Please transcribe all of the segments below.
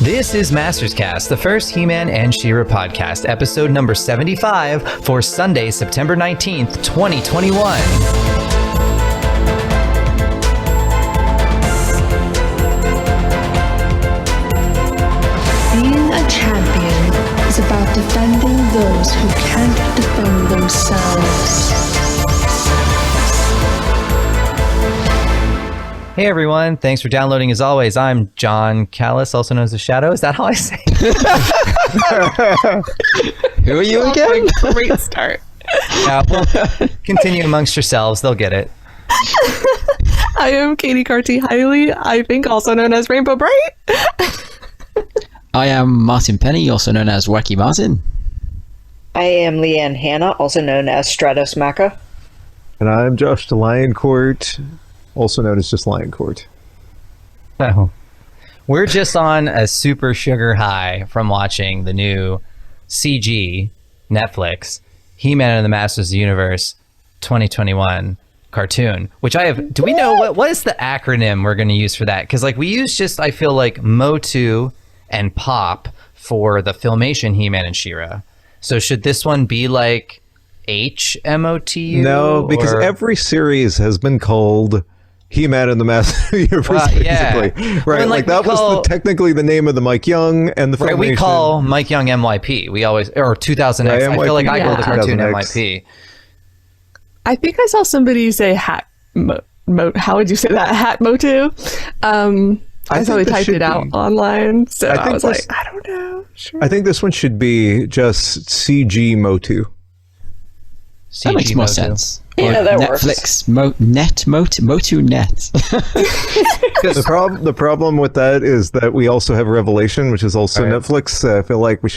This is Masters Cast, the first He-Man and She-Ra podcast, episode number 75 for Sunday, September 19th, 2021. Being a champion is about defending those who can't defend themselves. Hey everyone, thanks for downloading as always. I'm John Callis, also known as The Shadow. Is that how I say it? Who are you again? Great start. Yeah, well, continue amongst yourselves, they'll get it. I am Katie Carty-Hiley, I think also known as Rainbow Bright. I am Martin Penny, also known as Wacky Martin. I am Leanne Hanna, also known as Stratos Macca. And I'm Josh the Lioncourt, also known as just Lioncourt. Oh. We're just on a super sugar high from watching the new CG Netflix He-Man and the Masters of the Universe 2021 cartoon, which I have. Do we know what is the acronym we're going to use for that? Because like we use just, I feel like MOTU and POP for the Filmation He-Man and She-Ra. So should this one be like HMOTU? No, because every series has been called He-Man and the Master Universe, basically. Yeah. Right, Well, like that was technically the name of the Mike Young and the Filmation. Right, we call Mike Young MYP. We always, or 2000X. Right, I feel like I call the cartoon 2000X. MYP. I think I saw somebody say hat. How would you say that? Hat Motu. I probably this typed should it out be- online, so I think was this- like, I don't know. Sure. I think this one should be just CG Motu. That makes more Motu. sense. Yeah, Or that works. Netflix, Motu Net. The problem with that is that we also have Revelation, which is also Right. Netflix. I feel like there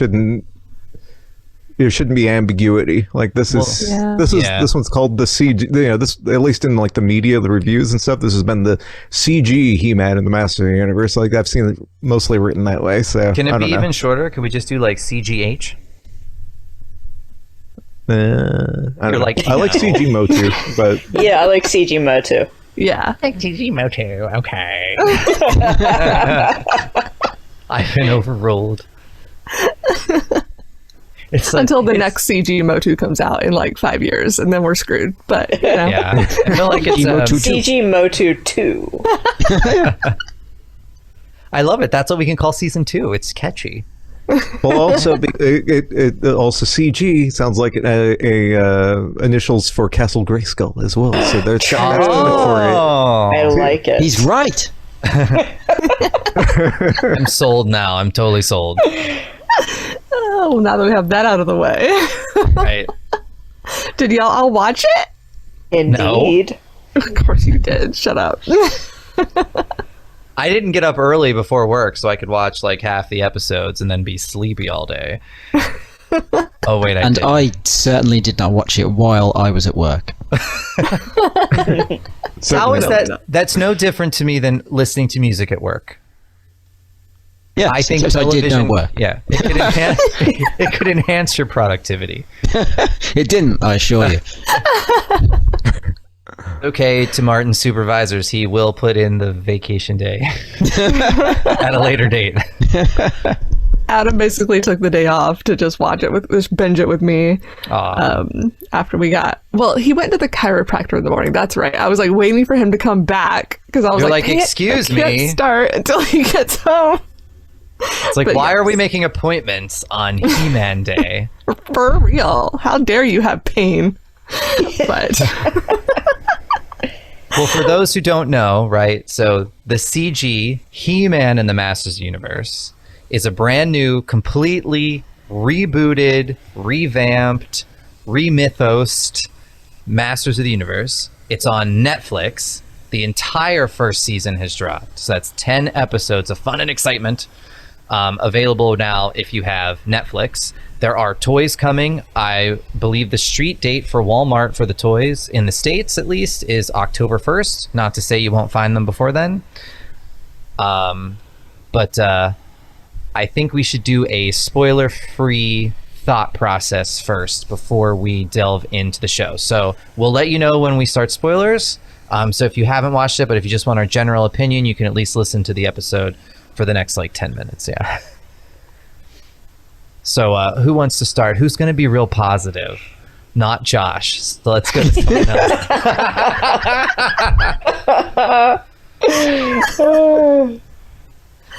shouldn't be ambiguity. Like this is Yeah. this one's called the CG. You know, this, at least in like the media, the reviews and stuff, this has been the CG He-Man and the Master of the Universe. Like I've seen it mostly written that way. So Can I it don't be know. even shorter? Could we just do like CGH? I don't You're know. like, I like no. CG Motu, but Yeah, I like CG Motu. Yeah. Okay. I've been overruled. It's like, Until the next CG Motu comes out in like 5 years, and then we're screwed. But you know. Yeah, I feel like it's. Motu. CG Motu 2. I love it. That's what we can call season 2. It's catchy. well, also it also CG sounds like a initials for Castle Grayskull as well. So there's that's good for it. Oh, I like it. He's right. I'm sold now. I'm totally sold. Oh, now that we have that out of the way, Right. did y'all all watch it? Indeed. Of course you did. Shut up. I didn't get up early before work so I could watch like half the episodes and then be sleepy all day. Oh wait, I And did. I certainly did not watch it while I was at work. How is No, that? no. That's no different to me than listening to music at work. Yeah, I think except I did television. no work. Yeah, it could enhance. It could enhance your productivity. It didn't, I assure you. Okay, to Martin's supervisors, he will put in the vacation day at a later date. Adam basically took the day off to just watch it just binge it with me. Aw. After we got, well, he went to the chiropractor in the morning. That's right. I was like waiting for him to come back because I was You're like, like, excuse I can't me. start until he gets home. It's like, But why are we yes. making appointments on He-Man Day? For real. How dare you have pain? But Well, for those who don't know, right, so the CG He-Man and the Masters Universe is a brand new, completely rebooted, revamped, remythosed Masters of the Universe. It's on Netflix. The entire first season has dropped. So that's 10 episodes of fun and excitement. Available now if you have Netflix. There are toys coming. I believe the street date for Walmart for the toys, in the States at least, is October 1st. Not to say you won't find them before then. But I think we should do a spoiler-free thought process first before we delve into the show. So we'll let you know when we start spoilers. So if you haven't watched it, but if you just want our general opinion, you can at least listen to the episode for the next like 10 minutes. Yeah. So who wants to start? Who's going to be real positive? Not Josh. So let's go to someone else.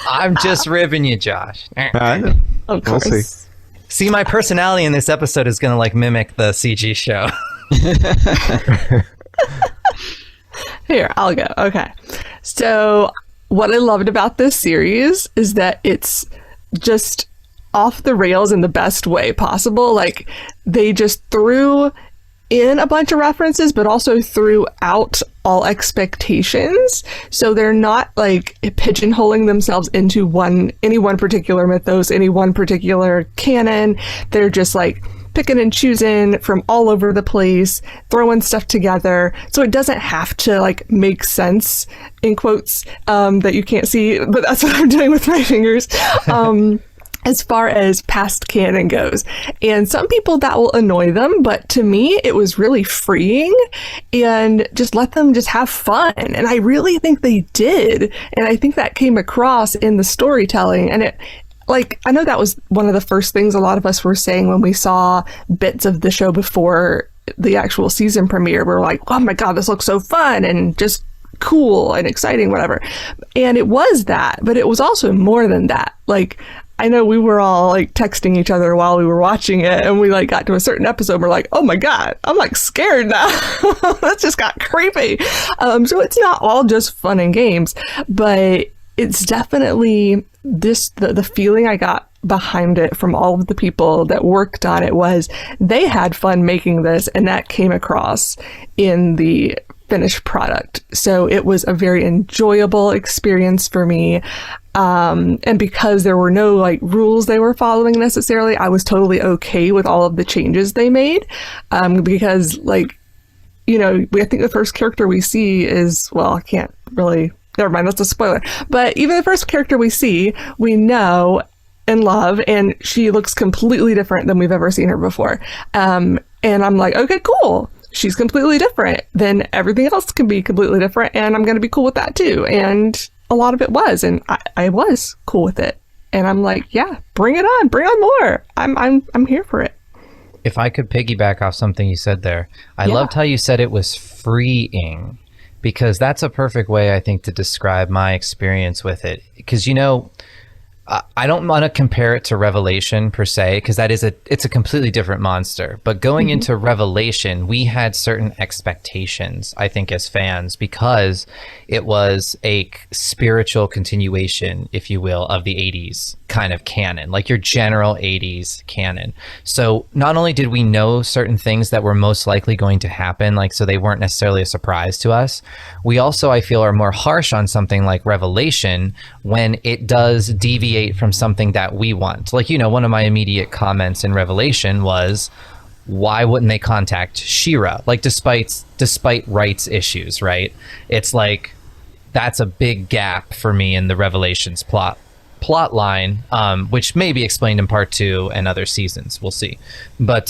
I'm just ribbing you, Josh. Of We'll course. see. See, my personality in this episode is going to like mimic the CG show. Here, I'll go. Okay. So, what I loved about this series is that it's just off the rails in the best way possible. Like, they just threw in a bunch of references, but also threw out all expectations. So they're not like pigeonholing themselves into any one particular mythos, any one particular canon. They're just like picking and choosing from all over the place, throwing stuff together. So it doesn't have to like make sense, in quotes, that you can't see, but that's what I'm doing with my fingers. As far as past canon goes. And some people that will annoy them, but to me, it was really freeing and just let them just have fun. And I really think they did. And I think that came across in the storytelling. And it, like, I know that was one of the first things a lot of us were saying when we saw bits of the show before the actual season premiere. We were like, oh my God, this looks so fun and just cool and exciting, whatever. And it was that, but it was also more than that. Like, I know we were all like texting each other while we were watching it, and we like got to a certain episode and we're like, oh my God, I'm like scared now. That just got creepy. So it's not all just fun and games, but it's definitely the feeling I got behind it from all of the people that worked on it was they had fun making this, and that came across in the finished product. So it was a very enjoyable experience for me. And because there were no like rules they were following necessarily, I was totally okay with all of the changes they made. Because like, you know, I think the first character we see is, well, I can't really, never mind, that's a spoiler. But even the first character we see, we know and love, and she looks completely different than we've ever seen her before. And I'm like, okay, cool. She's completely different. Then everything else can be completely different, and I'm going to be cool with that too. And a lot of it was, and I was cool with it. And I'm like, yeah, bring it on more. I'm here for it. If I could piggyback off something you said there, I loved how you said it was freeing, because that's a perfect way, I think, to describe my experience with it. Because, you know, I don't want to compare it to Revelation per se, because it's a completely different monster. But going into Revelation, we had certain expectations, I think, as fans, because it was a spiritual continuation, if you will, of the 80s kind of canon, like your general 80s canon. So not only did we know certain things that were most likely going to happen, like, so they weren't necessarily a surprise to us, we also, I feel, are more harsh on something like Revelation when it does deviate from something that we want. Like, you know, one of my immediate comments in Revelation was, why wouldn't they contact She-Ra? Like, despite rights issues, right? It's like, that's a big gap for me in the Revelations plot line, which may be explained in part 2 and other seasons. We'll see. But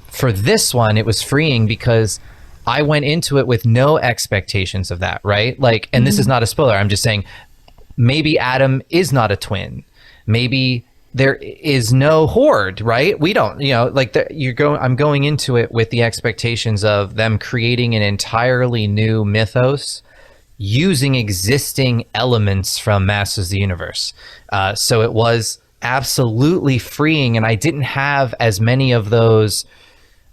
for this one, it was freeing because I went into it with no expectations of that, right? Like, and this is not a spoiler. I'm just saying, maybe Adam is not a twin. Maybe there is no horde, right? We don't, you know, like I'm going into it with the expectations of them creating an entirely new mythos using existing elements from Masters of the Universe. So it was absolutely freeing, and I didn't have as many of those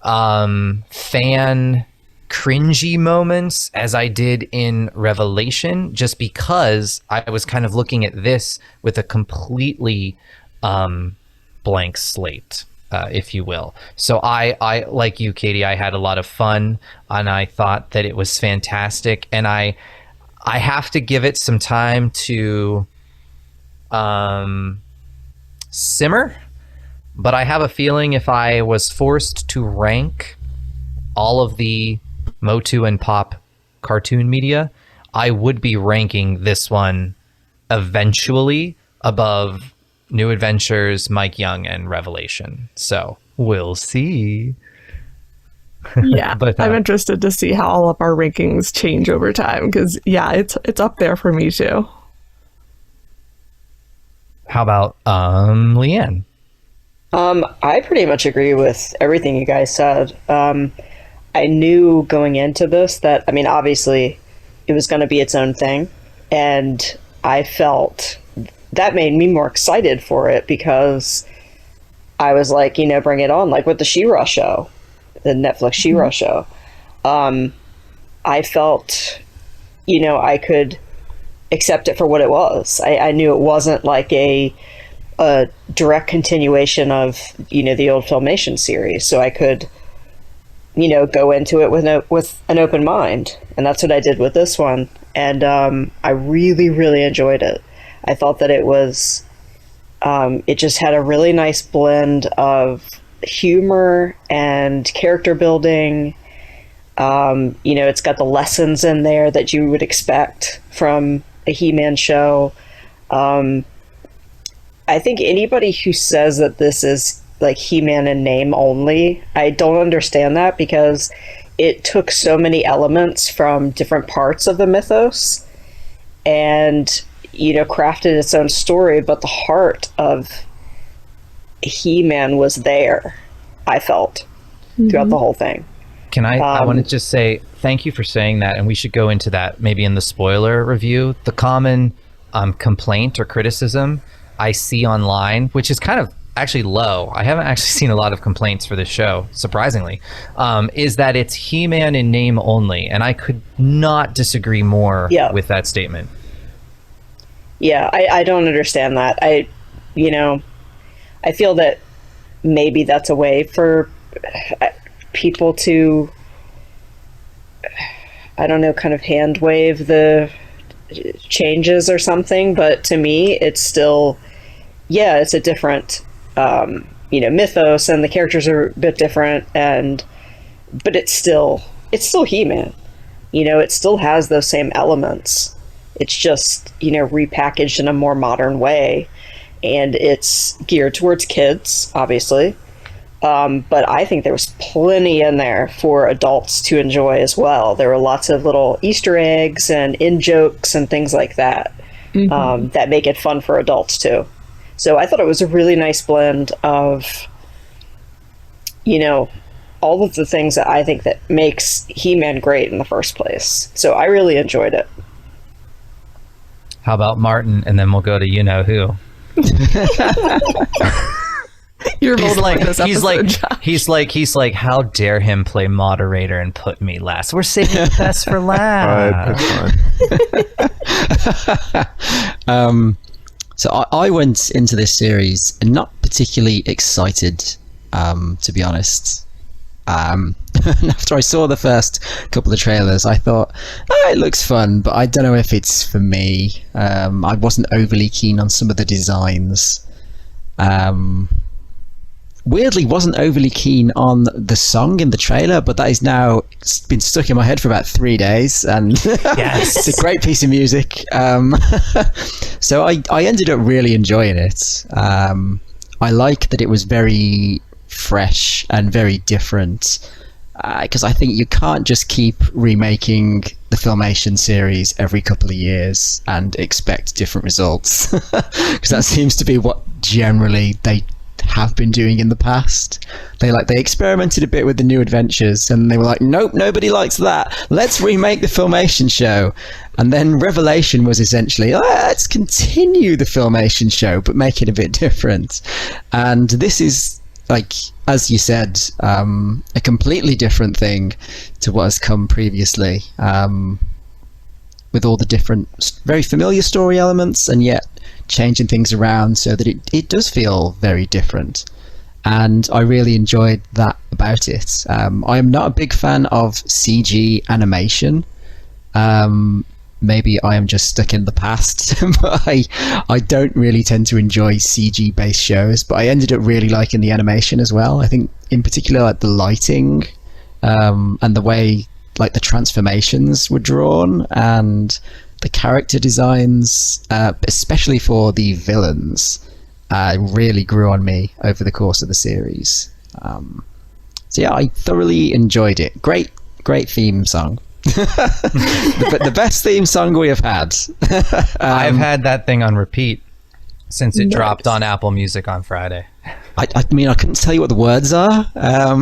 fan cringy moments as I did in Revelation, just because I was kind of looking at this with a completely blank slate, if you will. So I like you, Katie, I had a lot of fun, and I thought that it was fantastic, and I have to give it some time to simmer, but I have a feeling if I was forced to rank all of the Motu and Pop cartoon media, I would be ranking this one eventually above New Adventures, Mike Young, and Revelation. So we'll see. Yeah, But, I'm interested to see how all of our rankings change over time, because yeah, it's up there for me too. How about Leanne? I pretty much agree with everything you guys said. I knew going into this that, I mean, obviously it was going to be its own thing. And I felt that made me more excited for it because I was like, bring it on. Like with the She-Ra show, the Netflix She-Ra show. I felt, I could accept it for what it was. I knew it wasn't like a direct continuation of, the old Filmation series. So I could, go into it with an open mind. And that's what I did with this one. And I really, really enjoyed it. I thought that it was, it just had a really nice blend of humor and character building. It's got the lessons in there that you would expect from a He-Man show. I think anybody who says that this is like He-Man in name only, I don't understand that because it took so many elements from different parts of the mythos and, crafted its own story, but the heart of He-Man was there, I felt, throughout the whole thing. Can I want to just say thank you for saying that, and we should go into that maybe in the spoiler review. The common complaint or criticism I see online, which is kind of actually low, I haven't actually seen a lot of complaints for this show, surprisingly, is that it's He-Man in name only, and I could not disagree more with that statement. Yeah, I don't understand that. I feel that maybe that's a way for people to, I don't know, kind of hand wave the changes or something, but to me it's still, it's a different mythos, and the characters are a bit different, but it's still He-Man. It still has those same elements. It's just, repackaged in a more modern way, and it's geared towards kids, obviously. But I think there was plenty in there for adults to enjoy as well. There were lots of little Easter eggs and in-jokes and things like that, that make it fun for adults too. So I thought it was a really nice blend of, all of the things that I think that makes He-Man great in the first place. So I really enjoyed it. How about Martin? And then we'll go to you-know-who. You're like this episode, he's like, how dare him play moderator and put me last? We're saving the best for last. That's fine. So I went into this series not particularly excited, to be honest. After I saw the first couple of trailers, I thought, it looks fun, but I don't know if it's for me. I wasn't overly keen on some of the designs. Weirdly, wasn't overly keen on the song in the trailer, but that is now been stuck in my head for about 3 days, and it's a great piece of music. So I ended up really enjoying it. I like that it was very fresh and very different, because I think you can't just keep remaking the Filmation series every couple of years and expect different results, because that seems to be what generally they have been doing in the past. They experimented a bit with the New Adventures, and they were like, nope, nobody likes that, let's remake the Filmation show. And then Revelation was essentially, let's continue the Filmation show but make it a bit different. And this is, like, as you said, a completely different thing to what has come previously, with all the different very familiar story elements, and yet changing things around so that it does feel very different. And I really enjoyed that about it. I am not a big fan of CG animation. Maybe I am just stuck in the past, but I don't really tend to enjoy CG based shows, but I ended up really liking the animation as well. I think in particular, like, the lighting, and the way, like, the transformations were drawn, and the character designs, especially for the villains, really grew on me over the course of the series. So yeah, I thoroughly enjoyed it. Great theme song. the best theme song we have had. I've had that thing on repeat. since it dropped on Apple Music on Friday. I mean, I couldn't tell you what the words are. Well,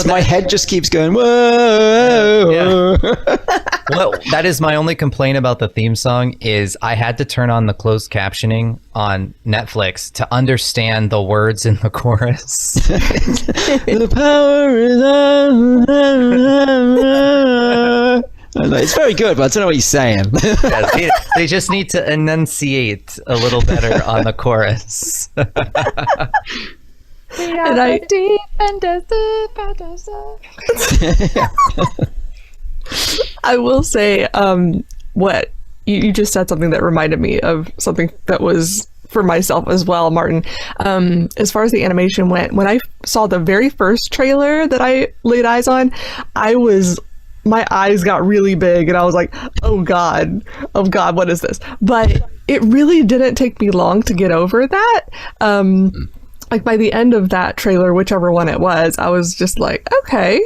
my head just keeps going, whoa. Yeah. Well, that is my only complaint about the theme song is I had to turn on the closed captioning on Netflix to understand the words in the chorus. The power is on. It's very good, but I don't know what he's saying. Yeah, they just need to enunciate a little better on the chorus. I will say, what you just said something that reminded me of something that was for myself as well, Martin. As far as the animation went, when I saw the very first trailer that I laid eyes on, my eyes got really big and I was like, oh God, what is this? But it really didn't take me long to get over that. Like by the end of that trailer, whichever one it was, I was just like, okay,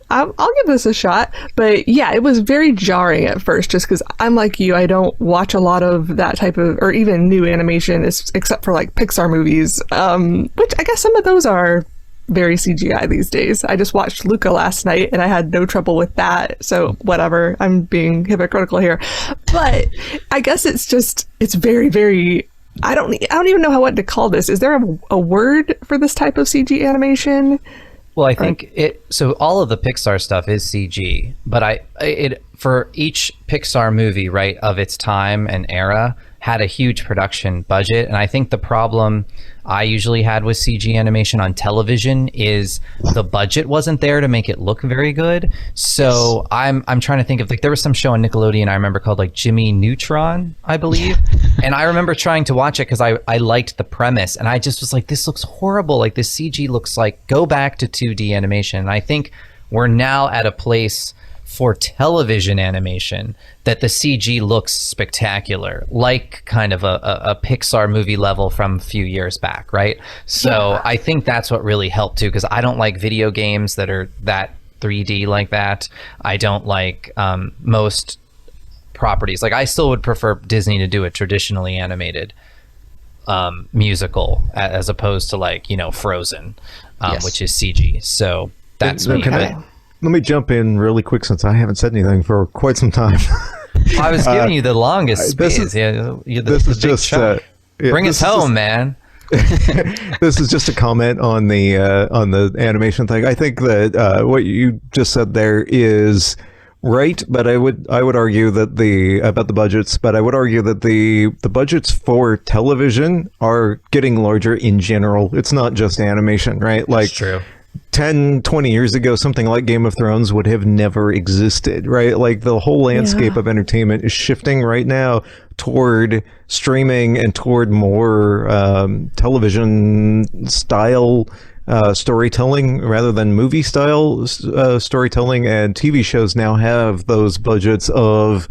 I'll give this a shot. But yeah, it was very jarring at first just because I'm like you, I don't watch a lot of that type of, or even new animation except for like Pixar movies, which I guess some of those are very CGI these days. I just watched Luca last night and I had no trouble with that. So whatever, I'm being hypocritical here. But I guess it's very, very, I don't even know what to call this. Is there a word for this type of CG animation? Well, I think so all of the Pixar stuff is CG, but for each Pixar movie, right, of its time and era had a huge production budget. And I think the problem I usually had with CG animation on television is the budget wasn't there to make it look very good. So I'm trying to think of, like, there was some show on Nickelodeon I remember called like Jimmy Neutron, I believe. And I remember trying to watch it because I liked the premise and I just was like, this looks horrible. Like this CG looks like, go back to 2D animation. And I think we're now at a place for television animation that the CG looks spectacular, like kind of a Pixar movie level from a few years back, right? So yeah. I think that's what really helped too, because I don't like video games that are that 3D like that. I don't like most properties. Like I still would prefer Disney to do a traditionally animated musical as opposed to like, Frozen, which is CG. So that's me. Let me jump in really quick since I haven't said anything for quite some time. I was giving you the longest space. This is just bring us home, man. This is just a comment on the animation thing. I think that what you just said there is right, but I would argue that about the budgets, but I would argue that the budgets for television are getting larger in general. It's not just animation, right? Like, that's true. 10, 20 years ago, something like Game of Thrones would have never existed, right? Like the whole landscape of entertainment is shifting right now toward streaming and toward more television style storytelling rather than movie style storytelling, and TV shows now have those budgets of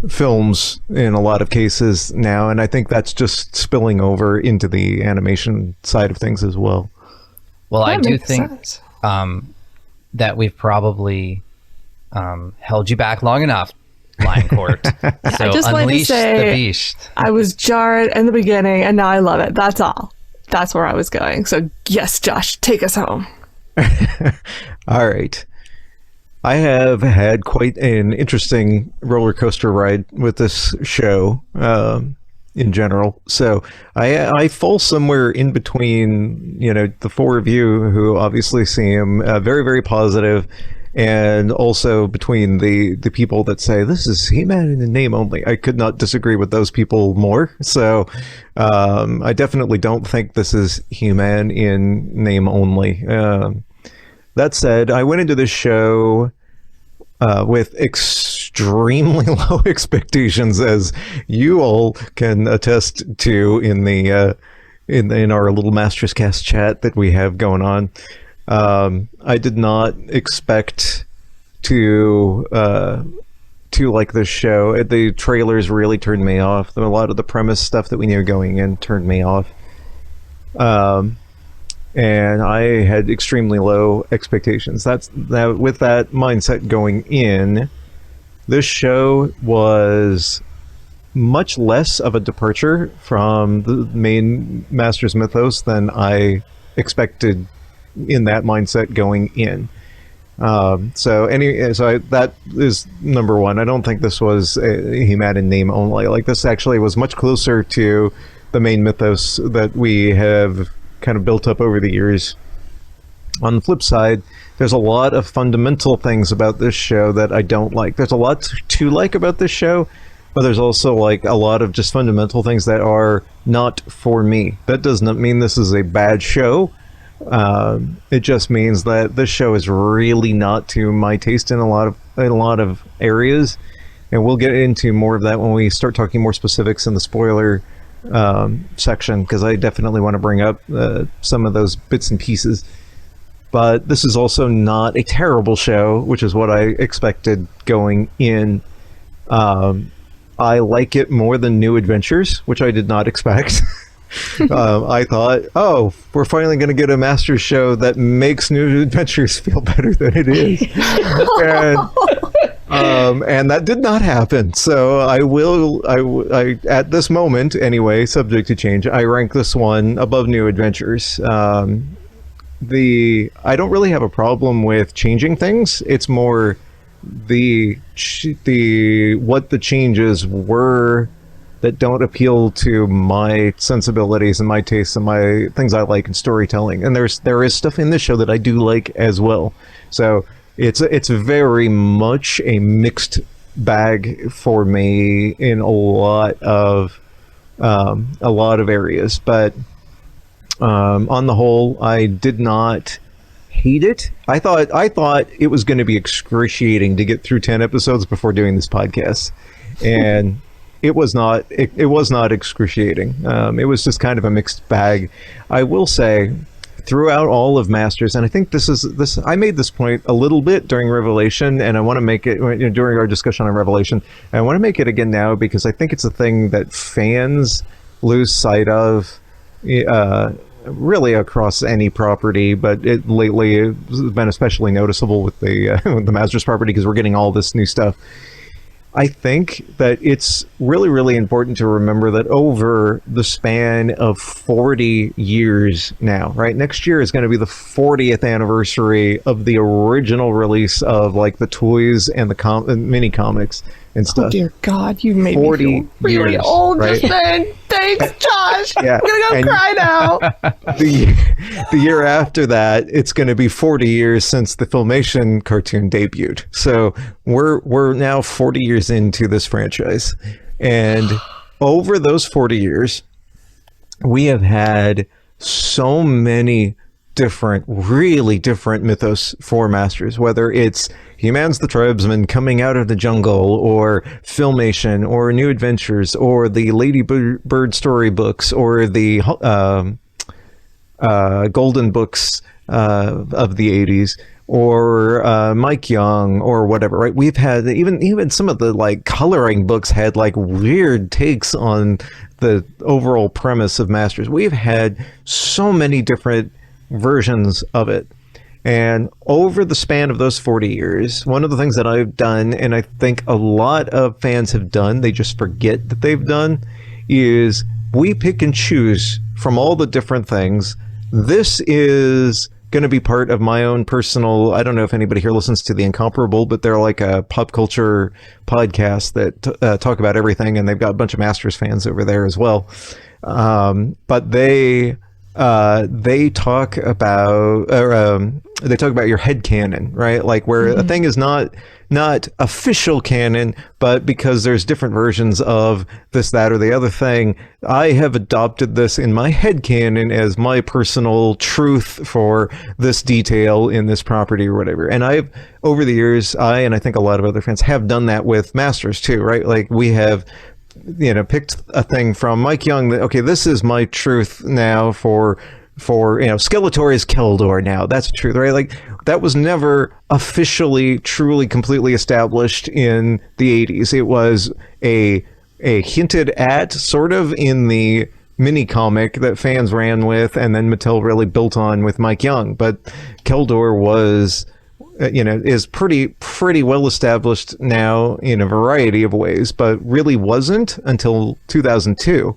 films in a lot of cases now, and I think that's just spilling over into the animation side of things as well. Well, I do think that we've probably held you back long enough, Lion Court. So I just unleash like to say, the beast. I was jarred in the beginning, and now I love it. That's all. That's where I was going. So yes, Josh, take us home. All right. I have had quite an interesting roller coaster ride with this show. In general. So I fall somewhere in between, the four of you who obviously seem very, very positive, and also between the people that say this is He-Man in name only. I could not disagree with those people more. So I definitely don't think this is He-Man in name only. That said, I went into this show with extremely low expectations, as you all can attest to in the in our little Masters Cast chat that we have going on. I did not expect to like this show. The trailers really turned me off. A lot of the premise stuff that we knew going in turned me off. And I had extremely low expectations. With that mindset going in, this show was much less of a departure from the main Masters mythos than I expected in that mindset going in. So that is number one. I don't think this was a HeMan in name only. Like, this actually was much closer to the main mythos that we have kind of built up over the years. On the flip side, there's a lot of fundamental things about this show that I don't like. There's a lot to like about this show, but there's also like a lot of just fundamental things that are not for me. That does not mean this is a bad show. It just means that this show is really not to my taste in a lot of areas, and we'll get into more of that when we start talking more specifics in the spoiler section, because I definitely want to bring up some of those bits and pieces. But this is also not a terrible show, which is what I expected going in. I like it more than New Adventures, which I did not expect. I thought, oh, we're finally going to get a Masters show that makes New Adventures feel better than it is. And that did not happen. So I at this moment, anyway, subject to change, I rank this one above New Adventures. I don't really have a problem with changing things. It's more what the changes were that don't appeal to my sensibilities and my tastes and my things I like in storytelling. And there is stuff in this show that I do like as well. So it's very much a mixed bag for me in a lot of areas. But on the whole, I did not hate it. I thought it was going to be excruciating to get through 10 episodes before doing this podcast, and it was not. It was not excruciating. It was just kind of a mixed bag. I will say, throughout all of Masters, and I think this. I made this point a little bit during Revelation, and I want to make it during our discussion on Revelation. And I want to make it again now because I think it's a thing that fans lose sight of. Really across any property, but lately it's been especially noticeable with the the Masters property because we're getting all this new stuff. I think that it's really, really important to remember that over the span of 40 years now, right? Next year is going to be the 40th anniversary of the original release of like the toys and the mini comics and stuff. Oh dear God, you made me feel really old just then. Thanks, Josh. Yeah. I'm gonna go cry now. The year after that, it's going to be 40 years since the Filmation cartoon debuted. So we're now 40 years into this franchise, and over those 40 years, we have had so many really different mythos for Masters, whether it's HeMan's the Tribesman coming out of the jungle, or Filmation, or New Adventures, or the Lady Bird storybooks, or the Golden Books of the 80s, or Mike Young, or whatever, right? We've had even some of the like coloring books had like weird takes on the overall premise of Masters. We've had so many different versions of it. And over the span of those 40 years, one of the things that I've done, and I think a lot of fans have done, they just forget that they've done, is we pick and choose from all the different things. This is going to be part of my own personal, I don't know if anybody here listens to The Incomparable, but they're like a pop culture podcast that talk about everything, and they've got a bunch of Masters fans over there as well. But they talk about your head canon, right? Like where a thing is not official canon, but because there's different versions of this, that, or the other thing, I have adopted this in my head canon as my personal truth for this detail in this property or whatever. And I've, over the years, and I think a lot of other fans have done that with Masters too, right? Like we have picked a thing from Mike Young that, okay, this is my truth now for Skeletor is Keldor now. That's the truth, right? Like that was never officially, truly, completely established in the 80s. It was a hinted at sort of in the mini comic that fans ran with, and then Mattel really built on with Mike Young. But Keldor was is pretty well established now in a variety of ways, but really wasn't until 2002.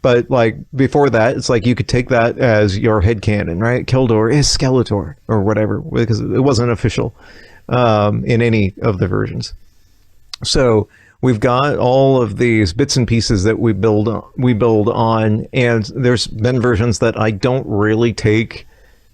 But like before that, it's like you could take that as your headcanon, right? Keldor is Skeletor or whatever, because it wasn't official in any of the versions. So we've got all of these bits and pieces that we build on, and there's been versions that I don't really take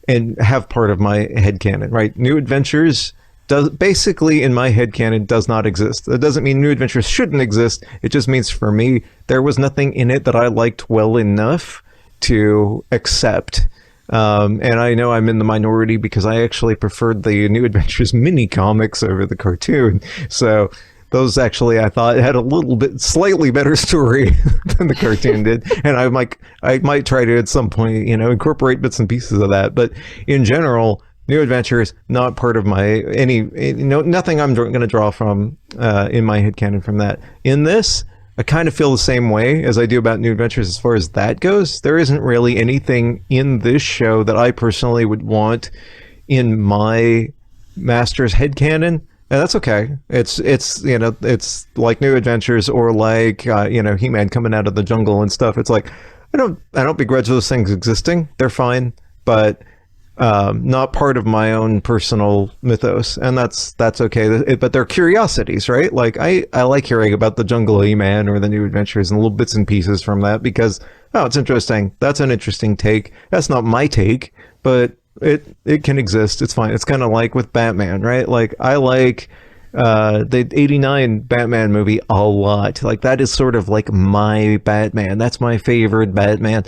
and have part of my headcanon, right? New Adventures does basically in my headcanon does not exist. That doesn't mean New Adventures shouldn't exist. It just means for me, there was nothing in it that I liked well enough to accept. And I know I'm in the minority because I actually preferred the New Adventures mini comics over the cartoon. So those actually, I thought, had a little bit slightly better story than the cartoon did. And I might try to at some point, incorporate bits and pieces of that. But in general, New Adventures, not part of my nothing I'm going to draw from in my headcanon from that. In this, I kind of feel the same way as I do about New Adventures as far as that goes. There isn't really anything in this show that I personally would want in my Masters headcanon, and that's okay. It's like New Adventures or like He-Man coming out of the jungle and stuff. It's like I don't begrudge those things existing. They're fine, but not part of my own personal mythos, and that's okay. But they're curiosities, right? Like I like hearing about the Jungle He-Man or the New Adventures and little bits and pieces from that because it's interesting. That's an interesting take. That's not my take, but it can exist. It's fine. It's kind of like with Batman, right? Like I like the 89 Batman movie a lot. Like that is sort of like my Batman. That's my favorite Batman.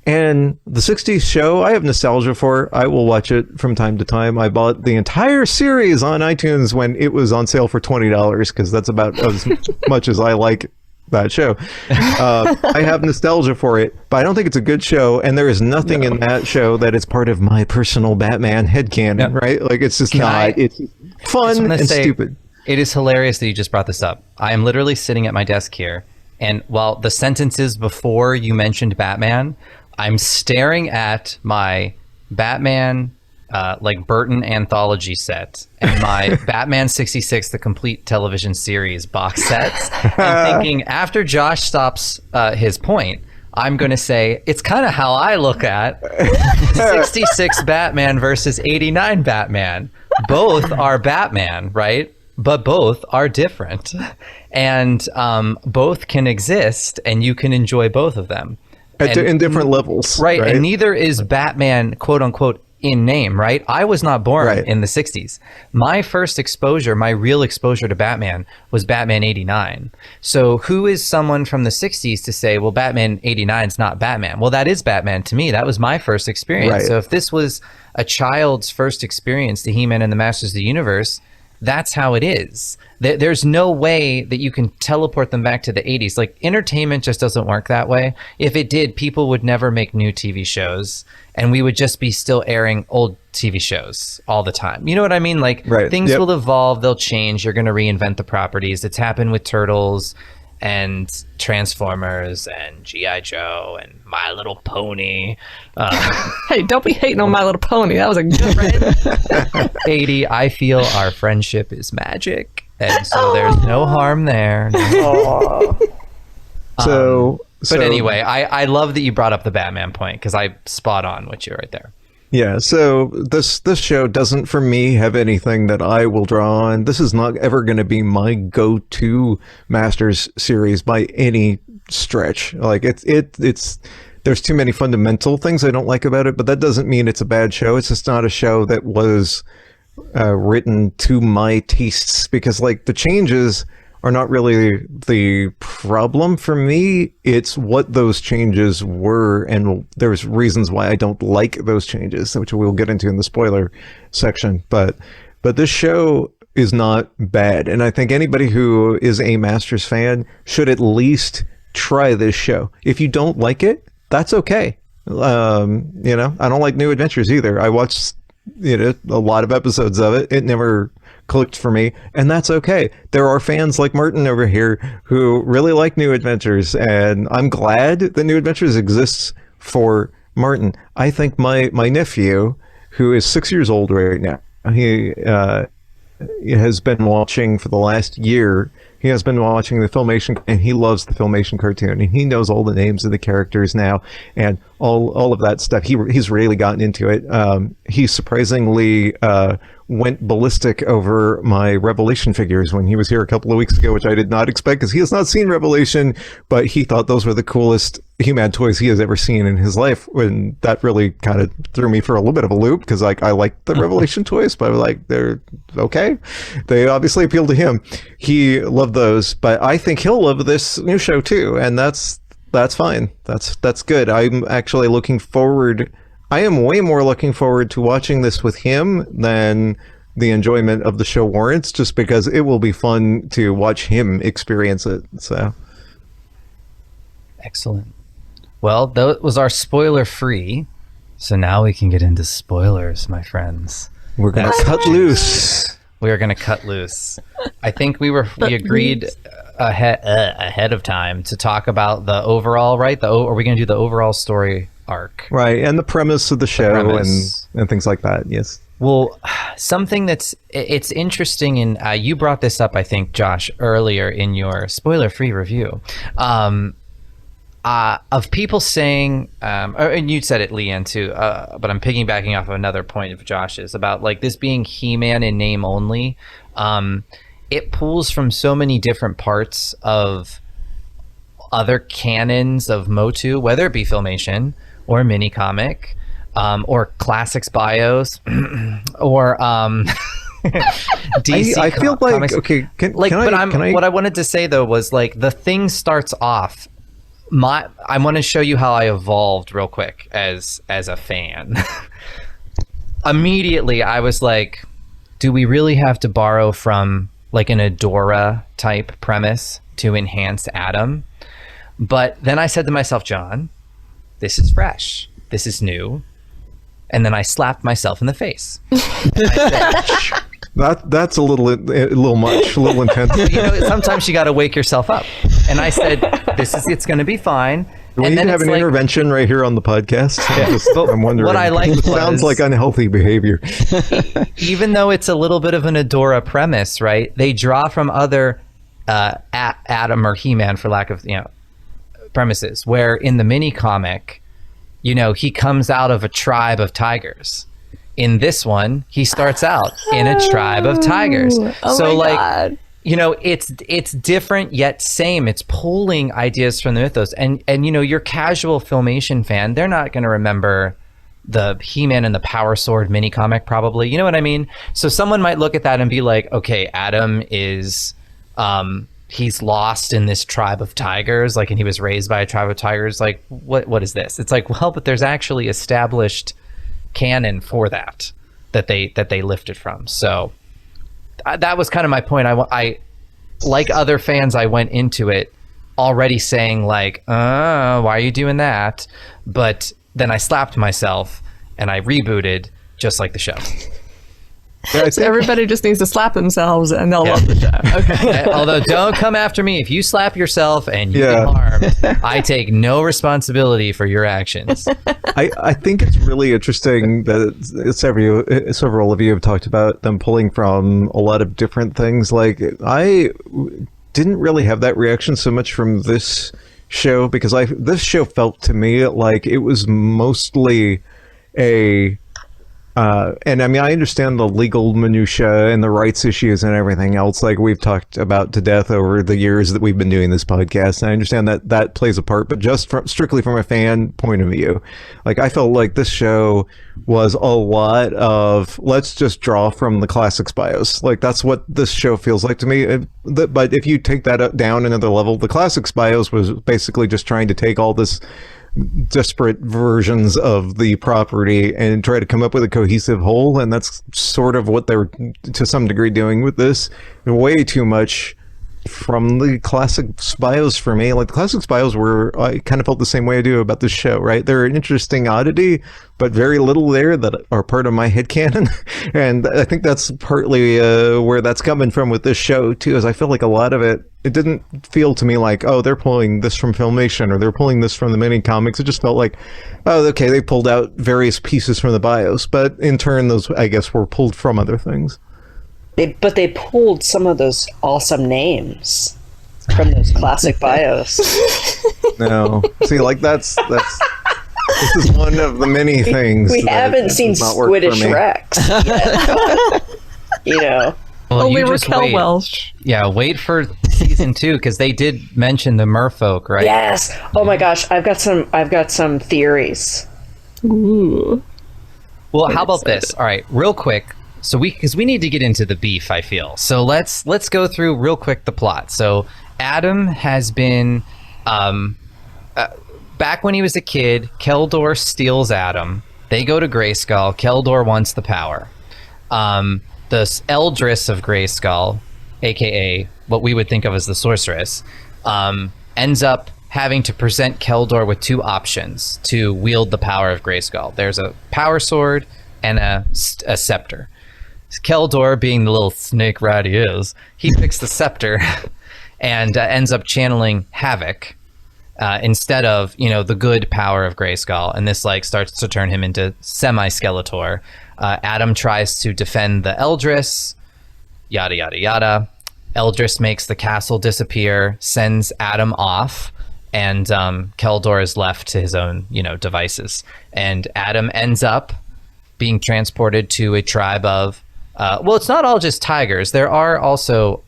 And the 60s show, I have nostalgia for. I will watch it from time to time. I bought the entire series on iTunes when it was on sale for $20 because that's about as much as I like that show. I have nostalgia for it, but I don't think it's a good show. And there is nothing in that show that is part of my personal Batman headcanon, right? Like it's just it's fun and stupid. It is hilarious that you just brought this up. I am literally sitting at my desk here. And while the sentences before you mentioned Batman, I'm staring at my Batman, like Burton anthology set and my Batman 66, the complete television series box sets, and thinking after Josh stops his point, I'm going to say it's kind of how I look at 66 Batman versus 89 Batman. Both are Batman, right? But both are different. And both can exist, and you can enjoy both of them. In different levels. Right. And neither is Batman, quote unquote, in name, right? I was not born in the 60s. My first exposure, my real exposure to Batman was Batman 89. So who is someone from the 60s to say, well, Batman 89 is not Batman? Well, that is Batman to me. That was my first experience. Right. So if this was a child's first experience to He-Man and the Masters of the Universe, that's how it is. There's no way that you can teleport them back to the 80s. Like, entertainment just doesn't work that way. If it did, people would never make new TV shows, and we would just be still airing old TV shows all the time. You know what I mean? Like, things will evolve, they'll change, you're going to reinvent the properties. It's happened with Turtles and Transformers and G.I. Joe and My Little Pony. Hey, don't be hating on My Little Pony. That was a good friend. 80, I feel our friendship is magic. And so there's no harm there. But anyway, I love that you brought up the Batman point because I spot on with you right there. Yeah, so this show doesn't, for me, have anything that I will draw on. This is not ever going to be my go-to Masters series by any stretch. Like it's there's too many fundamental things I don't like about it, but that doesn't mean it's a bad show. It's just not a show that was written to my tastes because like the changes are not really the problem for me. It's what those changes were, and there's reasons why I don't like those changes, which we'll get into in the spoiler section. But this show is not bad, and I think anybody who is a Masters fan should at least try this show. If you don't like it, that's okay. I don't like New Adventures either. I watched a lot of episodes of it. It never clicked for me, and that's okay. There are fans like Martin over here who really like New Adventures, and I'm glad that New Adventures exists for Martin. I think my nephew, who is 6 years old right now, he has been watching for the last year. He has been watching the Filmation, and he loves the Filmation cartoon, and he knows all the names of the characters now, and all of that stuff. He's really gotten into it. He surprisingly went ballistic over my Revelation figures when he was here a couple of weeks ago, which I did not expect because he has not seen Revelation, but he thought those were the coolest HeMan toys he has ever seen in his life. And that really kind of threw me for a little bit of a loop because I like the Revelation toys, but like they're okay. They obviously appeal to him. He loved those, but I think he'll love this new show too, and that's fine. That's good. I'm actually looking forward. I am way more looking forward to watching this with him than the enjoyment of the show warrants, just because it will be fun to watch him experience it. So, excellent. Well, that was our spoiler free. So now we can get into spoilers, my friends. We're gonna cut loose. We are gonna cut loose. I think we agreed ahead of time to talk about the overall, right? Are we gonna do the overall story arc? Right, and the premise of the show and things like that, yes. Well, something it's interesting, and you brought this up, I think, Josh, earlier in your spoiler-free review, of people saying, and you said it, Leanne, too, but I'm piggybacking off of another point of Josh's, about like this being He-Man in name only. It pulls from so many different parts of other canons of Motu, whether it be Filmation or mini comic, or classics bios, or DC. I feel like comics. Okay. What I wanted to say though was like the thing starts off. I want to show you how I evolved real quick as a fan. Immediately, I was like, do we really have to borrow from like an Adora type premise to enhance Adam? But then I said to myself, John, this is fresh. This is new. And then I slapped myself in the face. I said, that's a little much, a little intense. Sometimes you got to wake yourself up. And I said, it's going to be fine. Do we need to have an intervention right here on the podcast? I'm wondering. What I liked it sounds like unhealthy behavior. Even though it's a little bit of an Adora premise, right? They draw from other Adam or He-Man, for lack of premises, where in the mini comic, he comes out of a tribe of tigers. In this one, he starts out in a tribe of tigers. So God. It's different yet same. It's pulling ideas from the mythos. And your casual Filmation fan, they're not going to remember the He-Man and the Power Sword mini comic probably. You know what I mean? So someone might look at that and be like, okay, Adam is he's lost in this tribe of tigers, like, and he was raised by a tribe of tigers. Like, what is this? It's like, well, but there's actually established canon for that they lifted from. So that was kind of my point. I like other fans, I went into it already saying like, why are you doing that? But then I slapped myself and I rebooted just like the show. So everybody just needs to slap themselves and they'll love the show. Okay. Although don't come after me if you slap yourself and you get harmed. I take no responsibility for your actions. I think it's really interesting that several of you have talked about them pulling from a lot of different things. Like, I didn't really have that reaction so much from this show because this show felt to me like it was mostly a and I mean, I understand the legal minutia and the rights issues and everything else, like we've talked about to death over the years that we've been doing this podcast. And I understand that plays a part, but just strictly from a fan point of view, like I felt like this show was a lot of let's just draw from the classics bios. Like that's what this show feels like to me. But if you take that down another level, the classics bios was basically just trying to take all this disparate versions of the property and try to come up with a cohesive whole, and that's sort of what they're to some degree doing with this. Way too much from the classic bios for me. Like the classic bios were, I kind of felt the same way I do about this show, right? They're an interesting oddity, but very little there that are part of my headcanon. And I think that's partly where that's coming from with this show too, is I feel like a lot of it didn't feel to me like, oh, they're pulling this from Filmation or they're pulling this from the mini comics. It just felt like, oh, okay, they pulled out various pieces from the bios, but in turn, those, I guess, were pulled from other things. But they pulled some of those awesome names from those classic bios. No, see, like that's this is one of the many things. We haven't seen Squiddish Rex yet. You know. Well, Only you just Raquel wait. Welch. Yeah, wait for season 2 because they did mention the merfolk, right? Yes. Oh my gosh, I've got some theories. Ooh. Well, how about this? All right, real quick. So because we need to get into the beef, I feel. So let's go through real quick the plot. So Adam has been back when he was a kid. Keldor steals Adam. They go to Grayskull. Keldor wants the power. The Eldris of Grayskull, aka what we would think of as the sorceress, ends up having to present Keldor with 2 options to wield the power of Grayskull. There's a power sword and a scepter. Keldor, being the little snake rat he is, he picks the scepter and ends up channeling Havoc instead of, the good power of Grayskull. And this starts to turn him into semi-Skeletor. Adam tries to defend the Eldris, yada, yada, yada. Eldris makes the castle disappear, sends Adam off, and Keldor is left to his own, devices. And Adam ends up being transported to a tribe of it's not all just tigers. There are also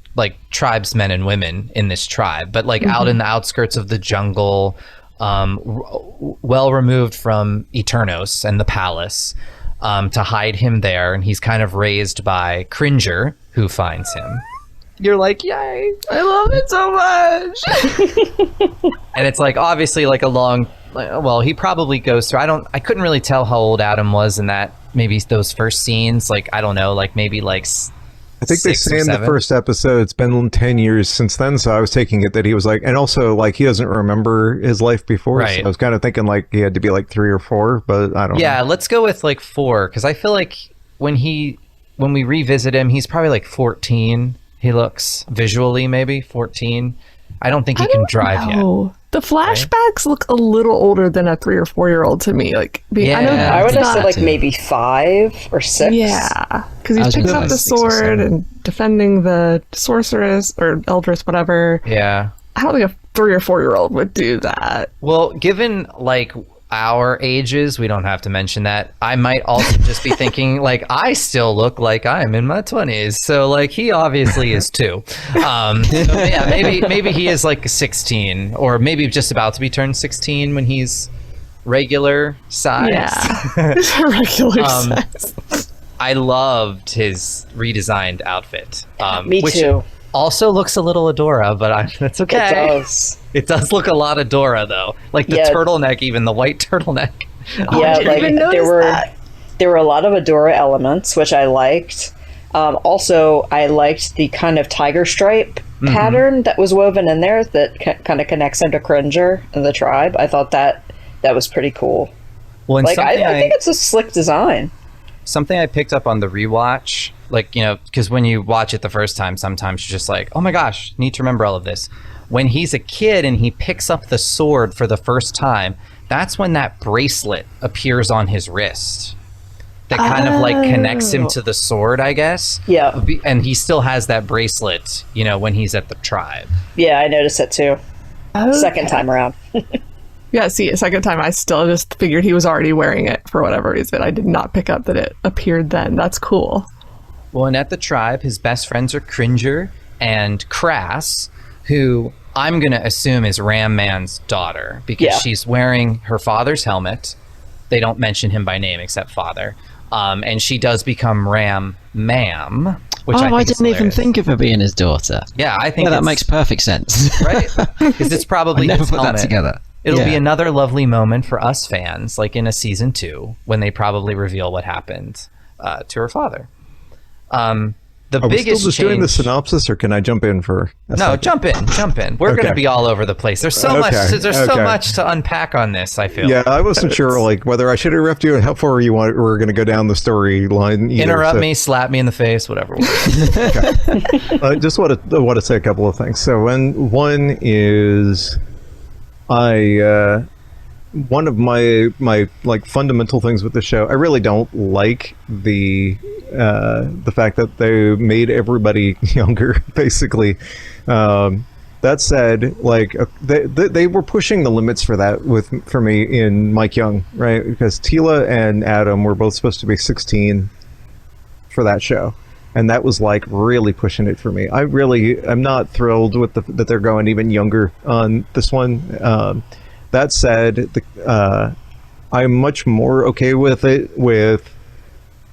tribesmen and women in this tribe, but out in the outskirts of the jungle, well removed from Eternos and the palace, to hide him there. And he's kind of raised by Cringer, who finds him. You're like, yay, I love it so much. And it's obviously a long, he probably goes through, I couldn't really tell how old Adam was in that, maybe those first scenes, I don't know, maybe I think they say in the 7. first episode it's been 10 years since then, so I was taking it that he was and also he doesn't remember his life before, right. So I was kind of thinking he had to be 3 or 4, but I don't know. Yeah, let's go with 4, because I feel when we revisit him, he's probably 14. He looks visually maybe 14. I don't think he can drive yet. The flashbacks look a little older than a 3 or 4-year-old to me. I would have said maybe 5 or 6. Yeah, because he's picking up the sword and defending the sorceress or Eldris, whatever. Yeah, I don't think a 3 or 4-year-old would do that. Well, given our ages, we don't have to mention that. I might also just be thinking I still look like I'm in my 20s, so he obviously is too. So yeah, maybe he is 16, or maybe just about to be turned 16 when he's regular size. Yeah, regular size. I loved his redesigned outfit. Me too. Also looks a little Adora, but that's okay. It does. It does look a lot Adora though, the turtleneck, even the white turtleneck. Yeah, there were a lot of Adora elements, which I liked. Also, I liked the kind of tiger stripe pattern that was woven in there that kind of connects into Cringer and the tribe. I thought that was pretty cool. Well, I think it's a slick design. Something I picked up on the rewatch, because when you watch it the first time, sometimes you're just oh my gosh, need to remember all of this. When he's a kid and he picks up the sword for the first time, that's when that bracelet appears on his wrist. That kind of connects him to the sword, I guess. Yeah. And he still has that bracelet, when he's at the tribe. Yeah, I noticed it too. Okay. Second time around. Yeah, see, a second time I still just figured he was already wearing it for whatever reason. I did not pick up that it appeared then. That's cool. Well, and at the tribe, his best friends are Cringer and Crass, who I'm going to assume is Ram Man's daughter, because she's wearing her father's helmet. They don't mention him by name except father. And she does become Ram Mam, which I didn't even think of her being his daughter. Yeah, I think that makes perfect sense. Right? Because it's probably I never his put helmet. that together. It'll be another lovely moment for us fans, in a season 2, when they probably reveal what happened to her father. The Are we biggest still just doing the synopsis, or can I jump in for a No, second? jump in. We're going to be all over the place. There's so much to unpack on this, I feel. Yeah, I wasn't sure like whether I should interrupt you and how far you want we're going to go down the storyline. Interrupt me, slap me in the face, whatever. I just want to say a couple of things. So one is one of my like fundamental things with the show, I really don't like the fact that they made everybody younger, basically. That said, like they were pushing the limits for that for me in Mike Young, right? Because Tila and Adam were both supposed to be 16 for that show, and that was like really pushing it for me. I'm not thrilled with that they're going even younger on this one. That said, I'm much more okay with it with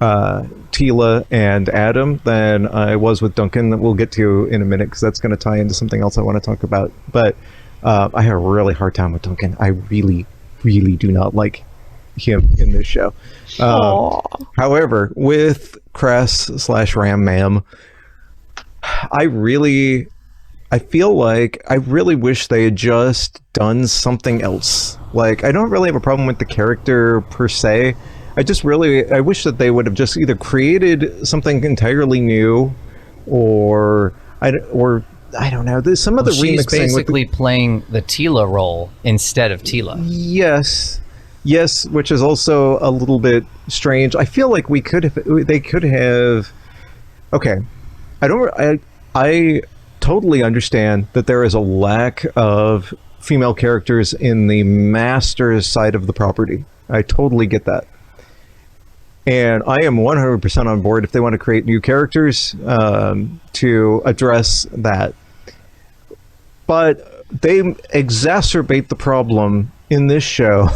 Tila and Adam than I was with Duncan, that we'll get to in a minute, because that's going to tie into something else I want to talk about. But I had a really hard time with Duncan. I really, really do not like him in this show. However, with Cress / Ram Mam, I feel like I really wish they had just done something else. Like, I don't really have a problem with the character per se. I wish that they would have just either created something entirely new, or I don't know. There's some other she's remixing. Basically playing the Tila role instead of Tila. Yes, which is also a little bit strange. I feel like they could have. Okay, I totally understand that there is a lack of female characters in the Masters side of the property. I totally get that. And I am 100% on board if they want to create new characters to address that. But they exacerbate the problem in this show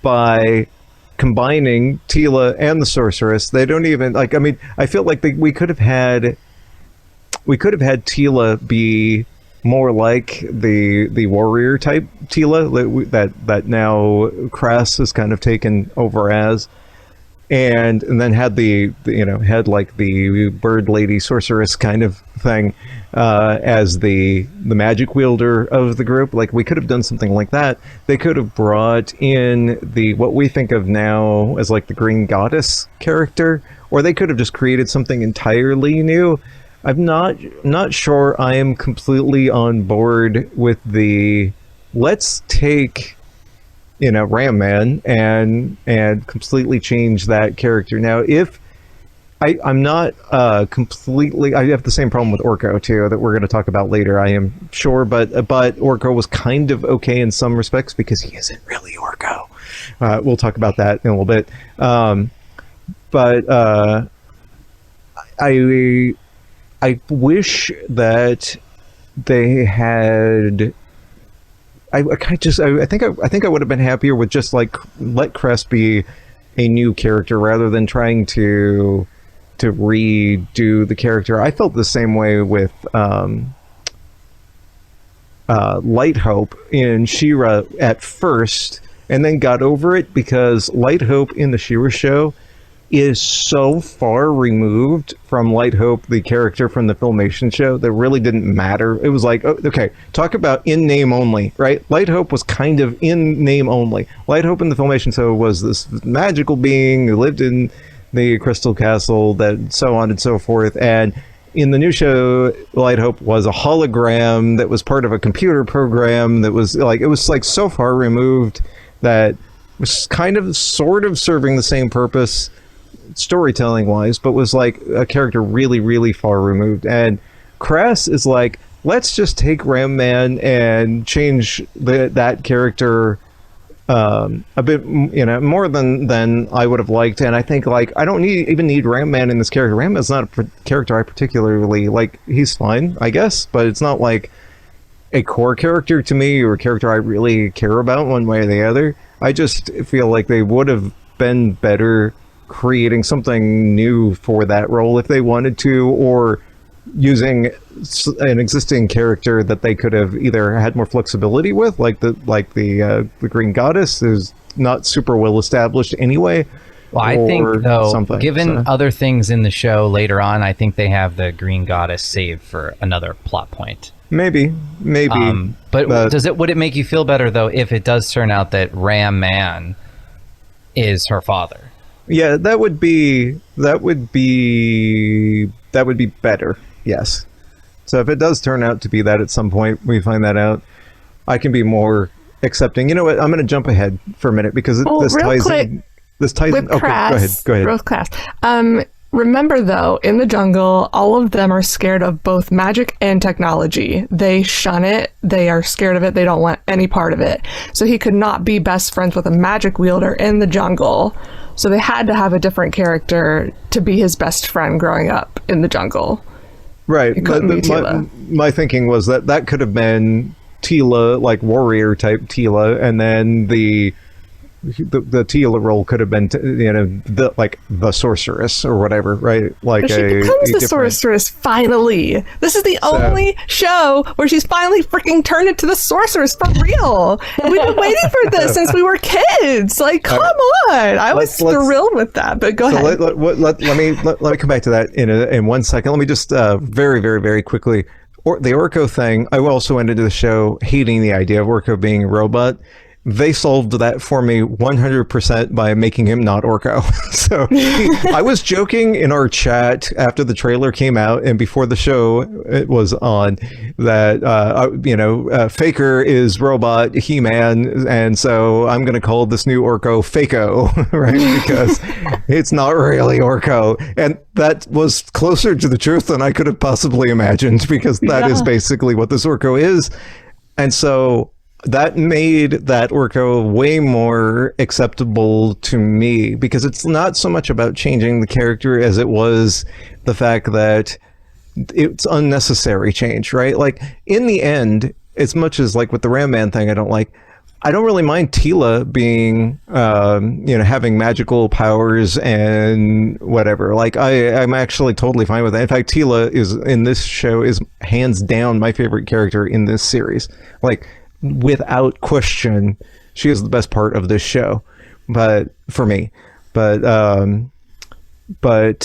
by combining Tila and the Sorceress. They don't even, like, I mean, I feel like we could have had Tila be more like the warrior type Tila that now Crass has kind of taken over as, and then had had like the bird lady sorceress kind of thing as the magic wielder of the group. Like, we could have done something like that. They could have brought in what we think of now as like the Green Goddess character, or they could have just created something entirely new. I'm not sure I am completely on board with let's take Ram Man and completely change that character. Now, if I'm not completely, I have the same problem with Orko too, that we're going to talk about later, I am sure, but Orko was kind of okay in some respects because he isn't really Orko. We'll talk about that in a little bit. But I wish that they had. I think I would have been happier with just like let Cress be a new character rather than trying to redo the character. I felt the same way with Light Hope in She-Ra at first, and then got over it because Light Hope in the She-Ra show is so far removed from Light Hope, the character from the Filmation show, that really didn't matter. It was like, okay, talk about in name only, right? Light Hope was kind of in name only. Light Hope in the Filmation show was this magical being who lived in the Crystal Castle, that so on and so forth. And in the new show, Light Hope was a hologram that was part of a computer program that was like, it was like so far removed that it was kind of sort of serving the same purpose storytelling wise, but was like a character really, really far removed. And Crass is like, let's just take Ram Man and change that character a bit, more than I would have liked. And I think, like, I don't even need Ram Man in this character. Ram Man's not a character I particularly like. He's fine, I guess, but it's not like a core character to me or a character I really care about one way or the other. I just feel like they would have been better creating something new for that role if they wanted to, or using an existing character that they could have either had more flexibility with, like the Green Goddess is not super well established anyway, Well, I think, though, something, given so. other things in the show later on, I think they have the Green Goddess saved for another plot point. Maybe. But would it make you feel better, though, if it does turn out that Ram Man is her father? Yeah, that would be better. Yes. So if it does turn out to be that at some point we find that out, I can be more accepting. You know what? I'm going to jump ahead for a minute because this ties in. This ties in. Okay, go ahead. Real class. Remember, though, in the jungle, all of them are scared of both magic and technology. They shun it. They are scared of it. They don't want any part of it. So he could not be best friends with a magic wielder in the jungle. So they had to have a different character to be his best friend growing up in the jungle. Right. My thinking was that could have been Tila, like warrior type Tila, and then the Tila role could have been the sorceress or whatever, right? Like but she becomes the sorceress finally. This is the only show where she's finally freaking turned into the sorceress for real. And we've been waiting for this since we were kids. Like, come on! I was thrilled with that. But go ahead. Let me come back to that in 1 second. Let me just very, very, very quickly. The Orko thing. I also went into the show hating the idea of Orko being a robot. They solved that for me 100% by making him not Orko. So I was joking in our chat after the trailer came out and before the show it was on that, Faker is robot HeMan. And so I'm going to call this new Orko Fako, right? Because it's not really Orko. And that was closer to the truth than I could have possibly imagined because that is basically what this Orko is. And so that made that Orko way more acceptable to me because it's not so much about changing the character as it was the fact that it's unnecessary change, right? Like in the end, as much as like with the Ram Man thing, I don't really mind Tila being, having magical powers and whatever. Like I'm actually totally fine with that. In fact, Tila is in this show is hands down my favorite character in this series. Like, without question, she is the best part of this show, but for me, and that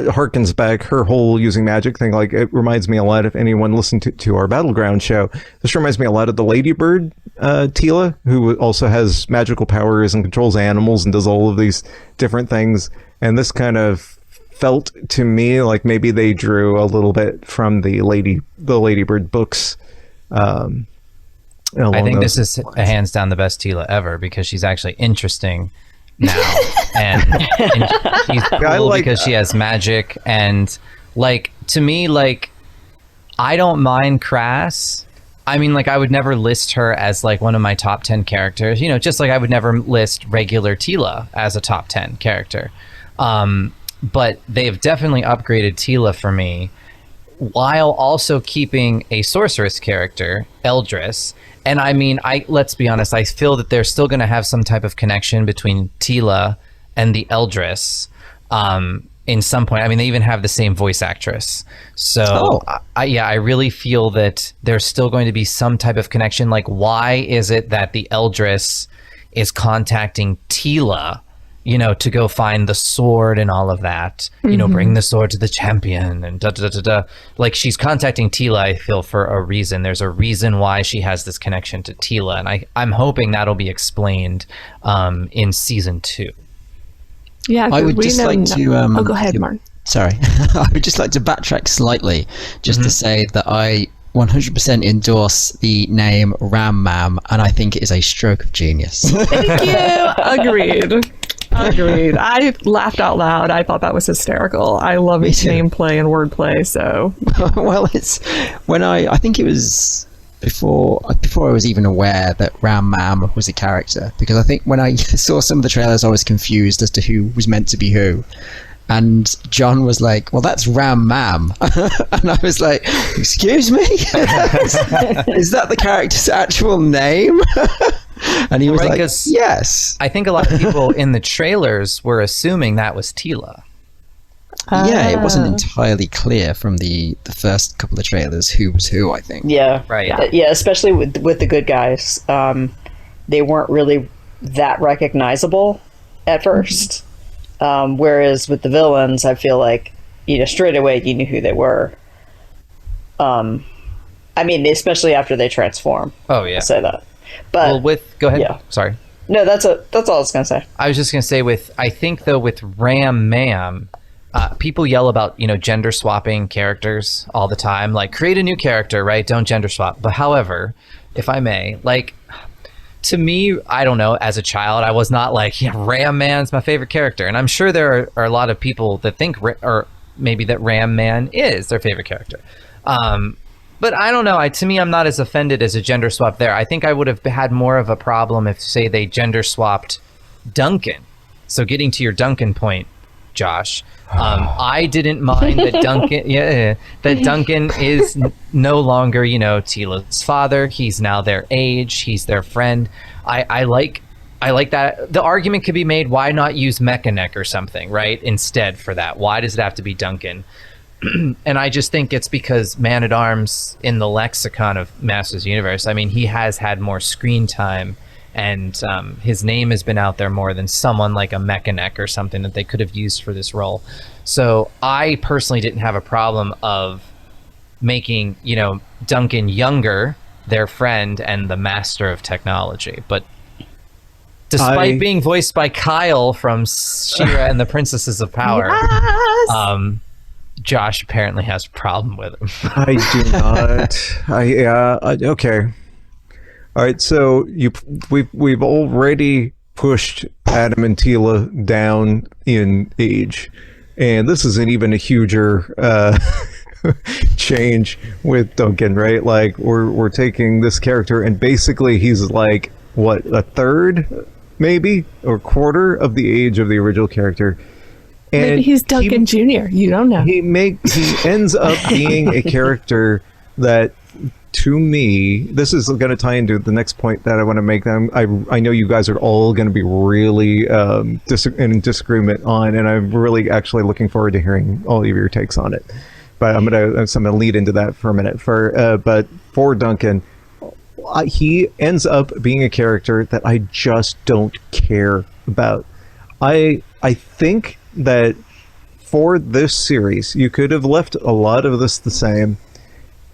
harkens back her whole using magic thing. Like it reminds me a lot. If anyone listened to our Battleground show, this reminds me a lot of the Ladybird Tila, who also has magical powers and controls animals and does all of these different things. And this kind of felt to me like maybe they drew a little bit from the Ladybird books. I think this is hands down the best Tila ever because she's actually interesting now, and she's cool because she has magic. And like to me, like I don't mind Crass. I mean, like I would never list her as like one of my top 10 characters. Just like I would never list regular Tila as a top 10 character. But they've definitely upgraded Tila for me, while also keeping a sorceress character, Eldris. And I mean, let's be honest, I feel that they're still going to have some type of connection between Tila and the Eldris in some point. I mean, they even have the same voice actress. So, I really feel that there's still going to be some type of connection. Like, why is it that the Eldris is contacting Tila, to go find the sword and all of that, bring the sword to the champion and da-da-da-da-da. Like she's contacting Tila, I feel, for a reason. There's a reason why she has this connection to Tila. And I'm hoping that'll be explained in season 2. Yeah, I would just like to... go ahead, Martin. Sorry. I would just like to backtrack slightly to say that I 100% endorse the name Ram Mam, and I think it is a stroke of genius. Thank you. Agreed. I laughed out loud. I thought that was hysterical. I love name play and word play. So, well, it's when I think it was before I was even aware that Ram Mam was a character, because I think when I saw some of the trailers, I was confused as to who was meant to be who. And John was like, well, that's Ram Mam. And I was like, excuse me? Is that the character's actual name? And he was like, yes. I think a lot of people in the trailers were assuming that was Tila. Yeah, it wasn't entirely clear from the first couple of trailers who was who, I think. Yeah. Right. Yeah, especially with the good guys. They weren't really that recognizable at first. Whereas with the villains, I feel like, straight away you knew who they were. I mean, especially after they transform. Oh yeah, I'll say that. But go ahead. Yeah. Sorry. No, that's all I was gonna say. I was just gonna say I think though with Ram Mam, people yell about gender swapping characters all the time, like create a new character, right? Don't gender swap. But however, if I may, like to me, I don't know, as a child, I was not like, Ram Man's my favorite character, and I'm sure there are a lot of people that think, or maybe that Ram Man is their favorite character. But I don't know. To me, I'm not as offended as a gender swap there. I think I would have had more of a problem if, say, they gender swapped Duncan. So getting to your Duncan point, Josh, I didn't mind that Duncan is no longer, Tila's father. He's now their age. He's their friend. I like that. The argument could be made, why not use Mechanic or something, right? Instead for that. Why does it have to be Duncan? And I just think it's because Man-at-Arms in the lexicon of Masters Universe, I mean, he has had more screen time, and his name has been out there more than someone like a Mechanic or something that they could have used for this role. So I personally didn't have a problem of making, Duncan younger, their friend, and the master of technology. But despite being voiced by Kyle from She-Ra and the Princesses of Power, Yes! Josh apparently has a problem with him. I do not. Okay. All right. So we've already pushed Adam and Tila down in age, and this isn't even a huger change with Duncan, right? Like we're taking this character, and basically he's like what, a third, maybe, or quarter of the age of the original character. And maybe he's Duncan Jr. You don't know. He ends up being a character that, to me, this is going to tie into the next point that I want to make. I know you guys are all going to be really in disagreement on, and I'm really actually looking forward to hearing all of your takes on it. But I'm gonna lead into that for a minute. But for Duncan, he ends up being a character that I just don't care about. I think that for this series, you could have left a lot of this the same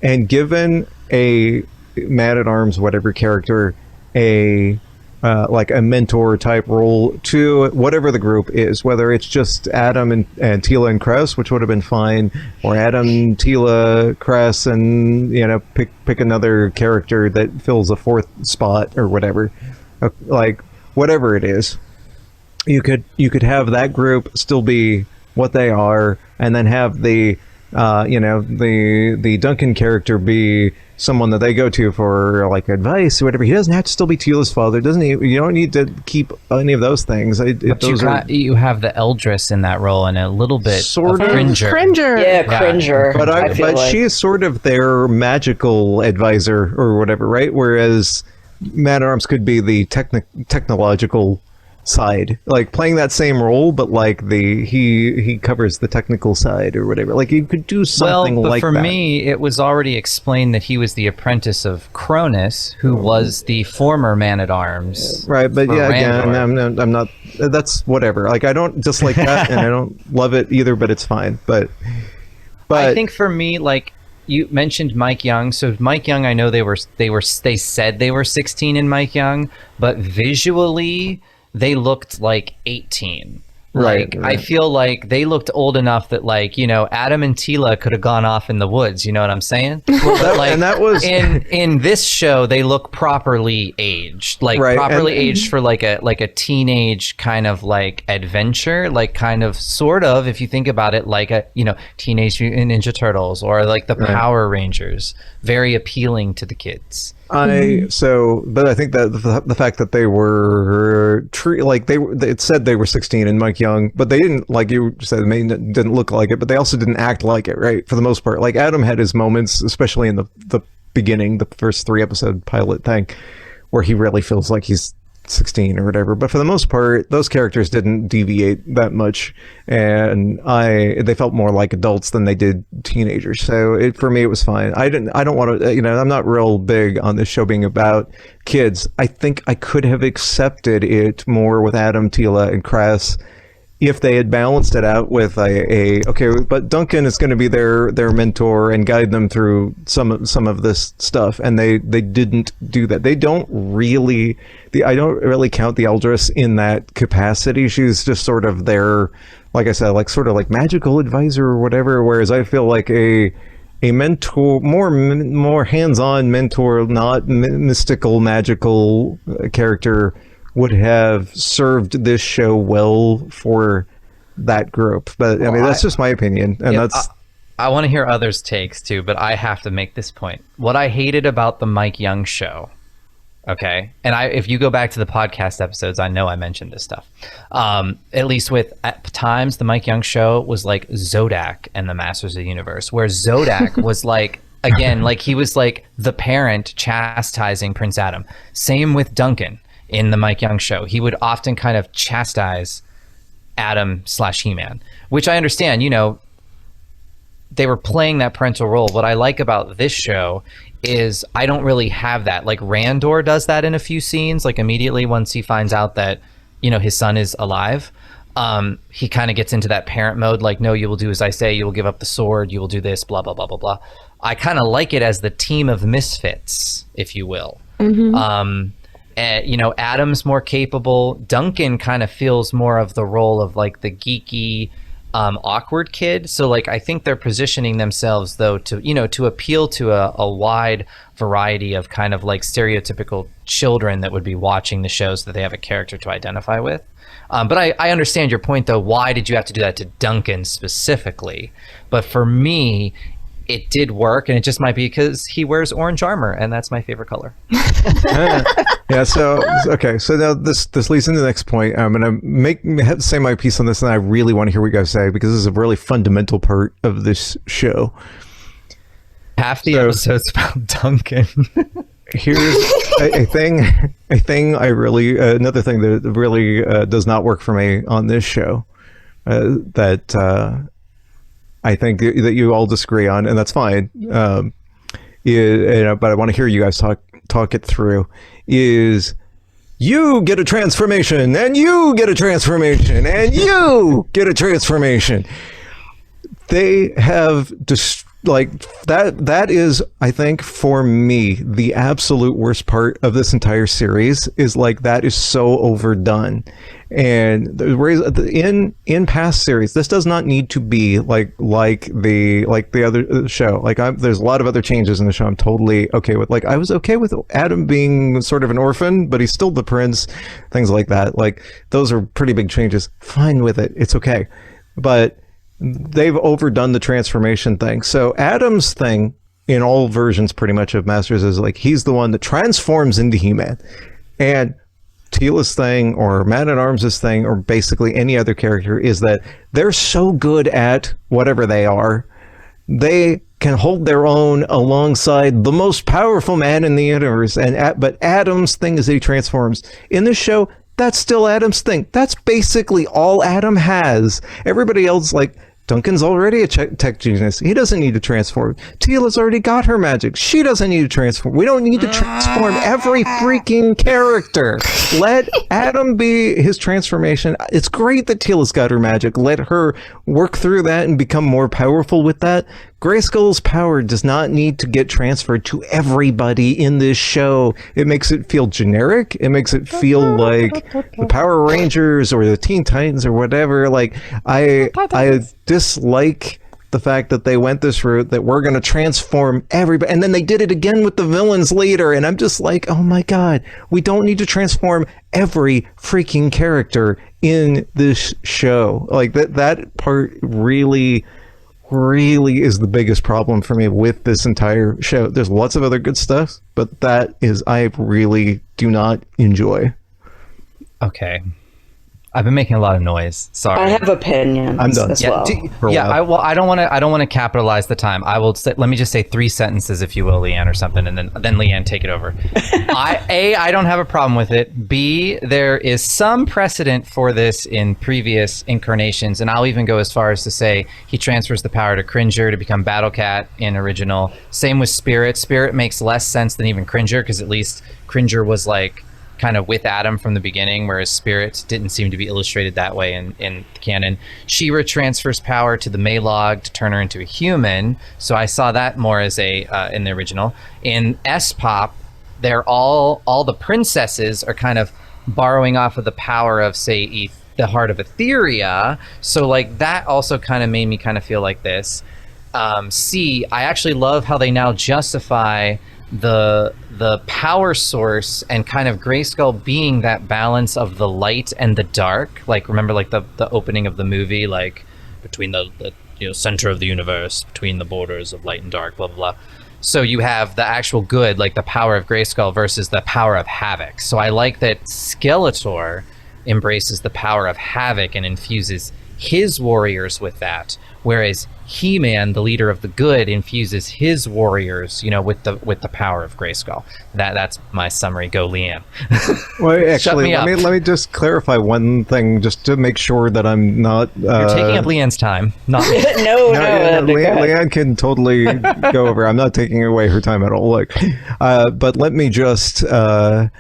and given a Man-at-Arms whatever character like a mentor type role to whatever the group is, whether it's just Adam and Tila and Cress, which would have been fine, or Adam, Tila, Cress, and pick another character that fills a fourth spot or whatever, like whatever it is. You could have that group still be what they are, and then have the Duncan character be someone that they go to for like advice or whatever. He doesn't have to still be Tila's father, doesn't he? You don't need to keep any of those things. You have the Eldris in that role, and a little bit sort of Cringer. Yeah, Cringer. But she is sort of their magical advisor or whatever, right? Whereas Man-at-Arms could be the technological side, like playing that same role, but like he covers the technical side or whatever. Like you could do something like that. For me, it was already explained that he was the apprentice of Cronus, who was the former Man-at-Arms. Right, but yeah, Randor. again, I'm not. That's whatever. Like I don't dislike that, and I don't love it either, but it's fine. But I think for me, like you mentioned Mike Young. So Mike Young, I know they said they were 16 in Mike Young, but visually they looked like 18. Right. I feel like they looked old enough that, like, Adam and Tila could have gone off in the woods. You know what I'm saying? And that was in this show, they look properly aged, like properly aged for like a teenage kind of like adventure, like kind of sort of, if you think about it, like a Teenage Mutant Ninja Turtles or like the Power Rangers. Very appealing to the kids. But I think that the fact that they were it said they were 16 in Mike Young, but they didn't, like you said, didn't look like it, but they also didn't act like it, right? For the most part, like Adam had his moments, especially in the beginning, the first 3 episode pilot thing, where he really feels like he's 16 or whatever, but for the most part those characters didn't deviate that much, and they felt more like adults than they did teenagers. So for me it was fine. I don't want to, I'm not real big on this show being about kids. I think I could have accepted it more with Adam, Tila, and Crass if they had balanced it out with okay, but Duncan is going to be their mentor and guide them through some of this stuff, and they didn't do that. I don't really count the Eldris in that capacity. She's just sort of their, like I said, like sort of like magical advisor or whatever. Whereas I feel like a mentor, more hands-on mentor, not mystical, magical character, would have served this show well for that group. But I mean, that's just my opinion, and that's. I want to hear others' takes too, but I have to make this point. What I hated about the Mike Young show, okay, and if you go back to the podcast episodes, I know I mentioned this stuff. At least at times, the Mike Young show was like Zodak and the Masters of the Universe, where Zodak was like. Again, like he was like the parent chastising Prince Adam. Same with Duncan. In the Mike Young show, he would often kind of chastise Adam / He-Man, which I understand, they were playing that parental role. What I like about this show is I don't really have that. Like Randor does that in a few scenes, like immediately once he finds out that, his son is alive. He kind of gets into that parent mode, like, no, you will do as I say, you will give up the sword, you will do this, blah, blah, blah, blah, blah. I kind of like it as the team of misfits, if you will. Mm-hmm. Adam's more capable. Duncan kind of feels more of the role of like the geeky, awkward kid. So like, I think they're positioning themselves though to appeal to a wide variety of kind of like stereotypical children that would be watching the show, so that they have a character to identify with. But I understand your point though. Why did you have to do that to Duncan specifically? But for me, it did work, and it just might be because he wears orange armor, and that's my favorite color. Yeah. So okay. So now this leads into the next point. I'm gonna say my piece on this, and I really want to hear what you guys say, because this is a really fundamental part of this show. Half the episode's about Duncan. Here's a thing another thing that really does not work for me on this show, that I think that you all disagree on, and that's fine. But I want to hear you guys talk it through. Is you get a transformation, and you get a transformation, and you get a transformation. They have that is, I think, for me, the absolute worst part of this entire series. Is like, that is so overdone. And in past series, this does not need to be like the other show. Like, there's a lot of other changes in the show I'm totally okay with. Like, I was okay with Adam being sort of an orphan, but he's still the prince. Things like that. Like, those are pretty big changes. Fine with it. It's okay. But they've overdone the transformation thing. So Adam's thing in all versions pretty much of Masters is like, he's the one that transforms into He-Man. And Teela's thing, or Man-at-Arms' thing, or basically any other character, is that they're so good at whatever they are, they can hold their own alongside the most powerful man in the universe. But Adam's thing is he transforms. In this show, that's still Adam's thing. That's basically all Adam has. Everybody else, like, Duncan's already a tech genius. He doesn't need to transform. Teela's already got her magic. She doesn't need to transform. We don't need to transform every freaking character. Let Adam be his transformation. It's great that Teela's got her magic. Let her work through that and become more powerful with that. Grayskull's power does not need to get transferred to everybody in this show. It makes it feel generic. It makes it feel like the Power Rangers or the Teen Titans or whatever. Like, I dislike the fact that they went this route, that we're going to transform everybody. And then they did it again with the villains later. And I'm just like, oh my God, we don't need to transform every freaking character in this show. Like, that part really is the biggest problem for me with this entire show. There's lots of other good stuff, but that is, I really do not enjoy. Okay. I've been making a lot of noise. Sorry. I have opinions I'm done. as Yeah, well. I don't want to capitalize the time. I will say, let me just say 3 sentences, if you will, Leanne, or something, and then Leanne, take it over. I don't have a problem with it. B, there is some precedent for this in previous incarnations, and I'll even go as far as to say he transfers the power to Cringer to become Battle Cat in original. Same with Spirit. Spirit makes less sense than even Cringer, because at least Cringer was like kind of with Adam from the beginning, whereas Spirit didn't seem to be illustrated that way in canon. She-Ra transfers power to the Maylog to turn her into a human, so I saw that more as a in the original. In S-Pop, they're all the princesses are kind of borrowing off of the power of, say, the heart of Etheria, so like that also kind of made me kind of feel like this. C, I actually love how they now justify the power source and kind of Grayskull being that balance of the light and the dark. Like, remember, like the opening of the movie, like between the center of the universe, between the borders of light and dark, blah blah blah. So you have the actual good, like the power of Grayskull, versus the power of Havoc. So I like that Skeletor embraces the power of Havoc and infuses his warriors with that, whereas HeMan, the leader of the good, infuses his warriors, with the power of Grayskull. That's my summary. Go, Leanne. Well, actually, Shut me up. let me just clarify one thing, just to make sure that I'm not. You're taking up Leanne's time. Not me. No, Leanne can totally go over. I'm not taking away her time at all. Like, but let me just to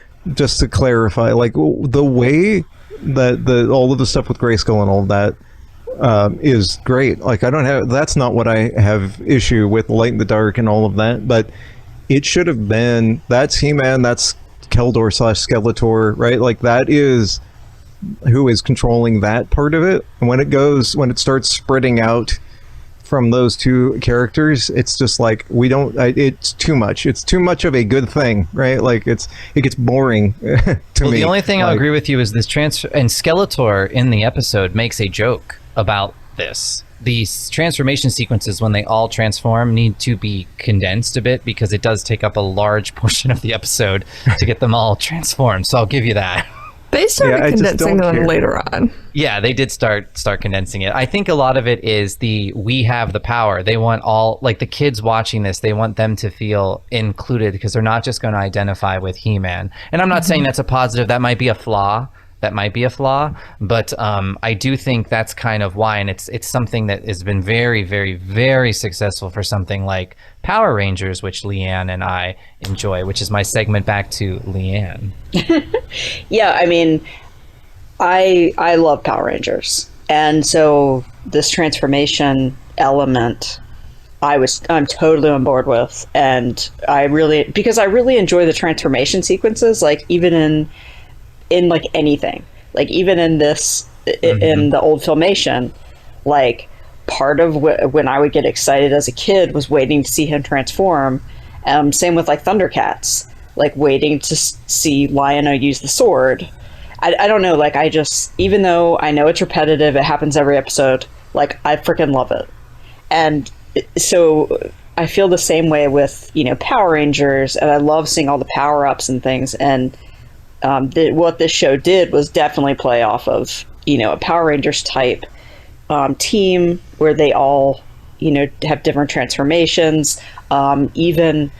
clarify, like the way that all of the stuff with Grayskull and all of that is great. Like, that's not what I have issue with, light and the dark and all of that, but it should have been, that's He-Man, that's Keldor / Skeletor, right? Like, that is who is controlling that part of it. And when it starts spreading out from those two characters, it's just like, it's too much. It's too much of a good thing, right? Like, it gets boring to me. The only thing I'll agree with you is this transfer, and Skeletor in the episode makes a joke about this. These transformation sequences, when they all transform, need to be condensed a bit, because it does take up a large portion of the episode to get them all transformed. So I'll give you that. They started condensing them later on. Yeah, they did start condensing it. I think a lot of it is we have the power. They want all, like the kids watching this, they want them to feel included, because they're not just going to identify with He-Man. And I'm not saying that's a positive. That might be a flaw. But I do think that's kind of why, and it's something that has been very, very, very successful for something like Power Rangers, which Leanne and I enjoy, which is my segment back to Leanne. Yeah, I mean, I love Power Rangers, and so this transformation element I'm totally on board with, and because I really enjoy the transformation sequences, like even in like anything, like even in this, in the old Filmation, like part of when I would get excited as a kid was waiting to see him transform. Same with like Thundercats, like waiting to see Lion-O use the sword. I don't know, like I just, even though I know it's repetitive, it happens every episode, like I freaking love it. And so I feel the same way with, Power Rangers, and I love seeing all the power-ups and things, and what this show did was definitely play off of, a Power Rangers type team where they all, have different transformations. Even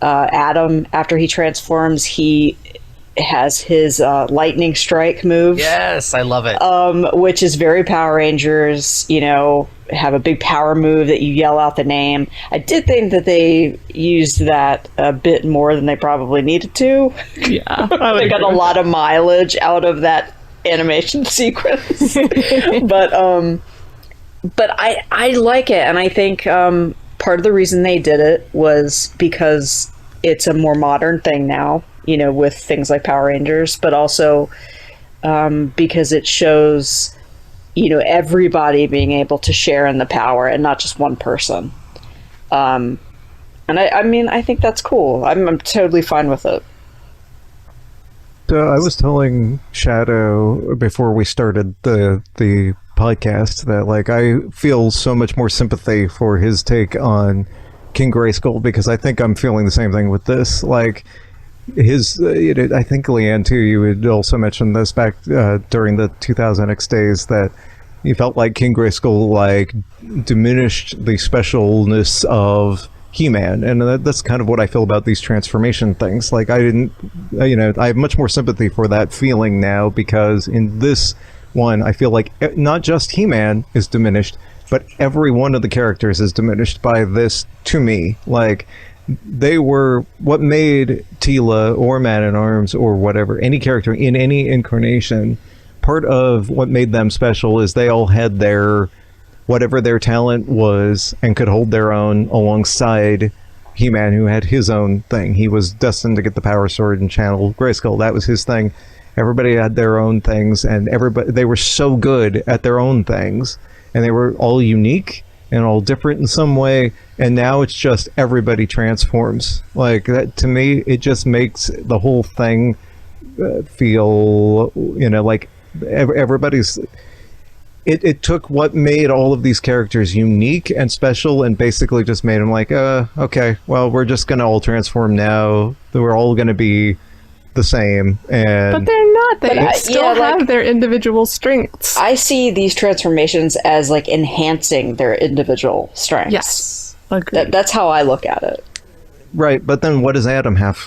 Adam, after he transforms, he has his lightning strike move. Yes, I love it. Which is very Power Rangers, have a big power move that you yell out the name. I did think that they used that a bit more than they probably needed to. Yeah. They got a lot of mileage out of that animation sequence. But I like it, and I think part of the reason they did it was because it's a more modern thing now, with things like Power Rangers, but also because it shows everybody being able to share in the power and not just one person. And I mean, I think that's cool. I'm totally fine with it. I was telling Shadow before we started the podcast that, like, I feel so much more sympathy for his take on King Grayskull, because I think I'm feeling the same thing with this. Like, his, I think Leanne too, you had also mentioned this back during the 2000X days, that you felt like King Grayskull like diminished the specialness of HeMan, and that's kind of what I feel about these transformation things. Like, I didn't, I have much more sympathy for that feeling now, because in this one, I feel like not just HeMan is diminished, but every one of the characters is diminished by this, to me. Like, they were what made Teela or Man-at-Arms or whatever, any character in any incarnation, part of what made them special is they all had their, whatever their talent was, and could hold their own alongside HeMan, who had his own thing. He was destined to get the Power Sword and channel Grayskull. That was his thing. Everybody had their own things, and they were so good at their own things, and they were all unique and all different in some way. And now it's just everybody transforms. Like, that, to me, it just makes the whole thing feel, like everybody's. It took what made all of these characters unique and special and basically just made them like, okay, well, we're just going to all transform now. We're all going to be the same. But they're not. They still have their individual strengths. I see these transformations as like enhancing their individual strengths. Yes. That's how I look at it. Right, but then what does Adam have?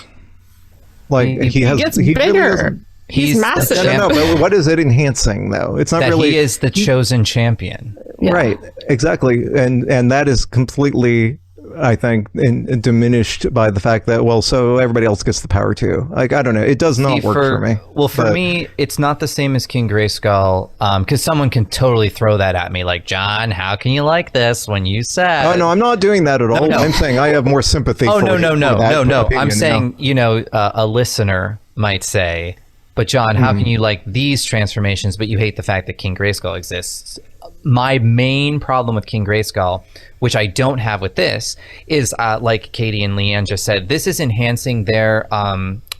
Like, he gets bigger. Really He's massive. No, but what is it enhancing, though? It's not that really. He is the chosen champion. Yeah. Right, exactly, and that is completely, I think, diminished by the fact that, well, so everybody else gets the power too. Like, I don't know, it does not work for me. Well, for me, it's not the same as King Grayskull, because someone can totally throw that at me, like, John, how can you like this when you said? Oh no, I'm not doing that at all. No. I'm saying I have more sympathy. Oh, for no. I'm saying, no. A listener might say, but John, how can you like these transformations, but you hate the fact that King Grayskull exists? My main problem with King Grayskull, which I don't have with this, is like Katie and Leanne just said, this is enhancing their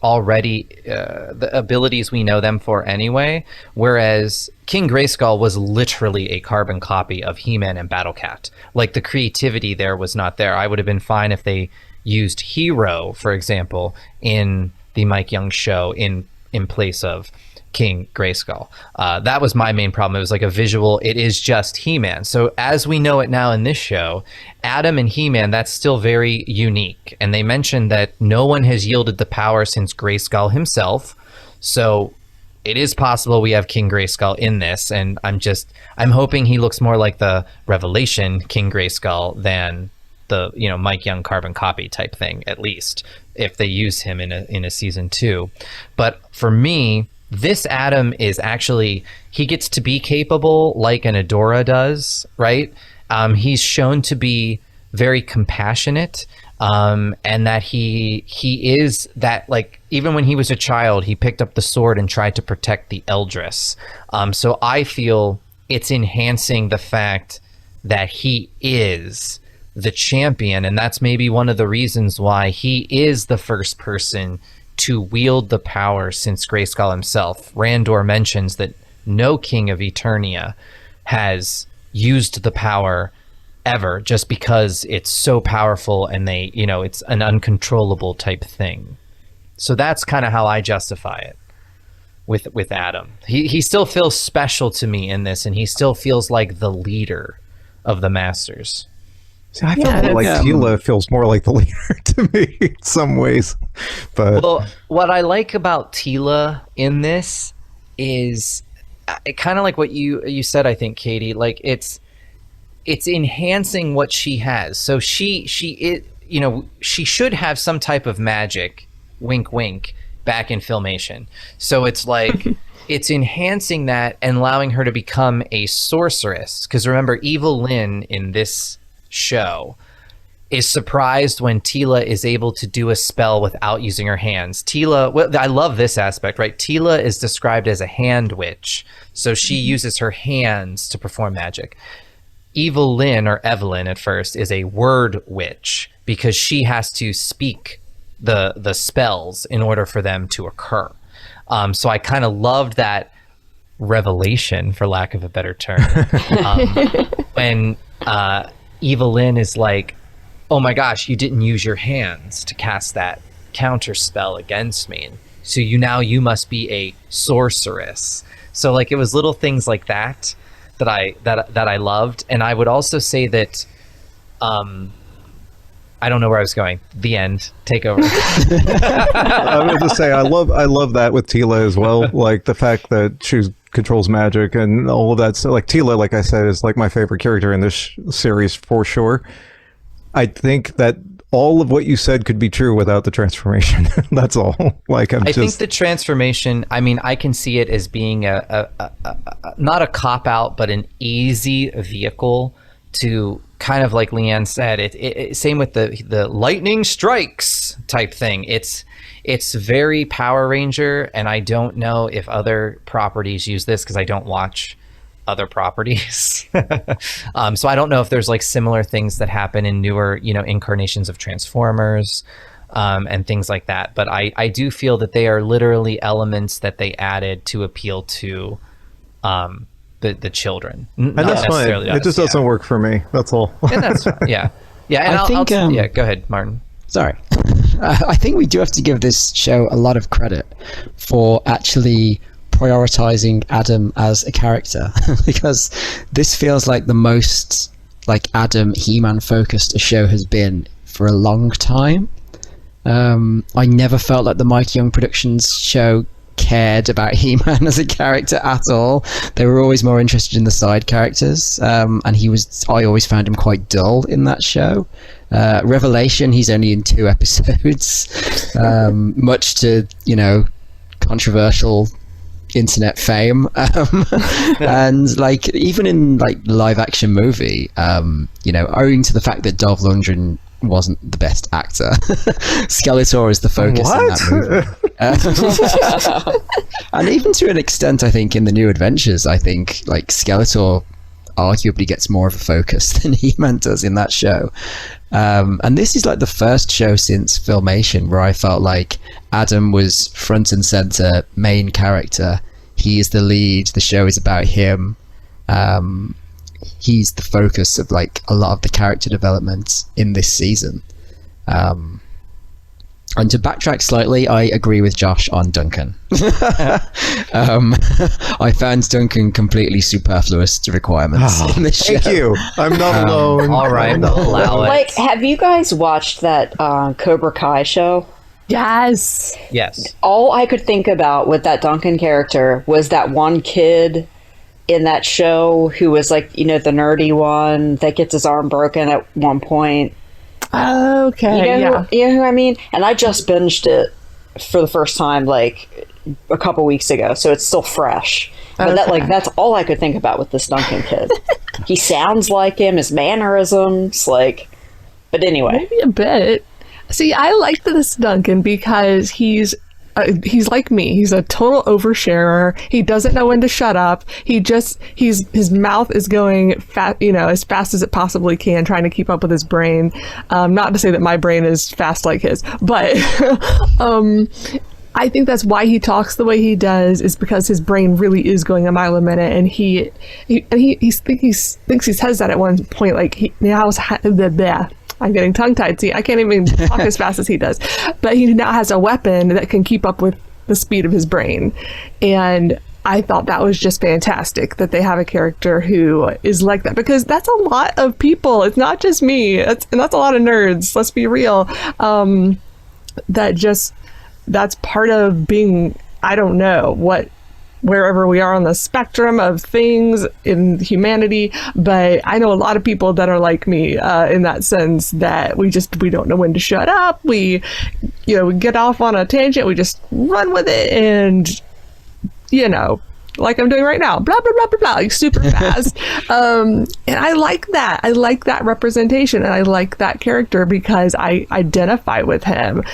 already the abilities we know them for anyway, whereas King Grayskull was literally a carbon copy of He-Man and Battle Cat. Like, the creativity there was not there. I would have been fine if they used Hero, for example, in the Mike Young show in place of King Grayskull. That was my main problem. It was like a visual, it is just He-Man. So as we know it now in this show, Adam and He-Man, that's still very unique. And they mentioned that no one has yielded the power since Grayskull himself. So it is possible we have King Grayskull in this. And I'm hoping he looks more like the Revelation King Grayskull than the, Mike Young carbon copy type thing, at least, if they use him in a season 2. But for me, this Adam is actually, he gets to be capable like an Adora does, right? He's shown to be very compassionate, and that he is that, like, even when he was a child, he picked up the sword and tried to protect the Eldris. So I feel it's enhancing the fact that he is the champion, and that's maybe one of the reasons why he is the first person to wield the power since Grayskull himself. Randor mentions that no king of Eternia has used the power ever, just because it's so powerful and they, it's an uncontrollable type thing. So that's kind of how I justify it with Adam. He still feels special to me in this, and he still feels like the leader of the Masters. See, I feel like Teela feels more like the leader to me in some ways. But well, what I like about Teela in this is kind of like what you said, I think, Katie. Like, it's enhancing what she has. So she should have some type of magic, wink wink, back in Filmation. So it's like it's enhancing that and allowing her to become a sorceress. Because remember, Evil Lynn in this show is surprised when Teela is able to do a spell without using her hands. Teela, well, I love this aspect, right? Teela is described as a hand witch, so she uses her hands to perform magic. Evil Lynn, or Evelyn at first, is a word witch because she has to speak the spells in order for them to occur. So I kind of loved that revelation, for lack of a better term, when Evil Lynn is like, oh my gosh, you didn't use your hands to cast that counter spell against me. So you must be a sorceress. So like it was little things like that I loved. And I would also say that I don't know where I was going. The end. Take over. I was just say I love that with Tila as well. Like the fact that she controls magic and all of that. So like Tila, like I said, is like my favorite character in this series for sure. I think that all of what you said could be true without the transformation. That's all. Like I think the transformation, I mean, I can see it as being a not a cop out, but an easy vehicle to kind of like Leanne said. It same with the lightning strikes type thing. It's very Power Ranger, and I don't know if other properties use this because I don't watch other properties. So I don't know if there's like similar things that happen in newer, incarnations of Transformers and things like that. But I do feel that they are literally elements that they added to appeal to the children. And that's fine. It just doesn't work for me. That's all. And that's fine. Yeah. Yeah. And I think, yeah, go ahead, Martin. Sorry. I think we do have to give this show a lot of credit for actually prioritizing Adam as a character, because this feels like the most like Adam He-Man focused a show has been for a long time. I never felt like the Mike Young Productions show cared about He-Man as a character at all. They were always more interested in the side characters, and I always found him quite dull in that show. Revelation, he's only in 2 episodes, much to controversial internet fame, and like even in like live action movie, owing to the fact that Dolph Lundgren wasn't the best actor, Skeletor is the focus in that movie. And even to an extent, I think in the New Adventures, I think like Skeletor arguably gets more of a focus than He-Man does in that show. And this is like the first show since Filmation where I felt like Adam was front and center, main character. He is the lead. The show is about him. He's the focus of like a lot of the character development in this season. And to backtrack slightly, I agree with Josh on Duncan. I found Duncan completely superfluous to requirements in this show. Thank you. I'm not alone. All right, allow it. Like, have you guys watched that Cobra Kai show? Yes. Yes. All I could think about with that Duncan character was that one kid in that show who was like, the nerdy one that gets his arm broken at one point. Okay. You know who I mean? And I just binged it for the first time like a couple weeks ago, so it's still fresh. But that's all I could think about with this Duncan kid. He sounds like him, his mannerisms, like. But anyway, maybe a bit. See, I like this Duncan because he's like me. He's a total oversharer. He doesn't know when to shut up. His mouth is going fast, as fast as it possibly can, trying to keep up with his brain. Not to say that my brain is fast like his, but I think that's why he talks the way he does, is because his brain really is going a mile a minute, and he thinks he says that at one point, like I'm getting tongue-tied. See, I can't even talk as fast as he does. But he now has a weapon that can keep up with the speed of his brain. And I thought that was just fantastic that they have a character who is like that, because that's a lot of people. It's not just me. That's a lot of nerds. Let's be real. That's part of being, I don't know, wherever we are on the spectrum of things in humanity, but I know a lot of people that are like me in that sense, that we don't know when to shut up. We get off on a tangent, we just run with it, and like I'm doing right now, blah blah blah blah blah, like super fast. And I like that. I like that representation, and I like that character because I identify with him.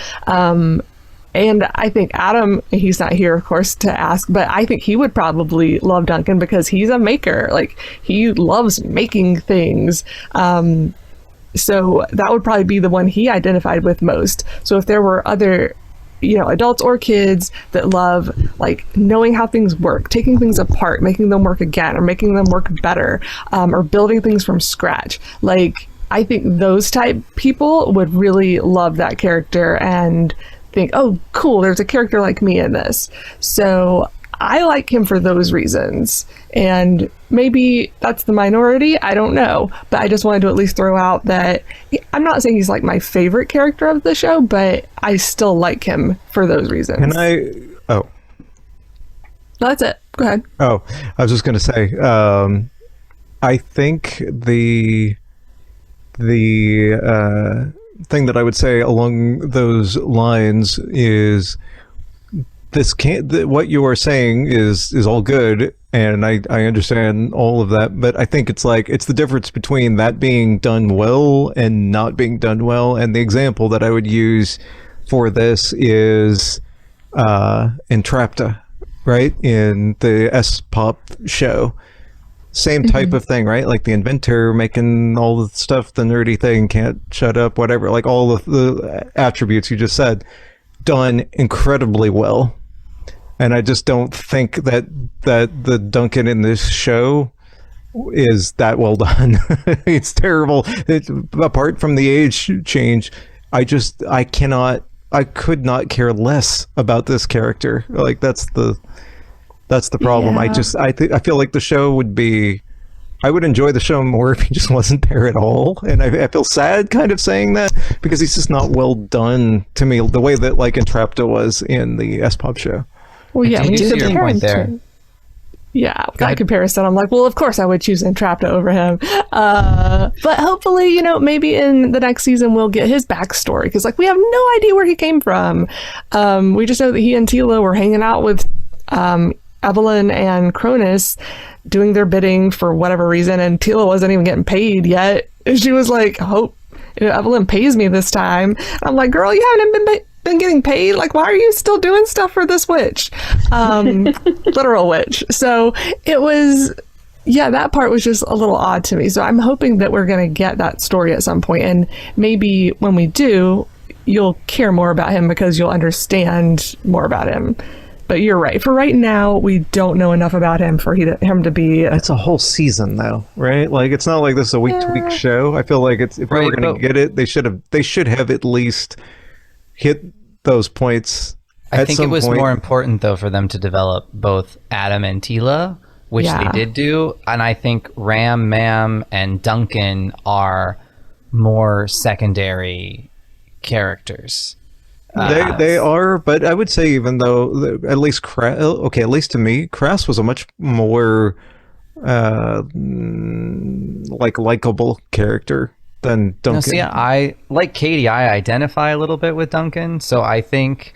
And I think Adam, he's not here, of course, to ask, but I think he would probably love Duncan because he's a maker. Like, he loves making things. So that would probably be the one he identified with most. So if there were other, adults or kids that love, like, knowing how things work, taking things apart, making them work again, or making them work better, or building things from scratch, like, I think those type people would really love that character, and think, oh, cool, there's a character like me in this. So I like him for those reasons. And maybe that's the minority. I don't know. But I just wanted to at least throw out that I'm not saying he's like my favorite character of the show, but I still like him for those reasons. Can I? Oh. No, that's it. Go ahead. Oh, I was just going to say, I think the thing that I would say along those lines is what you are saying is all good, and I understand all of that, but I think it's the difference between that being done well and not being done well. And the example that I would use for this is Entrapta, right? In the S-pop show. Same type of thing, right? Like the inventor making all the stuff, the nerdy thing, can't shut up, whatever, like all of the attributes you just said, done incredibly well. And I just don't think that the Duncan in this show is that well done. It's terrible. Apart from the age change, I could not care less about this character. Like that's the problem. Yeah. I feel like the show I would enjoy the show more if he just wasn't there at all. And I feel sad kind of saying that because he's just not well done to me the way that like Entrapta was in the S-pop show. Well, yeah, when you see your compare point him there. to- Yeah, with that comparison, I'm like, well, of course I would choose Entrapta over him. But hopefully, maybe in the next season we'll get his backstory because, like, we have no idea where he came from. We just know that he and Tila were hanging out with Evelyn and Cronus doing their bidding for whatever reason, and Tila wasn't even getting paid yet. And she was like, hope Evelyn pays me this time. And I'm like, girl, you haven't been getting paid. Like, why are you still doing stuff for this witch? Literal witch. So it was, that part was just a little odd to me. So I'm hoping that we're going to get that story at some point, and maybe when we do, you'll care more about him because you'll understand more about him. But you're right. For right now, we don't know enough about him for him to be. It's a whole season, though, right? Like it's not like this is a week-to-week show. I feel like if we were going to get it, they should have at least hit those points. I think it was more important though for them to develop both Adam and Tila, which they did do, and I think Ram, Mam, and Duncan are more secondary characters. They are, but I would say even though at least at least to me, Crass was a much more likable character than Duncan. No, see, I like Katie. I identify a little bit with Duncan, so I think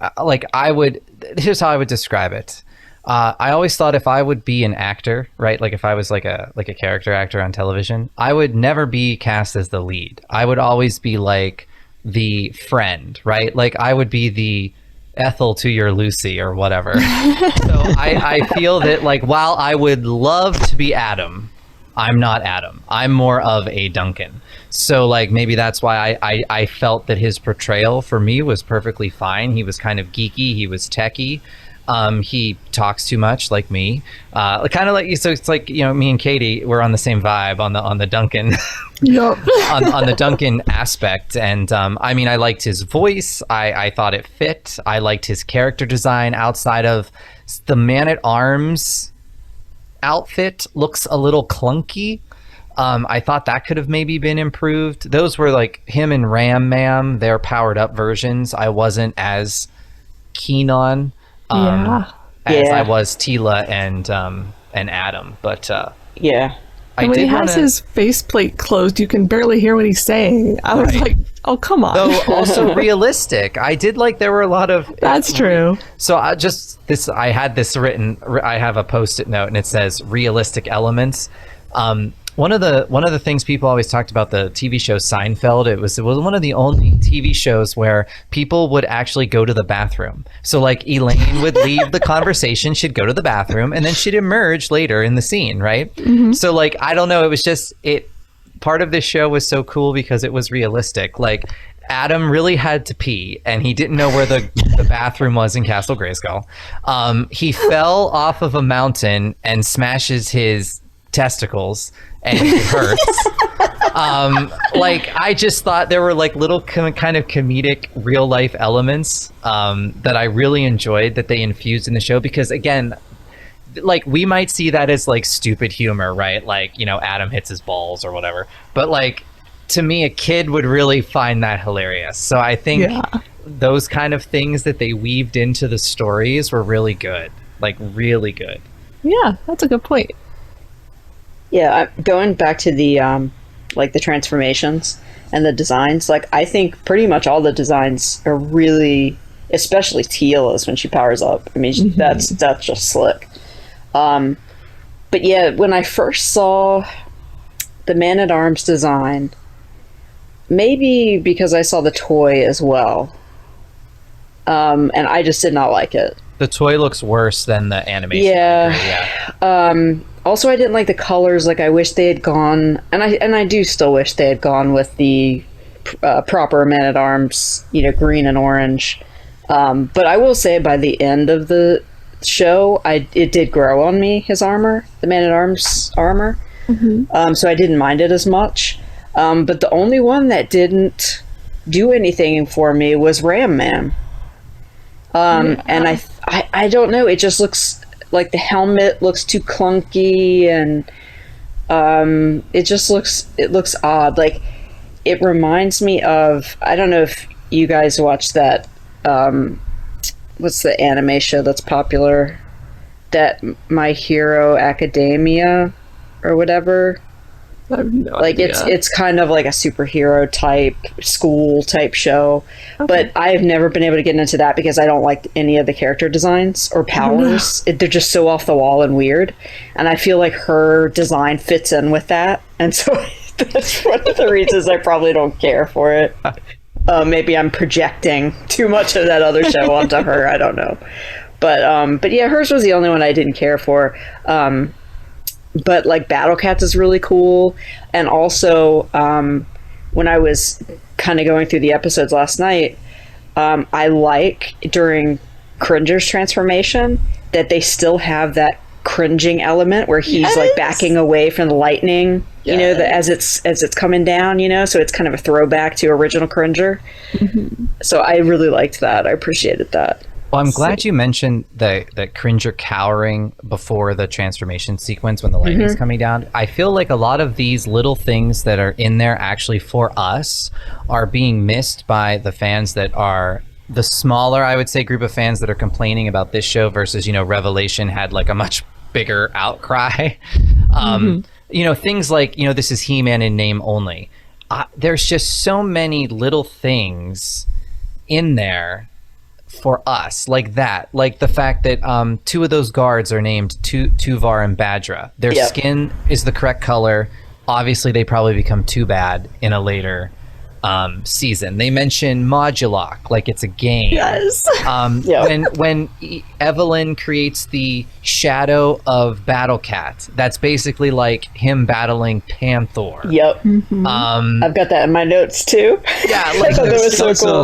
here's how I would describe it. I always thought if I would be an actor, right, like if I was like a character actor on television, I would never be cast as the lead. I would always be like the friend, right? Like I would be the Ethel to your Lucy or whatever. So I feel that like while I would love to be Adam, I'm not Adam. I'm more of a Duncan. So like maybe that's why I felt that his portrayal for me was perfectly fine. He was kind of geeky. He was techie. He talks too much like me, kind of like you. So it's like, me and Katie, we're on the same vibe on the Duncan, Yep. on the Duncan aspect. And I mean, I liked his voice. I thought it fit. I liked his character design outside of the Man-at-Arms outfit looks a little clunky. I thought that could have maybe been improved. Those were like him and Ram Mam, their powered up versions. I wasn't as keen on. As I was Tila and Adam, but And when he has his faceplate closed, you can barely hear what he's saying. I was like, oh, come on. Though also realistic. I did like there were a lot of. That's true. So I had this written. I have a Post-it note, and it says realistic elements. One of the things people always talked about the TV show Seinfeld, it was one of the only TV shows where people would actually go to the bathroom. So like Elaine would leave the conversation, she'd go to the bathroom, and then she'd emerge later in the scene, right? Mm-hmm. So like, I don't know, it was just, part of this show was so cool because it was realistic. Like Adam really had to pee and he didn't know where the bathroom was in Castle Grayskull. He fell off of a mountain and smashes his testicles and it hurts. Like, I just thought there were like little kind of comedic real life elements that I really enjoyed that they infused in the show, because again, like, we might see that as like stupid humor, right? Like, you know, Adam hits his balls or whatever, but like, to me, a kid would really find that hilarious. So I think those kind of things that they weaved into the stories were really good, like really good. Yeah, that's a good point. Yeah, going back to the like the transformations and the designs, like I think pretty much all the designs are really, especially Teela's when she powers up. I mean, that's just slick. But yeah, when I first saw the Man-at-Arms design, maybe because I saw the toy as well, and I just did not like it. The toy looks worse than the animation. Yeah. Also, I didn't like the colors. Like, I wish they had gone, and I do still wish they had gone with the proper Man-at-Arms, you know, green and orange. But I will say, by the end of the show, it did grow on me, his armor, the Man-at-Arms armor. So I didn't mind it as much. But the only one that didn't do anything for me was Ram Man. And I don't know, it just looks like the helmet looks too clunky, and it looks odd. Like, it reminds me of, I don't know if you guys watched that, what's the anime show that's popular? That My Hero Academia or whatever. I have no like idea. It's kind of like a superhero type school type show, but I've never been able to get into that because I don't like any of the character designs or powers. They're just so off the wall and weird, and I feel like her design fits in with that, and so that's one of the reasons I probably don't care for it. Maybe I'm projecting too much of that other show onto her. I don't know, but yeah, hers was the only one I didn't care for. But like Battle Cats is really cool, and also when I was kind of going through the episodes last night, I like during Cringer's transformation that they still have that cringing element where he's like backing away from the lightning, you know, as it's coming down, you know, so it's kind of a throwback to original Cringer. So I really liked that. I appreciated that. Well, I'm glad you mentioned the Cringer cowering before the transformation sequence when the lightning's coming down. I feel like a lot of these little things that are in there actually for us are being missed by the fans that are the smaller, I would say, group of fans that are complaining about this show versus, you know, Revelation had like a much bigger outcry. You know, things like, you know, this is He-Man in name only. There's just so many little things in there for us, like that, like the fact that two of those guards are named Tuvar and Badra. Their skin is the correct color. Obviously, they probably become too bad in a later season. They mention Modulok like it's a game. Yes. When Evelyn creates the shadow of Battle Cat, that's basically like him battling Panther. Yep. I've got that in my notes too. Yeah, like that was so cool.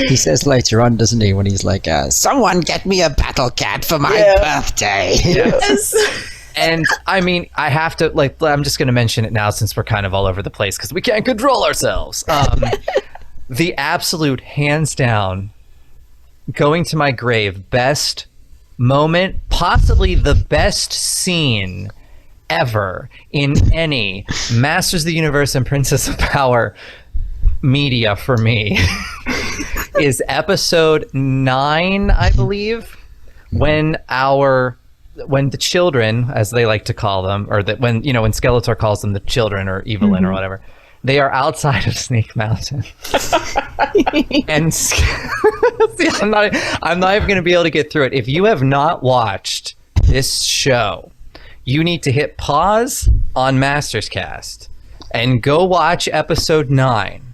He says later on, doesn't he, when he's like, someone get me a Battle Cat for my birthday. Yes. And I mean, I have to, like, I'm just going to mention it now since we're kind of all over the place because we can't control ourselves. The absolute hands down, going to my grave, best moment, possibly the best scene ever in any Masters of the Universe and Princess of Power media for me is episode 9, I believe, when the children, as they like to call them, or that when, you know, when Skeletor calls them the children or Evelyn or whatever, they are outside of Snake Mountain. And see, I'm not even going to be able to get through it. If you have not watched this show, you need to hit pause on Masters Cast and go watch episode 9.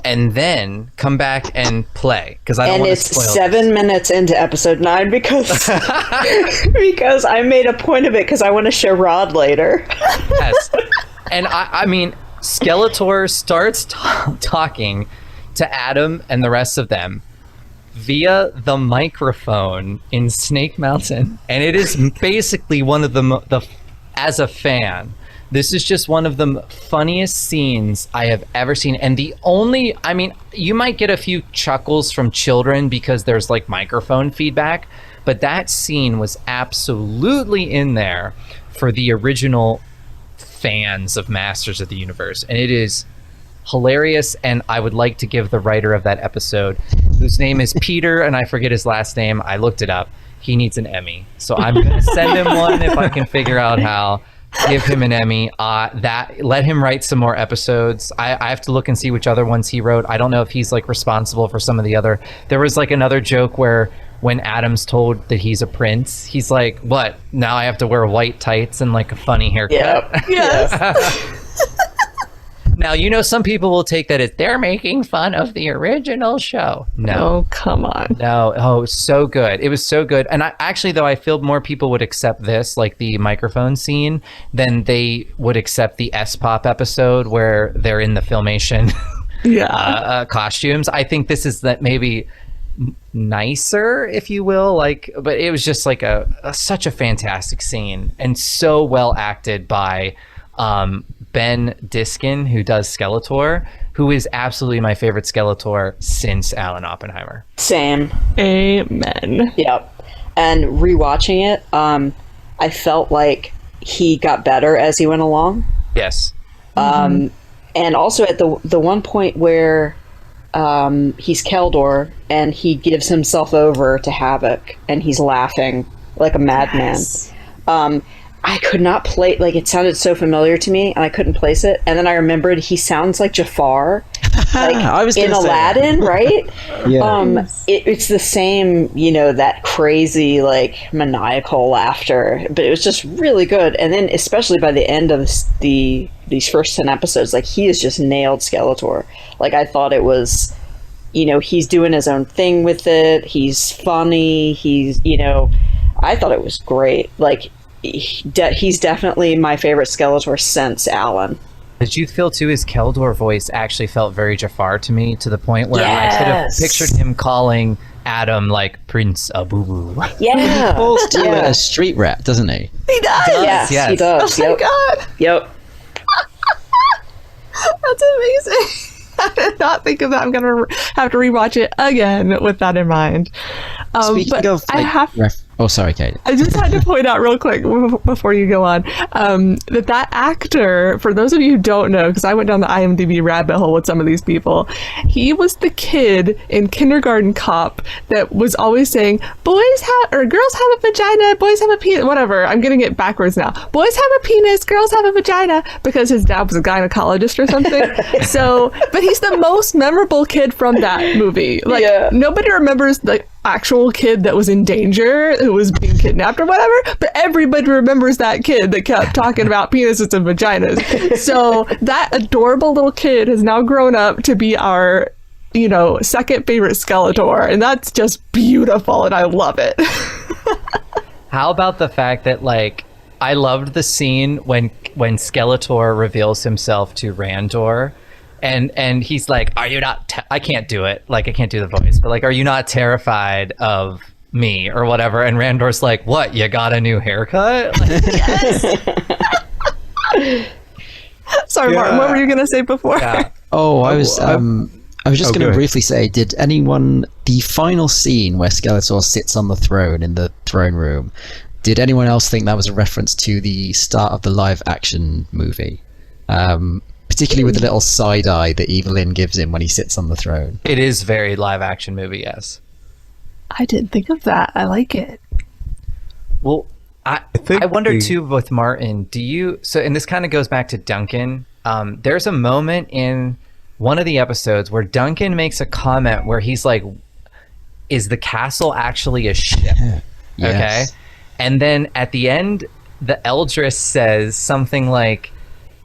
And then come back and play because I don't want to spoil it. And it's 7 minutes into episode 9 because because I made a point of it because I want to show Rod later. Yes, and I mean, Skeletor starts talking to Adam and the rest of them via the microphone in Snake Mountain, and it is basically one of the as a fan, This is just one of the funniest scenes I have ever seen. And the only, I mean, you might get a few chuckles from children because there's like microphone feedback, but that scene was absolutely in there for the original fans of Masters of the Universe. And it is hilarious. And I would like to give the writer of that episode, whose name is Peter, and I forget his last name. I looked it up. He needs an Emmy. So I'm going to send him one if I can figure out how. Give him an Emmy. Let him write some more episodes. I have to look and see which other ones he wrote. I don't know if he's like responsible for some of the other. There was like another joke where when Adam's told that he's a prince, he's like, "What? Now I have to wear white tights and like a funny haircut." Yep. Yes. Now, you know, some people will take that as they're making fun of the original show. No. Oh, come on. No. Oh, so good. It was so good. And I feel more people would accept this, like the microphone scene, than they would accept the S-Pop episode where they're in the Filmation costumes. I think this is that maybe nicer, if you will, like, but it was just like such a fantastic scene and so well acted by Ben Diskin, who does Skeletor, who is absolutely my favorite Skeletor since Alan Oppenheimer. Same. Amen. Yep. And rewatching it, I felt like he got better as he went along. Yes. And also at the one point where he's Keldor and he gives himself over to Havoc and he's laughing like a madman. I could not like, it sounded so familiar to me and I couldn't place it. And then I remembered he sounds like Jafar, like I was in Aladdin, right? Yeah. It's the same, you know, that crazy, like, maniacal laughter, but it was just really good. And then especially by the end of these first 10 episodes, like, he has just nailed Skeletor. Like, I thought it was, you know, he's doing his own thing with it. He's funny. He's, you know, I thought it was great. Like, he's definitely my favorite Skeletor since Alan. Did you feel too his Keldor voice actually felt very Jafar to me, to the point where I could have pictured him calling Adam like Prince Abu? Yeah. He calls to a street rat, doesn't he? He does. Yes, he does. Oh my God. Yep. That's amazing. I did not think of that. I'm going to have to rewatch it again with that in mind. Speaking of, like, oh, sorry, Kate. I just had to point out real quick before you go on that actor, for those of you who don't know, because I went down the IMDb rabbit hole with some of these people, he was the kid in Kindergarten Cop that was always saying, girls have a vagina, boys have a penis, whatever. I'm getting it backwards now. Boys have a penis, girls have a vagina, because his dad was a gynecologist or something. So, but he's the most memorable kid from that movie. Like, nobody remembers the actual kid that was in danger, who was being kidnapped or whatever, but everybody remembers that kid that kept talking about penises and vaginas. So that adorable little kid has now grown up to be our, you know, second favorite Skeletor, and that's just beautiful, and I love it. How about the fact that, like, I loved the scene when Skeletor reveals himself to Randor, and he's like, "Are you not? I can't do it. Like, I can't do the voice, but like, are you not terrified of me or whatever?" And Randor's like, "What? You got a new haircut?" Like, yes. Sorry, Martin. What were you gonna say before? Yeah. Oh, I was just going to briefly say, did anyone, the final scene where Skeletor sits on the throne in the throne room, did anyone else think that was a reference to the start of the live action movie? Particularly with the little side eye that Evelyn gives him when he sits on the throne. It is very live action movie, yes. I didn't think of that. I like it. Well, I wonder too with Martin, and this kind of goes back to Duncan. There's a moment in one of the episodes where Duncan makes a comment where he's like, "Is the castle actually a ship?" Yes. Okay. And then at the end, the Eldris says something like,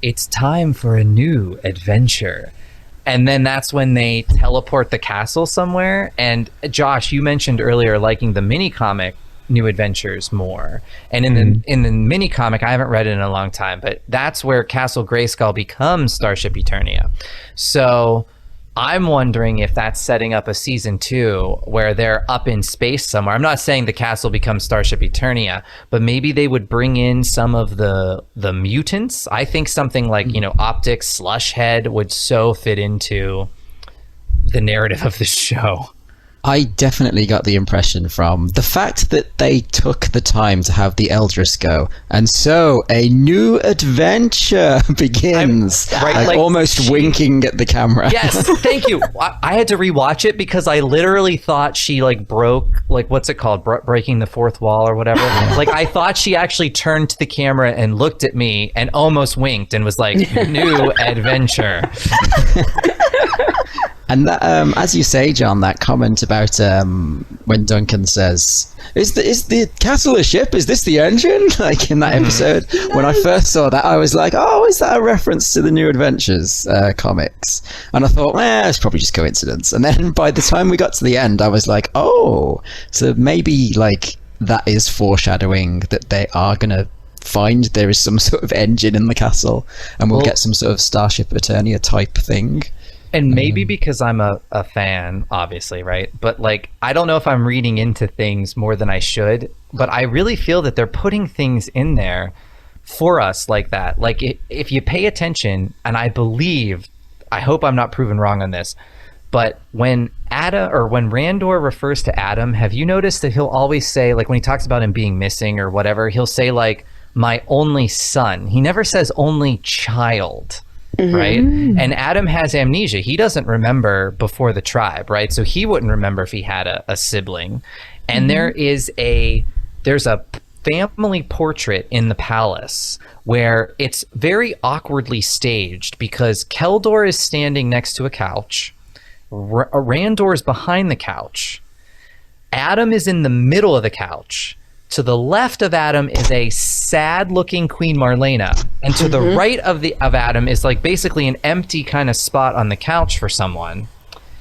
"It's time for a new adventure." And then that's when they teleport the castle somewhere. And Josh, you mentioned earlier liking the mini comic New Adventures more. And in the mini comic, I haven't read it in a long time, but that's where Castle Grayskull becomes Starship Eternia. So I'm wondering if that's setting up a season 2 where they're up in space somewhere. I'm not saying the castle becomes Starship Eternia, but maybe they would bring in some of the mutants. I think something like, Optic, Slushhead would so fit into the narrative of the show. I definitely got the impression from the fact that they took the time to have the Eldris go, and so a new adventure begins. Almost winking at the camera. Yes, thank you. I had to rewatch it because I literally thought she broke, what's it called, breaking the fourth wall or whatever. I thought she actually turned to the camera and looked at me and almost winked and was like, "New adventure." And that, as you say, John, that comment about when Duncan says, "Is the castle a ship? Is this the engine?" Like in that episode, when I first saw that, I was like, "Oh, is that a reference to the New Adventures comics?" And I thought, it's probably just coincidence. And then by the time we got to the end, I was like, "Oh, so maybe that is foreshadowing that they are gonna find there is some sort of engine in the castle, and we'll get some sort of Starship Eternia type thing." And maybe because I'm a fan, obviously, right? But I don't know if I'm reading into things more than I should, but I really feel that they're putting things in there for us like that. If you pay attention, and I hope I'm not proven wrong on this, but when Randor refers to Adam, have you noticed that he'll always say, when he talks about him being missing or whatever, he'll say my only son. He never says only child. Right? And Adam has amnesia. He doesn't remember before the tribe, right? So he wouldn't remember if he had a sibling. And there's a family portrait in the palace where it's very awkwardly staged because Keldor is standing next to a couch. Randor is behind the couch. Adam is in the middle of the couch. To the left of Adam is a sad-looking Queen Marlena, and to the right of Adam is basically an empty kind of spot on the couch for someone.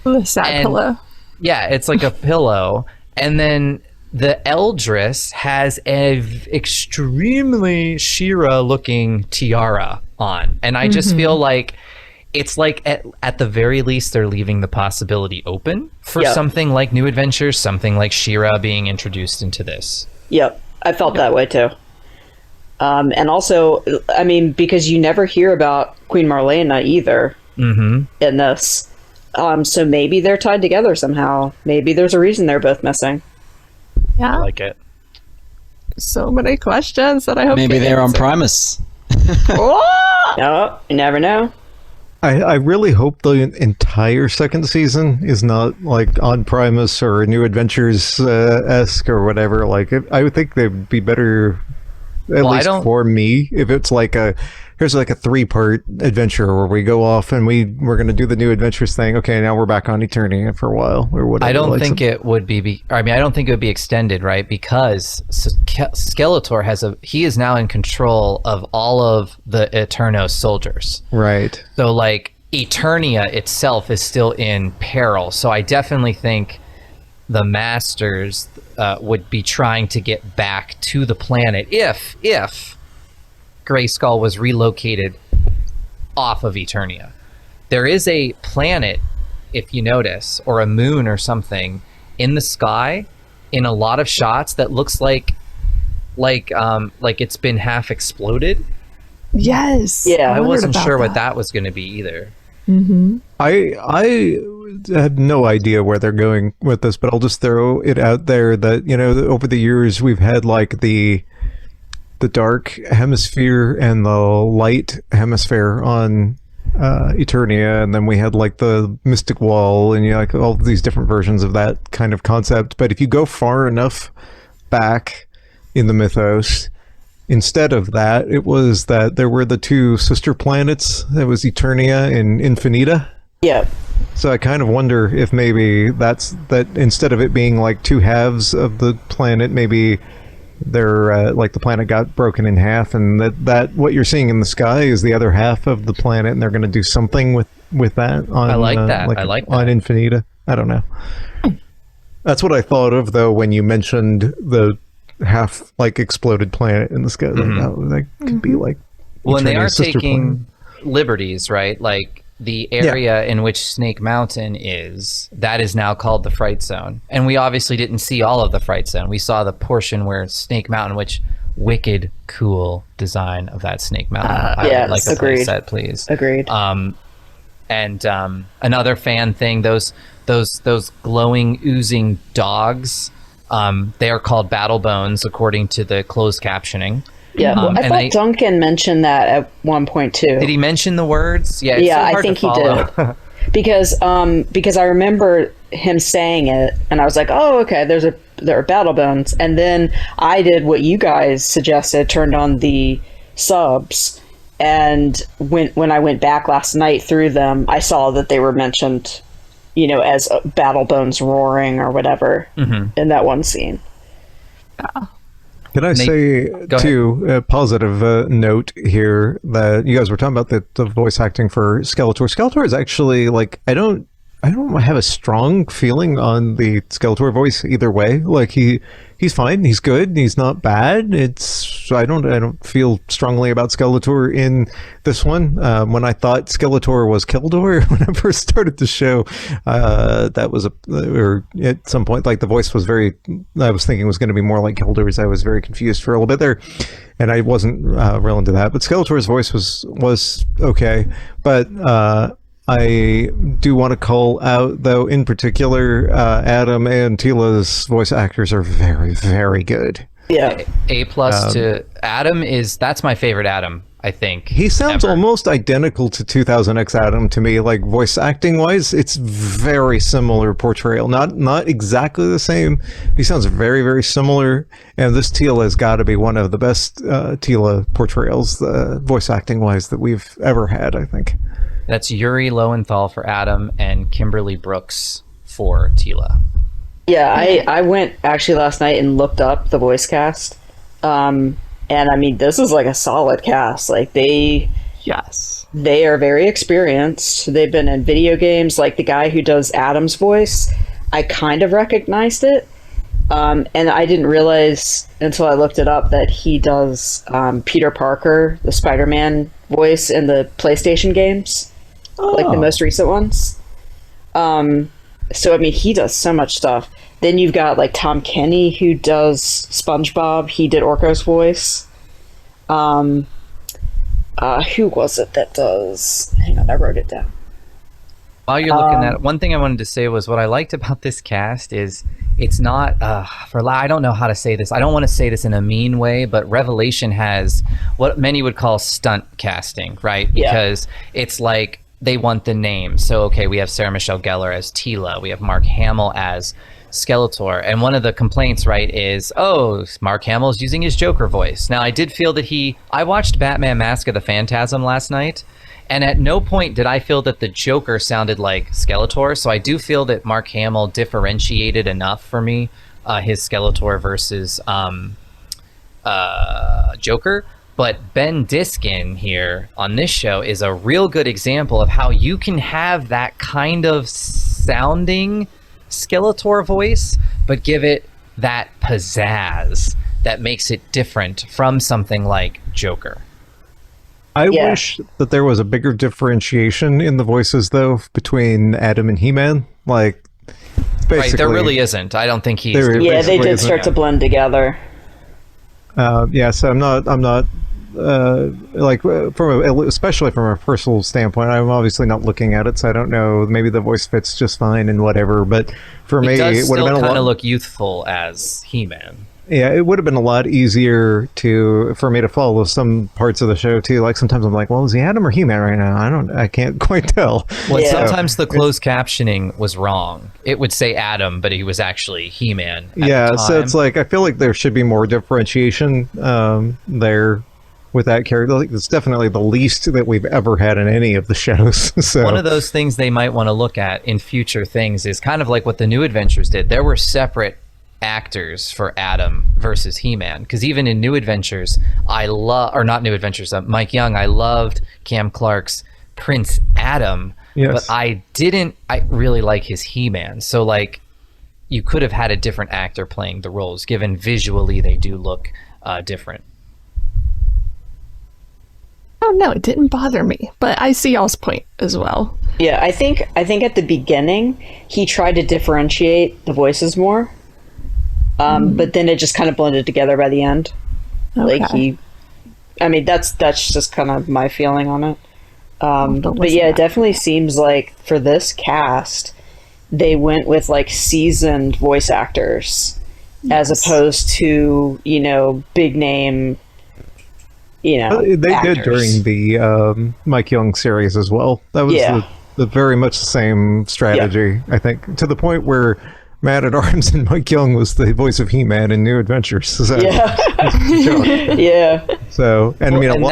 A sad pillow. Yeah, it's like a pillow, and then the Eldris has a extremely She-Ra-looking tiara on, and I just feel like it's at the very least they're leaving the possibility open for something like New Adventures, something like She-Ra being introduced into this. Yep, I felt that way too. And also, I mean, because you never hear about Queen Marlena either in this. So maybe they're tied together somehow. Maybe there's a reason they're both missing. Yeah. I like it. So many questions that I hope maybe they're on Primus. No, you never know. I really hope the entire second season is not on Primus or New Adventures esque or whatever. I would think they'd be better, at least for me, if it's here's a 3-part adventure where we go off and we're going to do the New Adventures thing. Okay, now we're back on Eternia for a while or whatever. I don't think it would be. I don't think it would be extended, right? Because Skeletor he is now in control of all of the Eternos soldiers. Right. So Eternia itself is still in peril. So I definitely think the Masters would be trying to get back to the planet if Grayskull was relocated off of Eternia. There is a planet, if you notice, or a moon or something in the sky in a lot of shots that looks like it's been half exploded. Yes. Yeah, I wasn't sure what that was going to be either. I have no idea where they're going with this, but I'll just throw it out there that over the years we've had the dark hemisphere and the light hemisphere on Eternia, and then we had the mystic wall and all these different versions of that kind of concept. But if you go far enough back in the mythos, instead of that, it was that there were the 2 sister planets. That was Eternia and Infinita. Yeah. So I kind of wonder if maybe that instead of it being 2 halves of the planet, maybe they're the planet got broken in half, and that what you're seeing in the sky is the other half of the planet, and they're going to do something with that on I like that. I like that. On Infinita. I don't know. That's what I thought of though when you mentioned the half exploded planet in the sky. That could be well, and they are taking planet. liberties, right? the area in which Snake Mountain is, that is now called the Fright Zone. And we obviously didn't see all of the Fright Zone. We saw the portion where Snake Mountain, which wicked cool design of that Snake Mountain. I would like a play set, please. Agreed. And another fan thing, those glowing, oozing dogs, they are called battle bones according to the closed captioning. Yeah, I thought Duncan mentioned that at one point too. Did he mention the words? Yeah, I think he did. because I remember him saying it, and I was like, oh, okay, there are battle bones. And then I did what you guys suggested, turned on the subs, and when I went back last night through them, I saw that they were mentioned, as battle bones roaring or whatever in that one scene. Can I say, too, a positive note here that you guys were talking about the voice acting for Skeletor. Skeletor is actually, I don't have a strong feeling on the Skeletor voice either way. He's fine, he's good, he's not bad. I don't feel strongly about Skeletor in this one. When I thought Skeletor was Kildor when I first started the show, that was or at some point, the voice was I was thinking it was going to be more like Kildor's. I was very confused for a little bit there, and I wasn't real into that. But Skeletor's voice was okay, but I do want to call out, though, in particular, Adam and Tila's voice actors are very, very good. Yeah. A plus to Adam that's my favorite Adam, I think. He sounds almost identical to 2000X Adam to me, voice acting wise. It's very similar portrayal. Not exactly the same. He sounds very, very similar. And this Tila has got to be one of the best Tila portrayals, voice acting wise, that we've ever had, I think. That's Yuri Lowenthal for Adam and Kimberly Brooks for Tila. Yeah, I went actually last night and looked up the voice cast. And I mean, this is a solid cast. They are very experienced. They've been in video games. The guy who does Adam's voice, I kind of recognized it. And I didn't realize until I looked it up that he does Peter Parker, the Spider-Man voice in the PlayStation games. The most recent ones. So I mean, he does so much stuff. Then you've got Tom Kenny, who does SpongeBob. He did Orko's voice. Who was it that does? Hang on, I wrote it down. While you're looking at it, one thing I wanted to say was what I liked about this cast is it's not I don't know how to say this. I don't want to say this in a mean way, but Revelation has what many would call stunt casting, right? Because it's they want the name. So, okay, we have Sarah Michelle Gellar as Tila. We have Mark Hamill as Skeletor. And one of the complaints, right, is, Mark Hamill's using his Joker voice. Now, I did feel that I watched Batman Mask of the Phantasm last night, and at no point did I feel that the Joker sounded like Skeletor. So I do feel that Mark Hamill differentiated enough for me, his Skeletor versus Joker. But Ben Diskin here on this show is a real good example of how you can have that kind of sounding Skeletor voice, but give it that pizzazz that makes it different from something like Joker. I wish that there was a bigger differentiation in the voices, though, between Adam and HeMan. Basically, right, there really isn't. I don't think he's... they did start to blend together. So I'm not especially from a personal standpoint, I'm obviously not looking at it, so I don't know. Maybe the voice fits just fine and whatever. But for me, it would have been kind of look youthful as He-Man. Yeah, it would have been a lot easier for me to follow some parts of the show too. Sometimes I'm like, well, is he Adam or He-Man right now? I can't quite tell. Well, sometimes the closed captioning was wrong. It would say Adam, but he was actually He-Man. Yeah, so it's I feel like there should be more differentiation there with that character. It's definitely the least that we've ever had in any of the shows. So one of those things they might want to look at in future things is kind of like what the New Adventures did. There were separate actors for Adam versus He-Man, because even in New Adventures, Mike Young, I loved Cam Clark's Prince Adam, but I really like his He-Man. So you could have had a different actor playing the roles, given visually they do look different. Oh no, it didn't bother me, but I see y'all's point as well. Yeah, I think at the beginning he tried to differentiate the voices more, but then it just kind of blended together by the end. Okay. That's just kind of my feeling on it. But listen yeah, to it definitely seems like for this cast, they went with like seasoned voice actors as opposed to, big name, They actors. did during the Mike Young series as well. That was the very much the same strategy, I think, to the point where Man at Arms and Mike Young was the voice of He-Man in New Adventures. So, Yeah. So, and Well, a and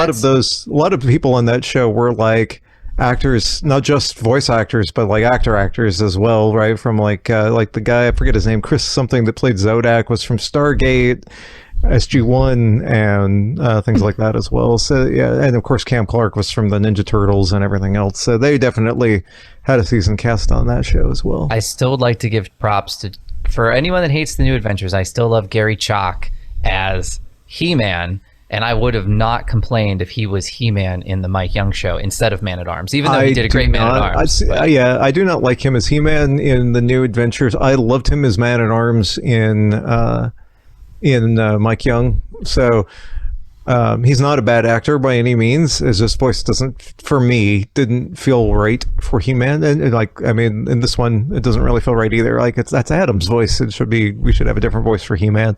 lot of people on that show were like actors, not just voice actors, but like actors as well, right? From like the guy, I forget his name, Chris something, that played Zodak, was from Stargate, SG-1, and things like that as well. So yeah, and of course Cam Clark was from the Ninja Turtles and everything else. So they definitely had a seasoned cast on that show as well. I still would like to give props for anyone that hates the New Adventures. I still love Gary Chalk as He-Man, and I would have not complained if he was He-Man in the Mike Young show instead of Man at Arms, even though he did a great Man at Arms. I do not like him as He-Man in the New Adventures. I loved him as Man at Arms in Mike Young. So he's not a bad actor by any means. His voice didn't feel right for He-Man, and in this one it doesn't really feel right either. Like that's Adam's voice. We should have a different voice for He-Man.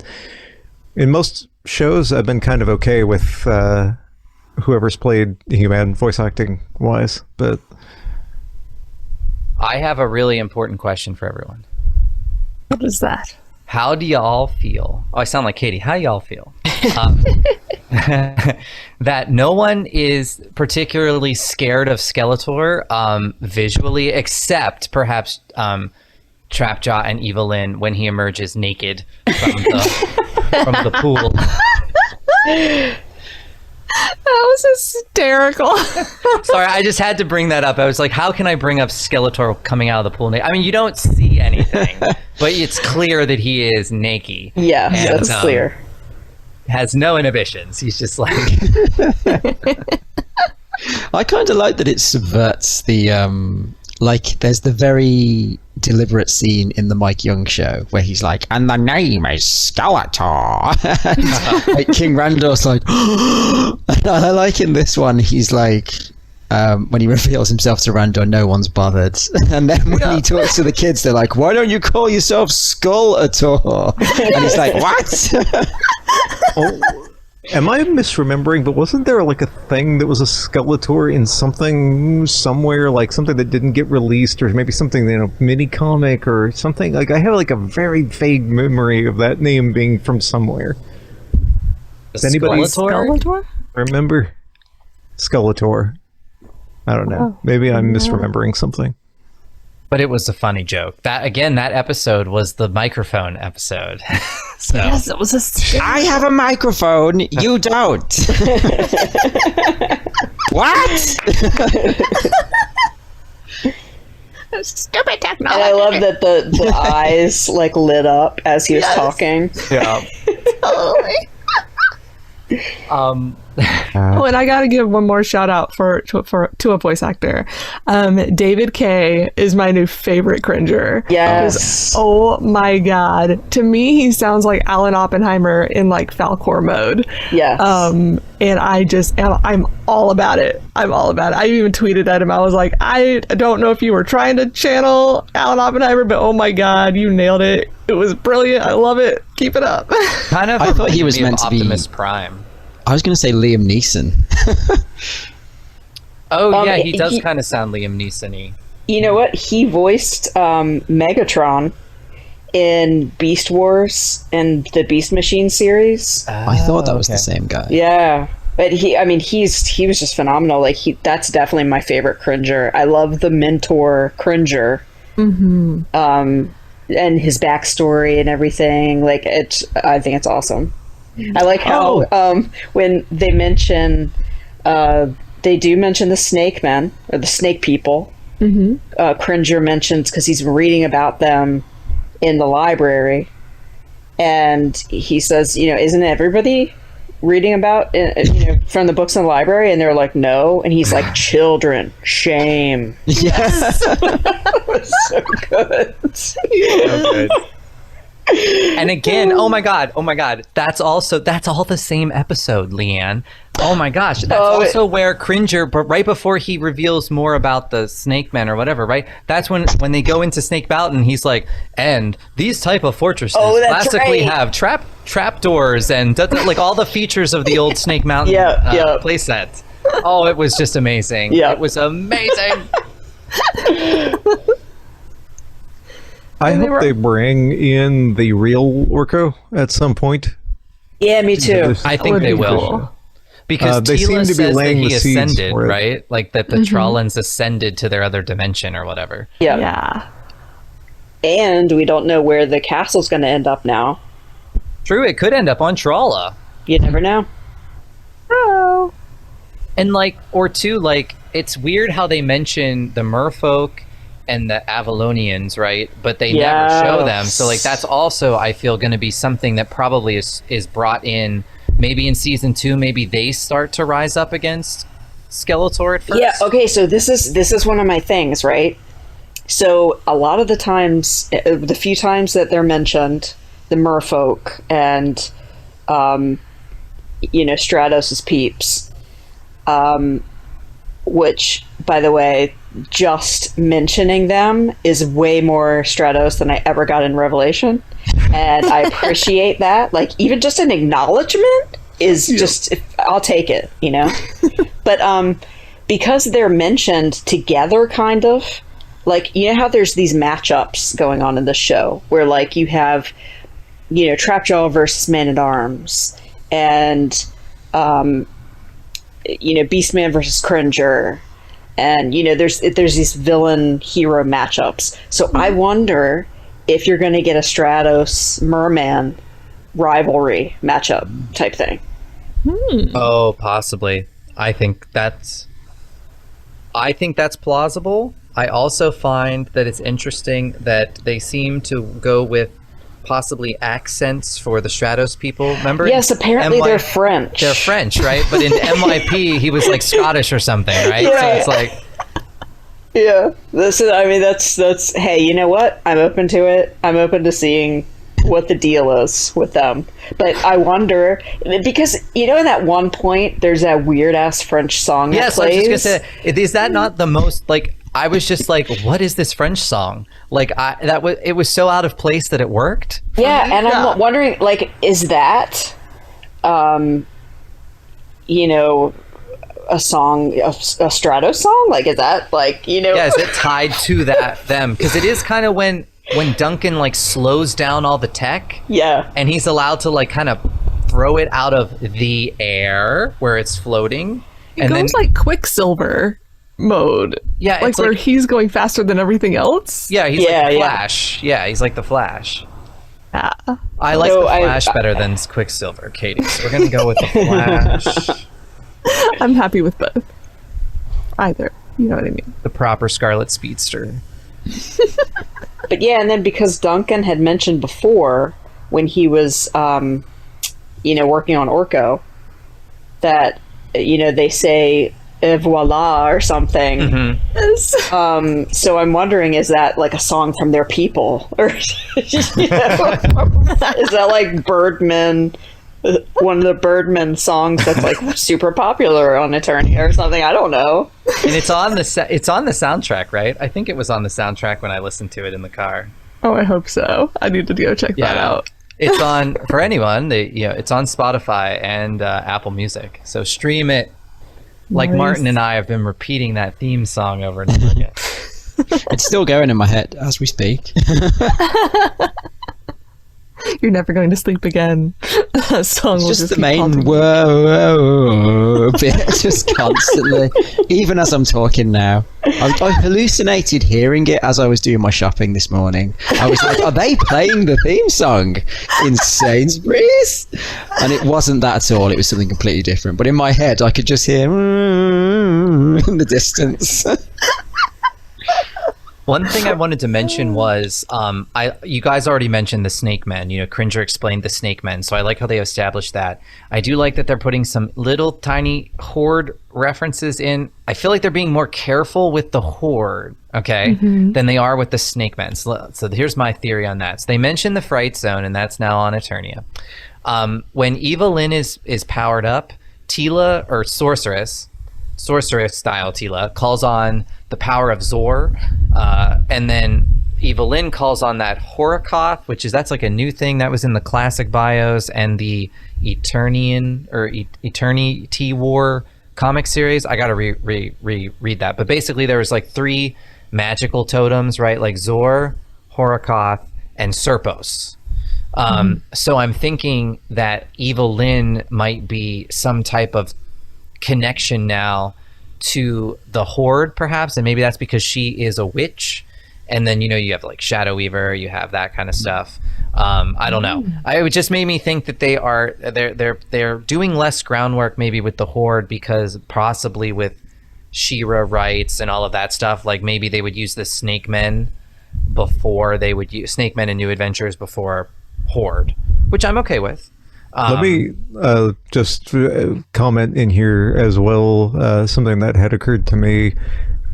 In most shows, I've been kind of okay with whoever's played He-Man voice acting wise, but I have a really important question for everyone. What is that? How do y'all feel? Oh, I sound like Katie. How y'all feel? That no one is particularly scared of Skeletor visually, except perhaps Trapjaw and Evelyn when he emerges naked from the pool. That was hysterical. Sorry, I just had to bring that up. I was like, how can I bring up Skeletor coming out of the pool naked? I mean, you don't see anything, but it's clear that he is naked. Yeah, And, that's clear. Has no inhibitions. He's just like... I kind of like that it subverts the there's the very deliberate scene in the Mike Young show where he's like, and the name is Skeletor. Like King Randor's like, and I like in this one he's like, when he reveals himself to Randor, no one's bothered. And then when he talks to the kids, they're like, why don't you call yourself Skeletor? And he's like, what? Am I misremembering? But wasn't there like a thing that was a Skeletor in something somewhere, like something that didn't get released, or maybe something, mini comic or something? Like I have like a very vague memory of that name being from somewhere. Does anybody Skeletor? remember Skeletor? I don't know. Maybe I'm misremembering something. But it was a funny joke. That episode was the microphone episode. So Yes, it was I have a microphone, you don't. What? stupid technology. And I love that the eyes like lit up as he was talking. yeah. Totally. Oh, and I gotta give one more shout out to a voice actor. David Kay is my new favorite cringer. Yes. Oh my god! To me, he sounds like Alan Oppenheimer in like Falcor mode. Yes. And I'm all about it. I'm all about it. I even tweeted at him. I was like, I don't know if you were trying to channel Alan Oppenheimer, but oh my god, you nailed it. It was brilliant. I love it. Keep it up. Kind of. I thought he was meant to be Optimus Prime. I was going to say Liam Neeson. Oh yeah, he does kind of sound Liam Neeson-y. You know what? He voiced Megatron in Beast Wars and the Beast Machine series. I thought that was the same guy. Yeah. But he was just phenomenal. Like that's definitely my favorite cringer. I love the mentor cringer. Mm-hmm. And his backstory and everything. Like I think it's awesome. I like how when they mention they do mention the snake men or the snake people. Mm-hmm. Cringer mentions because he's been reading about them in the library, and he says, isn't everybody reading about, from the books in the library, and they're like, no, and he's like, children, shame. Yes. It was so good. So good. And again, oh my god, that's all the same episode, Leanne. Oh my gosh, that's also where Cringer, but right before he reveals more about the Snake Men or whatever, right? That's when they go into Snake Mountain, he's like, and these type of fortresses classically have trapdoors and like all the features of the old Snake Mountain playset. Oh, it was just amazing. It was amazing. I hope they bring in the real Orko at some point. Yeah, me too. I think they will. Cool. Because they seem Tila to be says that laying he the seeds ascended, for it. right? Like that the Trollans ascended to their other dimension or whatever. Yeah. And we don't know where the castle's going to end up now. True, it could end up on Trolla. You never know. Oh. And it's weird how they mention the merfolk and the Avalonians, right? But they never show them. So that's also, I feel, going to be something that probably is brought in maybe in season 2. Maybe they start to rise up against Skeletor at first. Yeah, okay, so this is one of my things, right? So a lot of the times, the few times that they're mentioned, the merfolk and Stratos' peeps, which, by the way, just mentioning them is way more Stratos than I ever got in Revelation, and I appreciate that. Like, even just an acknowledgement is just, I'll take it, But because they're mentioned together, kind of, like, you know how there's these matchups going on in the show where, like, you have, Trapjaw versus Man-at-Arms, and Beastman versus Cringer, and there's these villain hero matchups. So I wonder if you're going to get a Stratos Merman rivalry matchup type thing. Oh, possibly. I think that's plausible. I also find that it's interesting that they seem to go with possibly accents for the Stratos people. Remember? Yes, apparently they're French. They're French, right? But in MYP, he was like Scottish or something, right? Yeah. So it's like, yeah, that's. Hey, you know what? I'm open to it. I'm open to seeing what the deal is with them. But I wonder, because in that one point, there's that weird ass French song that plays. I was just gonna say, is that not the most like? I was just like, what is this French song? Like, it was so out of place that it worked. Yeah, and I'm wondering, like, is that, a song, a Stratos song? Like, is that, like, Yeah, is it tied to them? Because it is kind of when Duncan, like, slows down all the tech. Yeah. And he's allowed to, like, kind of throw it out of the air where it's floating. It goes like Quicksilver mode. Yeah, like where he's going faster than everything else. Yeah, he's like the Flash. Yeah, he's like the Flash. Yeah. I like the Flash better than Quicksilver, Katie. So we're gonna go with the Flash. I'm happy with both. Either. You know what I mean. The proper Scarlet Speedster. But yeah, and then because Duncan had mentioned before when he was working on Orko that they say voila or something. Mm-hmm. So I'm wondering, is that like a song from their people, or is that like Birdman, one of the Birdman songs that's like super popular on Eternia or something? I don't know. And it's on the soundtrack, right? I think it was on the soundtrack when I listened to it in the car. Oh, I hope so. I need to go check that out. It's on for anyone. It's on Spotify and Apple Music. So stream it. Like nice. Martin and I have been repeating that theme song over and over again. It's still going in my head as we speak. You're never going to sleep again. That song will just the main whoa bit, just constantly. Even as I'm talking now, I hallucinated hearing it as I was doing my shopping this morning. I was like, "Are they playing the theme song in Sainsbury's?" And it wasn't that at all. It was something completely different. But in my head, I could just hear in the distance. One thing I wanted to mention was, you guys already mentioned the Snake Men. Cringer explained the Snake Men, so I like how they established that. I do like that they're putting some little tiny Horde references in. I feel like they're being more careful with the Horde, okay, than they are with the Snake Men. So here's my theory on that. So they mentioned the Fright Zone, and that's now on Eternia. When Evelyn is powered up, Tila, or Sorceress style Tila, calls on the power of Zor, and then Evelyn calls on that Horokoth, that's like a new thing that was in the classic bios and the Eternian or Eternity War comic series. I gotta read that, but basically there was like 3 magical totems, right? Like Zor, Horokoth, and Serpos. So I'm thinking that Evelyn might be some type of connection now to the Horde, perhaps, and maybe that's because she is a witch, and then you have like Shadow Weaver, you have that kind of stuff. I don't know. It just made me think that they're doing less groundwork maybe with the Horde, because possibly with She-Ra rights and all of that stuff, like maybe they would use the Snake Men before they would use Snake Men and New Adventures before Horde, which I'm okay with. Let me just comment in here as well, something that had occurred to me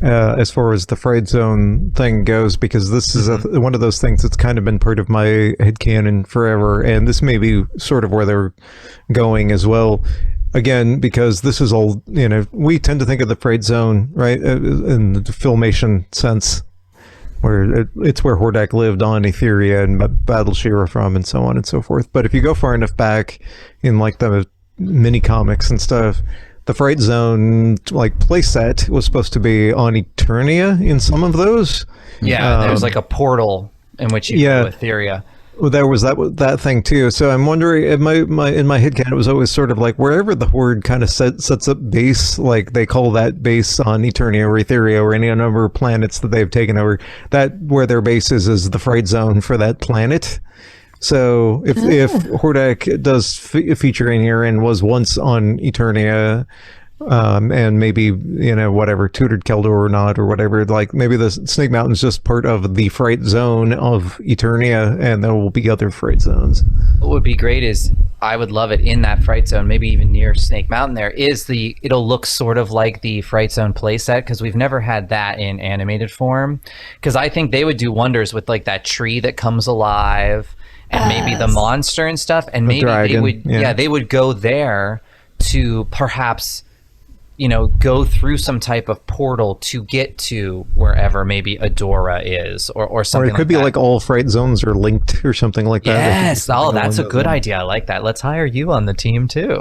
as far as the Fright Zone thing goes, because this is one of those things that's kind of been part of my headcanon forever, and this may be sort of where they're going as well. Again, because this is all, we tend to think of the Fright Zone, right, in the Filmation sense, where it's where Hordak lived on Etheria and battled She-Ra from, and so on and so forth. But if you go far enough back in like the mini comics and stuff, the Fright Zone like playset was supposed to be on Eternia in some of those. Yeah, there's like a portal in which you go to Etheria. Well, there was that thing too. So I'm wondering, in my headcanon, it was always sort of like wherever the Horde kind of sets up base, like they call that base on Eternia or Etheria or any number of planets that they've taken over, that where their base is the Fright Zone for that planet. So if Hordak does feature in here and was once on Eternia, and maybe whatever, tutored Keldor or not or whatever, like maybe the Snake Mountain's just part of the Fright Zone of Eternia, and there will be other Fright Zones. What would be great is, I would love it in that Fright Zone, maybe even near Snake Mountain, it'll look sort of like the Fright Zone playset, because we've never had that in animated form, because I think they would do wonders with like that tree that comes alive and maybe the monster and stuff, and maybe dragon, they would go there to perhaps go through some type of portal to get to wherever maybe Adora is, or something. Or it could be like all Fright Zones are linked or something like that. Yes. That's a good idea. I like that. Let's hire you on the team too.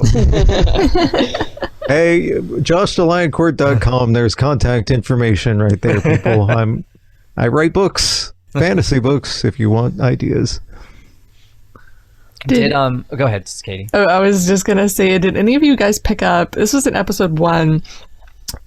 Hey, JoshTheLionCourt.com. There's contact information right there, people. I write books, fantasy books, if you want ideas. Go ahead, Katie. Oh, I was just gonna say, did any of you guys pick up? This was in episode 1.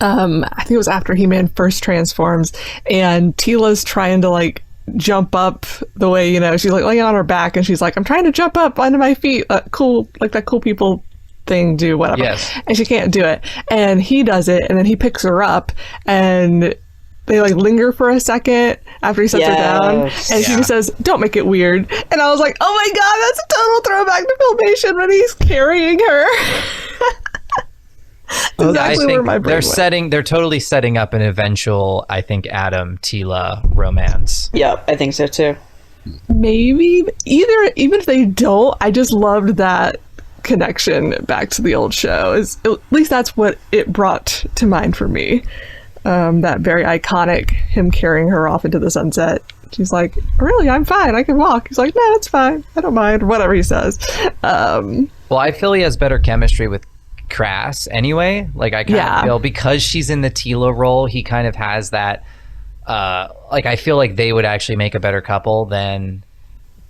I think it was after HeMan first transforms, and Tila's trying to like jump up the way she's like laying on her back, and she's like, "I'm trying to jump up onto my feet, cool, like that cool people thing do, whatever." Yes. And she can't do it, and he does it, and then he picks her up, and they like linger for a second after he sets her down, and she just says, "Don't make it weird." And I was like, "Oh my god, that's a total throwback to Filmation when he's carrying her." Exactly where my brain went. They're totally setting up an eventual, I think, Adam Tila romance. Yep, I think so too. Maybe even if they don't, I just loved that connection back to the old show. At least that's what it brought to mind for me. That very iconic, him carrying her off into the sunset. She's like, "Really, I'm fine. I can walk." He's like, "No, it's fine. I don't mind." Whatever he says. Well, I feel he has better chemistry with Crass anyway. Like, I kind of feel because she's in the Tila role, he kind of has that. I feel like they would actually make a better couple than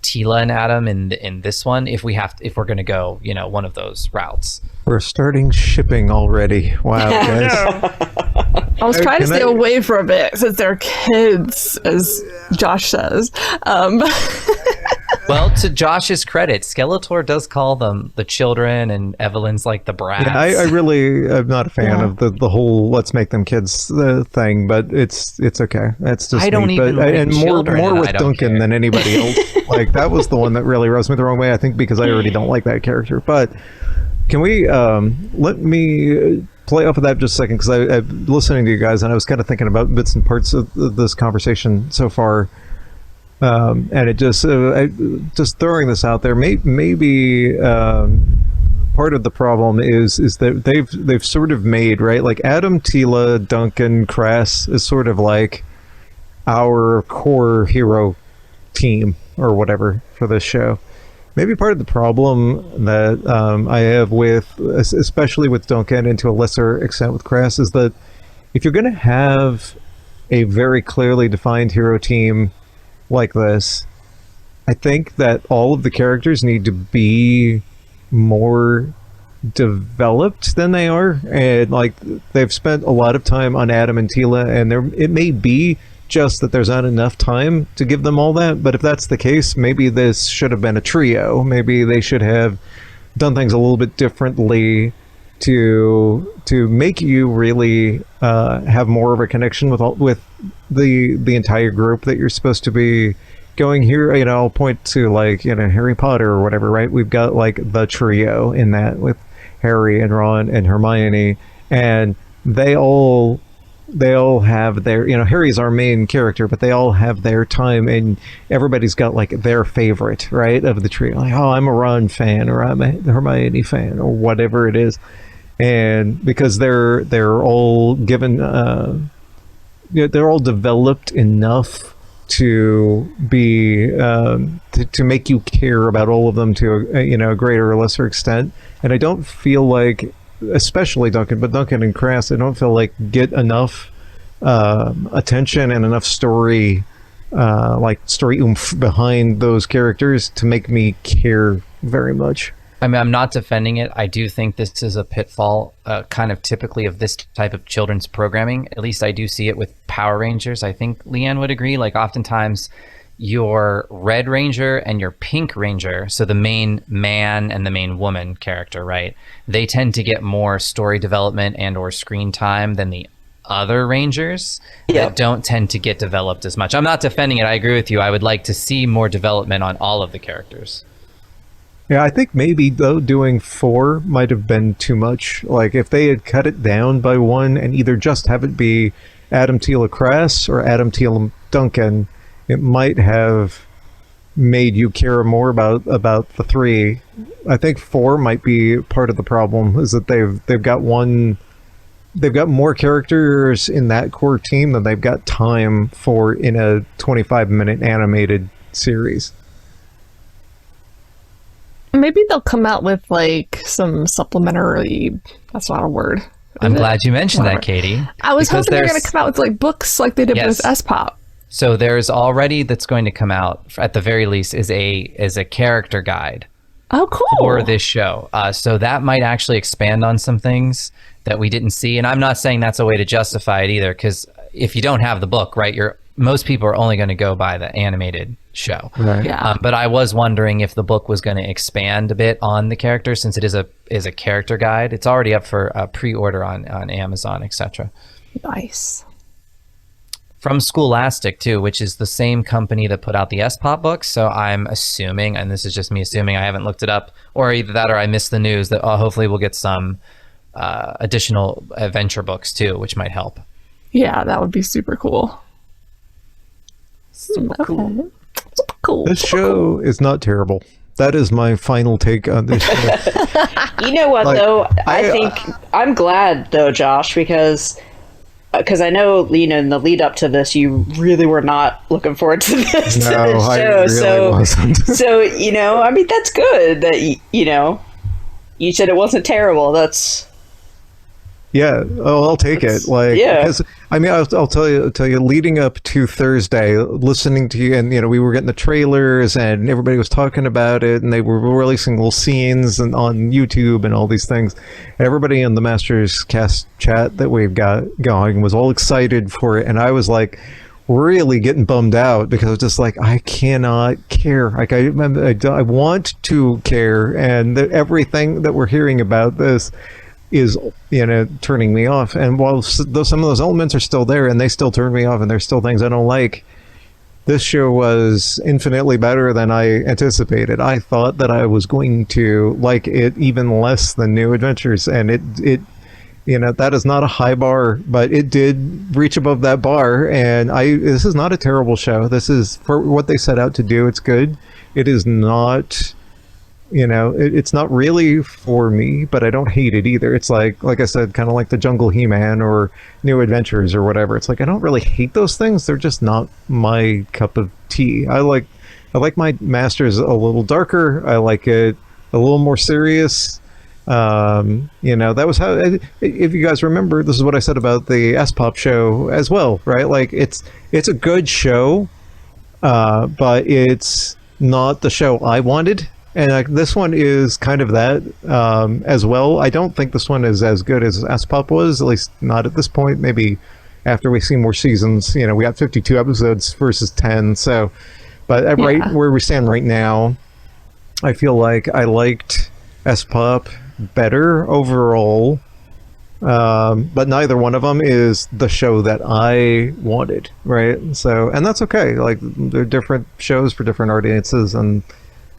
Tila and Adam in this one if we're gonna go one of those routes. We're starting shipping already. Wow, guys. I was trying to stay away from it since they're kids, as Josh says. Well, to Josh's credit, Skeletor does call them the children, and Evelyn's like the brats. Yeah, I really am not a fan of the whole "let's make them kids" thing, but it's okay. That's just I don't neat. even but, like and children, more and with I don't Duncan care. than anybody else. Like that was the one that really rubs me the wrong way. I think because I already don't like that character. But can we let me play off of that just a second, because I'm listening to you guys and I was kind of thinking about bits and parts of this conversation so far. And it just throwing this out there, maybe part of the problem is that they've sort of made, right, like Adam, Tila, Duncan, Crass is sort of like our core hero team or whatever for this show. Maybe part of the problem that I have with, especially with Duncan and to a lesser extent with Crass, is that if you're going to have a very clearly defined hero team like this, I think that all of the characters need to be more developed than they are, and like they've spent a lot of time on Adam and Tila, and it may be just that there's not enough time to give them all that, but if that's the case, maybe this should have been a trio. Maybe they should have done things a little bit differently to make you really have more of a connection with the entire group that you're supposed to be going here. You know, I'll point to, like, you know, Harry Potter or whatever, right? We've got like the trio in that with Harry and Ron and Hermione, and they all have their, you know, Harry's our main character, but they all have their time, and everybody's got like their favorite, right, of the trio. Like, oh, I'm a Ron fan, or I'm a Hermione fan, or whatever it is. And because they're all given, they're all developed enough to be to make you care about all of them to a greater or lesser extent. And I don't feel like, especially Duncan, but Duncan and Crass, I don't feel like get enough attention and enough story oomph behind those characters to make me care very much. I mean, I'm not defending it. I do think this is a pitfall, kind of typically of this type of children's programming. At least I do see it with Power Rangers. I think Leanne would agree. Like, oftentimes your Red Ranger and your Pink Ranger, so the main man and the main woman character, right? They tend to get more story development and or screen time than the other Rangers that don't tend to get developed as much. I'm not defending it. I agree with you. I would like to see more development on all of the characters. Yeah, I think maybe, though, doing 4 might have been too much. Like, if they had cut it down by 1 and either just have it be Adam, Tila, Crass or Adam, Tila, Duncan, it might have made you care more about the 3. I think 4 might be part of the problem, is that they've got more characters in that core team than they've got time for in a 25-minute animated series. Maybe they'll come out with like some supplementary, that's not a word. I'm glad you mentioned that, Katie. I was because hoping they're going to come out with like books like they did with S-Pop. So there's already, that's going to come out at the very least, is a character guide. Oh, cool. For this show. So that might actually expand on some things that we didn't see. And I'm not saying that's a way to justify it either, because if you don't have the book, right, most people are only going to go by the animated show. Right. Yeah. But I was wondering if the book was going to expand a bit on the characters, since it is a character guide. It's already up for pre-order on Amazon, etc. Nice. From Scholastic too, which is the same company that put out the S-Pop books. So I'm assuming, and this is just me assuming, I haven't looked it up, or either that or I missed the news, that hopefully we'll get some additional adventure books too, which might help. Yeah, that would be super cool. Super cool. Cool. This show is not terrible. That is my final take on this show. You know what, though? I think I'm glad, though, Josh, because I know, you know, in the lead up to this, you really were not looking forward to this, No, to this I show. really wasn't. So, you know, I mean, that's good that, you know, you said it wasn't terrible. That's... Yeah, I'll take it. Like, yeah. Because, I mean, I'll tell you, leading up to Thursday, listening to you, and, you know, we were getting the trailers, and everybody was talking about it, and they were releasing little scenes on YouTube and all these things. And everybody in the Masters Cast chat that we've got going was all excited for it, and I was like, really getting bummed out because I was just like, I cannot care. Like I want to care, and everything that we're hearing about this is, turning me off. And while some of those elements are still there and they still turn me off and there's still things I don't like, this show was infinitely better than I anticipated. I thought that I was going to like it even less than New Adventures, and it that is not a high bar, but it did reach above that bar. And this is not a terrible show. This is, for what they set out to do, it's good. It is not, it's not really for me, but I don't hate it either. It's like I said, kind of like the Jungle He-Man or New Adventures or whatever. It's like, I don't really hate those things. They're just not my cup of tea. I like my Masters a little darker. I like it a little more serious. That was how, if you guys remember, this is what I said about the S-Pop show as well, right? Like it's a good show, but it's not the show I wanted. And this one is kind of that as well. I don't think this one is as good as S-Pop was, at least not at this point. Maybe after we see more seasons, we got 52 episodes versus 10. So, but right where we stand right now, I feel like I liked S-Pop better overall. But neither one of them is the show that I wanted, right? So, and that's okay. Like, they're different shows for different audiences, and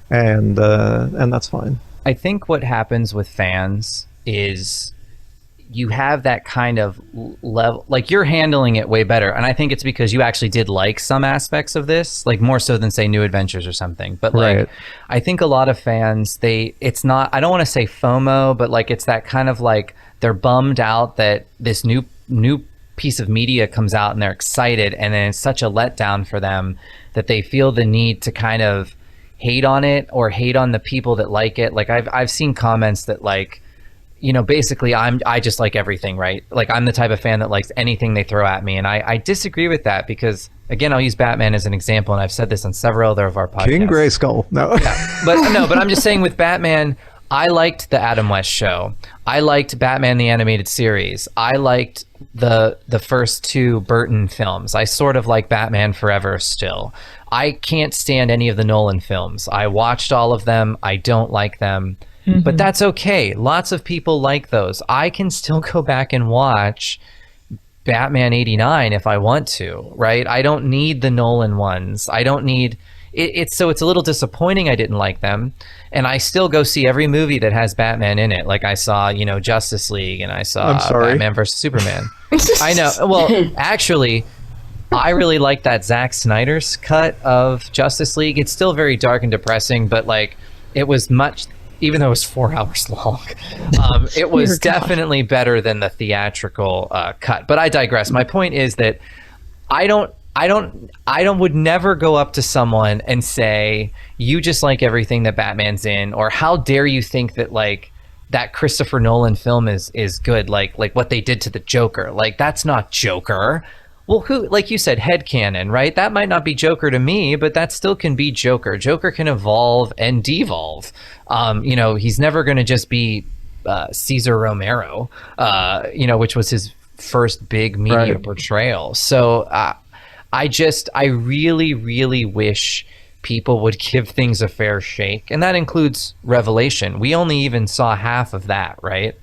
that's fine. I think what happens with fans is you have that kind of level, like you're handling it way better. And I think it's because you actually did like some aspects of this, like more so than say New Adventures or something. But like, right. I think a lot of fans, it's not, I don't want to say FOMO, but like, it's that kind of like, they're bummed out that this new piece of media comes out and they're excited. And then it's such a letdown for them that they feel the need to kind of hate on it or hate on the people that like it. Like I've seen comments that like, basically I just like everything, right? Like I'm the type of fan that likes anything they throw at me. And I disagree with that because, again, I'll use Batman as an example. And I've said this on several other of our podcasts. King Grayskull. No. Yeah. But I'm just saying with Batman, I liked the Adam West show. I liked Batman the Animated Series. I liked the first two Burton films. I sort of like Batman Forever still. I can't stand any of the Nolan films. I watched all of them. I don't like them. Mm-hmm. But that's okay. Lots of people like those. I can still go back and watch Batman 89 if I want to, right? I don't need the Nolan ones. I don't need it. So it's a little disappointing I didn't like them. And I still go see every movie that has Batman in it. Like I saw, Justice League, and I saw Batman versus Superman. I know. Well, actually, I really like that Zack Snyder's cut of Justice League. It's still very dark and depressing, but like it was much, even though it was 4 hours long, it was definitely better than the theatrical cut. But I digress. My point is that I would never go up to someone and say, you just like everything that Batman's in, or how dare you think that like that Christopher Nolan film is good, like what they did to the Joker. Like that's not Joker. Well, who, like you said, headcanon, right? That might not be Joker to me, but that still can be Joker. Joker can evolve and devolve. He's never going to just be Cesar Romero, which was his first big media portrayal. So I really, really wish people would give things a fair shake. And that includes Revelation. We only even saw half of that, right?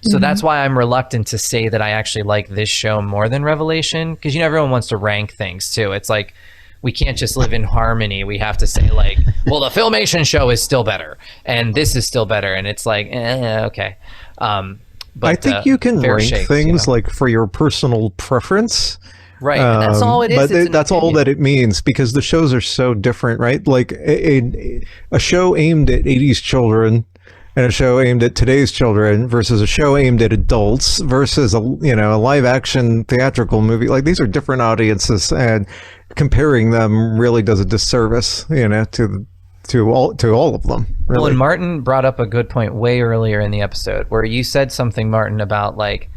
So that's why I'm reluctant to say that I actually like this show more than Revelation, because everyone wants to rank things too. It's like we can't just live in harmony. We have to say like, well, the Filmation show is still better and this is still better, and it's like, okay. But I think you can rank things like for your personal preference. Right, and that's all it is. But that's all that it means, because the shows are so different, right? Like a show aimed at 80s children and a show aimed at today's children versus a show aimed at adults versus a live action theatrical movie. Like these are different audiences, and comparing them really does a disservice, to all of them. Really. Well, and Martin brought up a good point way earlier in the episode where you said something, Martin, about like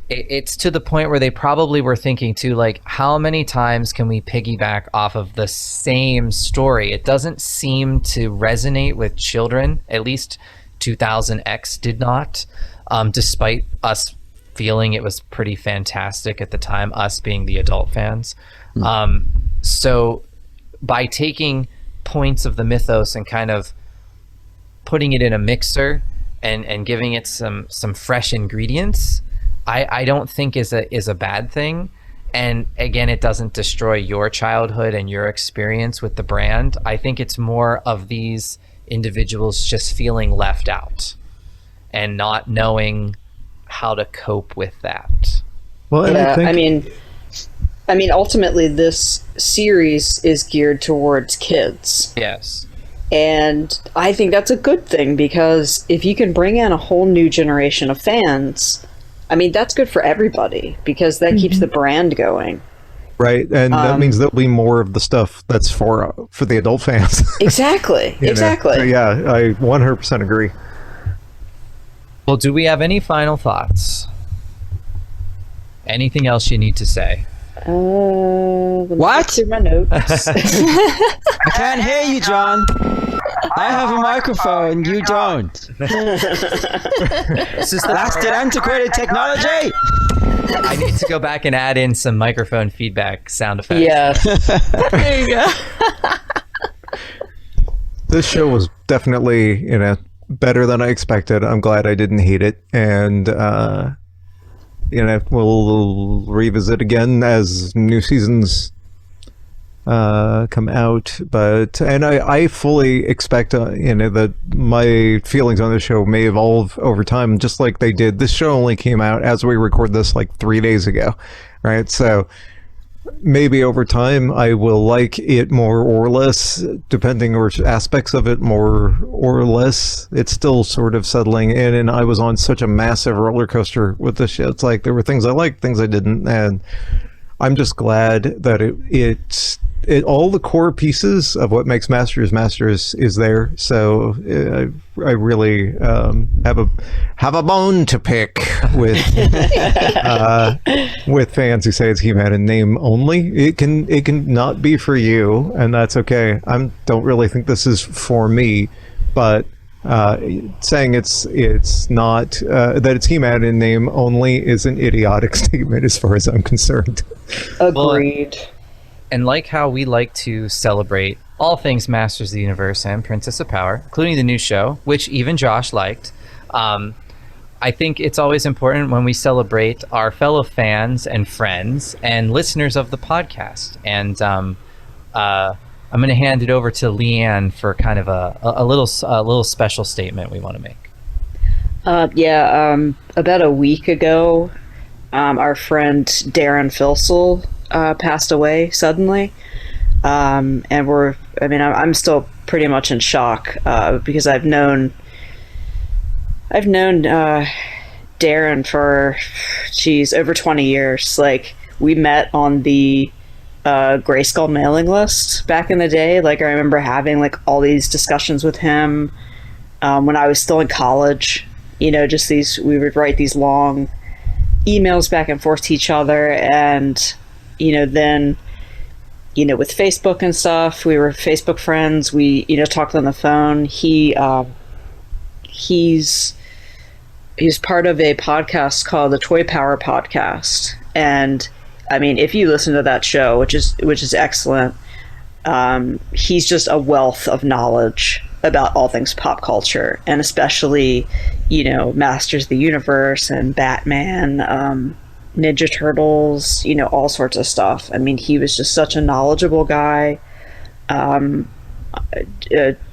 it's to the point where they probably were thinking too, like, how many times can we piggyback off of the same story? It doesn't seem to resonate with children, at least 2000X did not, despite us feeling it was pretty fantastic at the time, us being the adult fans. So by taking points of the mythos and kind of putting it in a mixer and giving it some fresh ingredients, I don't think is a bad thing. And again, it doesn't destroy your childhood and your experience with the brand. I think it's more of these individuals just feeling left out and not knowing how to cope with that. Well, and Yeah, I think, ultimately, this series is geared towards kids. Yes. And I think that's a good thing, because if you can bring in a whole new generation of fans, I mean, that's good for everybody, because that keeps the brand going. right, and that means there'll be more of the stuff that's for the adult fans. Exactly. You know? Exactly. So, yeah, I 100% agree. Well, do we have any final thoughts? Anything else you need to say? Let me What? look through my notes. I can't hear you, John. I have a microphone, you don't. This is Blasted antiquated technology. I need to go back and add in some microphone feedback sound effects. Yeah. There you go. This show was definitely, better than I expected. I'm glad I didn't hate it, and we'll revisit again as new seasons come out. And I fully expect that my feelings on this show may evolve over time, just like they did. This show only came out as we record this like 3 days ago, right? So maybe over time I will like it more or less, depending, or aspects of it more or less. It's still sort of settling in, and I was on such a massive roller coaster with this shit. It's like there were things I liked, things I didn't, and I'm just glad that it all the core pieces of what makes Masters is there. So I really have a bone to pick with fans who say it's HeMan in name only. It can not be for you, and that's okay. I don't really think this is for me, but saying it's not that it's HeMan in name only is an idiotic statement as far as I'm concerned. Agreed. And like how we like to celebrate all things Masters of the Universe and Princess of Power, including the new show, which even Josh liked, I think it's always important when we celebrate our fellow fans and friends and listeners of the podcast. And I'm going to hand it over to Leanne for kind of a little special statement we want to make. About a week ago, our friend Darren Filsell passed away suddenly, and I'm still pretty much in shock because I've known Darren for over 20 years. Like, we met on the Grayskull mailing list back in the day. Like, I remember having like all these discussions with him when I was still in college. We would write these long emails back and forth to each other, and then with Facebook and stuff, we were Facebook friends. We talked on the phone. He's part of a podcast called the Toy Power Podcast, and I mean, if you listen to that show, which is excellent, he's just a wealth of knowledge about all things pop culture, and especially Masters of the Universe and Batman, Ninja Turtles, all sorts of stuff. I mean, he was just such a knowledgeable guy, a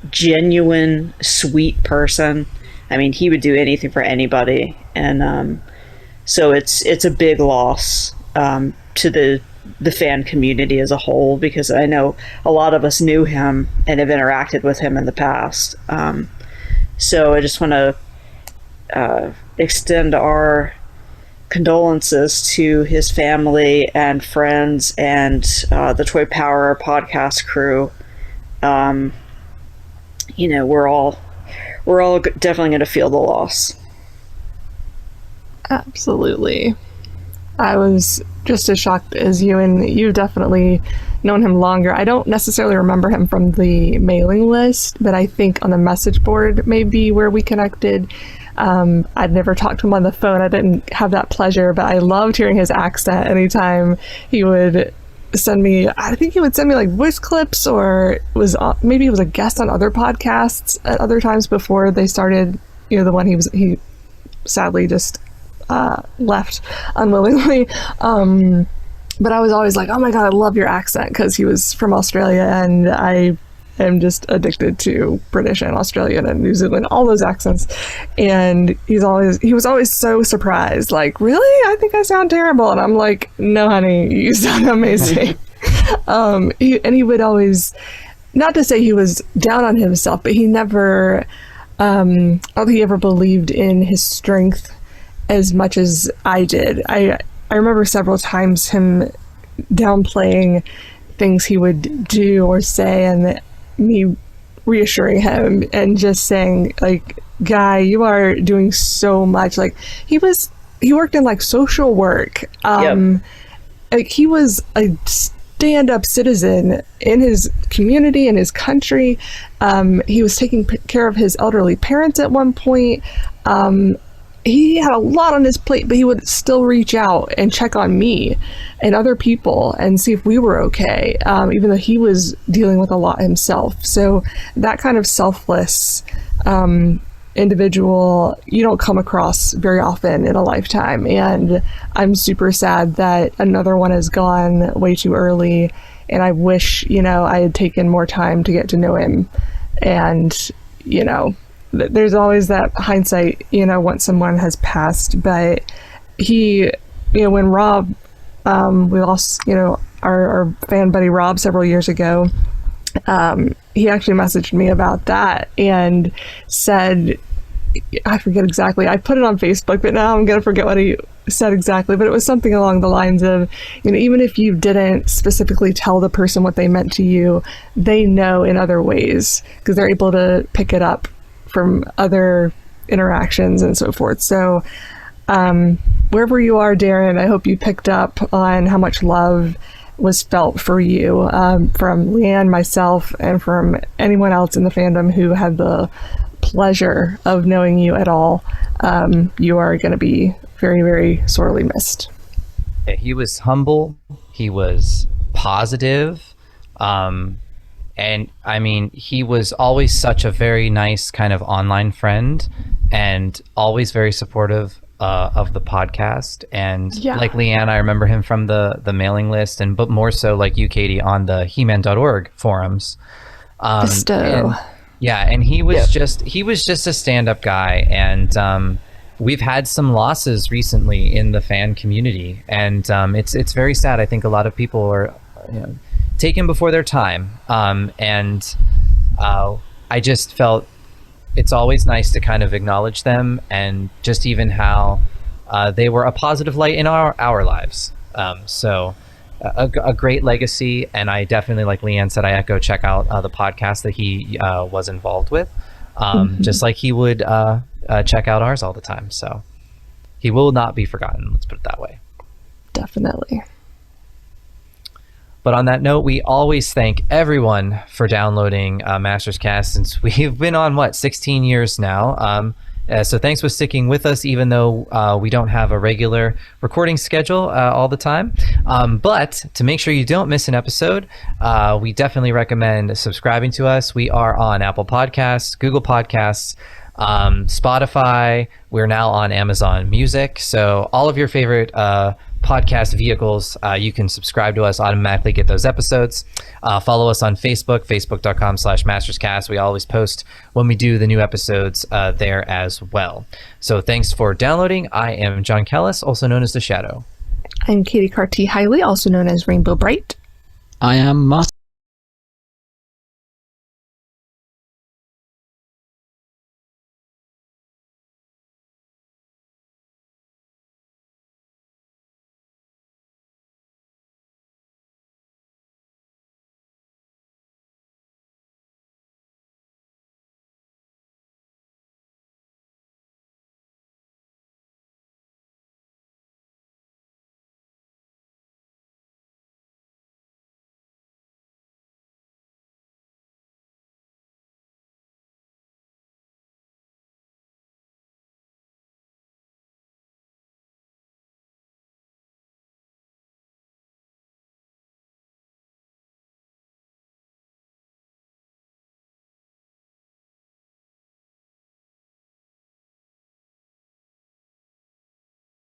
genuine, sweet person. I mean, he would do anything for anybody, and so it's a big loss to the fan community as a whole, because I know a lot of us knew him and have interacted with him in the past. So I just want to extend our condolences to his family and friends and the Toy Power podcast crew. We're all definitely going to feel the loss. Absolutely. I was just as shocked as you, and you've definitely known him longer. I don't necessarily remember him from the mailing list, but I think on the message board maybe where we connected. I'd never talked to him on the phone. I didn't have that pleasure, but I loved hearing his accent anytime he would send me, I think he would send me like voice clips, or maybe he was a guest on other podcasts at other times before they started, the one he sadly just left unwillingly. But I was always like, oh my God, I love your accent, because he was from Australia, and I am just addicted to British and Australian and New Zealand, all those accents. And he was always so surprised, like, really? I think I sound terrible. And I'm like, no, honey, you sound amazing. He would always, not to say he was down on himself, but he never, I don't think he ever believed in his strength as much as I did. I remember several times him downplaying things he would do or say, and me reassuring him and just saying, like, guy, you are doing so much. Like, he worked in like social work. Like, he was a stand-up citizen in his community, in his country. He was taking care of his elderly parents at one point. He had a lot on his plate, but he would still reach out and check on me and other people and see if we were okay, even though he was dealing with a lot himself. So that kind of selfless individual, you don't come across very often in a lifetime. And I'm super sad that another one has gone way too early. And I wish, I had taken more time to get to know him. And, there's always that hindsight, once someone has passed. But he, when Rob, we lost, our fan buddy Rob several years ago, he actually messaged me about that and said, I forget exactly, I put it on Facebook, but now I'm going to forget what he said exactly, but it was something along the lines of, even if you didn't specifically tell the person what they meant to you, they know in other ways, because they're able to pick it up from other interactions and so forth. So wherever you are, Darren, I hope you picked up on how much love was felt for you from Leanne, myself, and from anyone else in the fandom who had the pleasure of knowing you at all. You are going to be very, very sorely missed. Yeah, he was humble. He was positive. And I mean, he was always such a very nice kind of online friend, and always very supportive of the podcast. And like Leanne, I remember him from the mailing list, but more so like you, Katie, on the HeMan.org forums. And he was just a stand-up guy. And we've had some losses recently in the fan community, and it's very sad. I think a lot of people are taken before their time, and I just felt it's always nice to kind of acknowledge them, and just even how they were a positive light in our lives. So a great legacy, and I definitely, like Leanne said, I echo, check out the podcast that he was involved with, just like he would check out ours all the time. So he will not be forgotten, let's put it that way. Definitely. But on that note, we always thank everyone for downloading Masters Cast, since we've been on 16 years now. So thanks for sticking with us, even though we don't have a regular recording schedule all the time. But to make sure you don't miss an episode, we definitely recommend subscribing to us. We are on Apple Podcasts, Google Podcasts, Spotify. We're now on Amazon Music. So all of your favorite podcast vehicles, you can subscribe to us, automatically get those episodes. Follow us on Facebook, facebook.com/masterscast. We always post when we do the new episodes there as well. So thanks for downloading. I am John Kellis, also known as The Shadow. I'm Katie Carty Hiley, also known as Rainbow Bright. I am Martin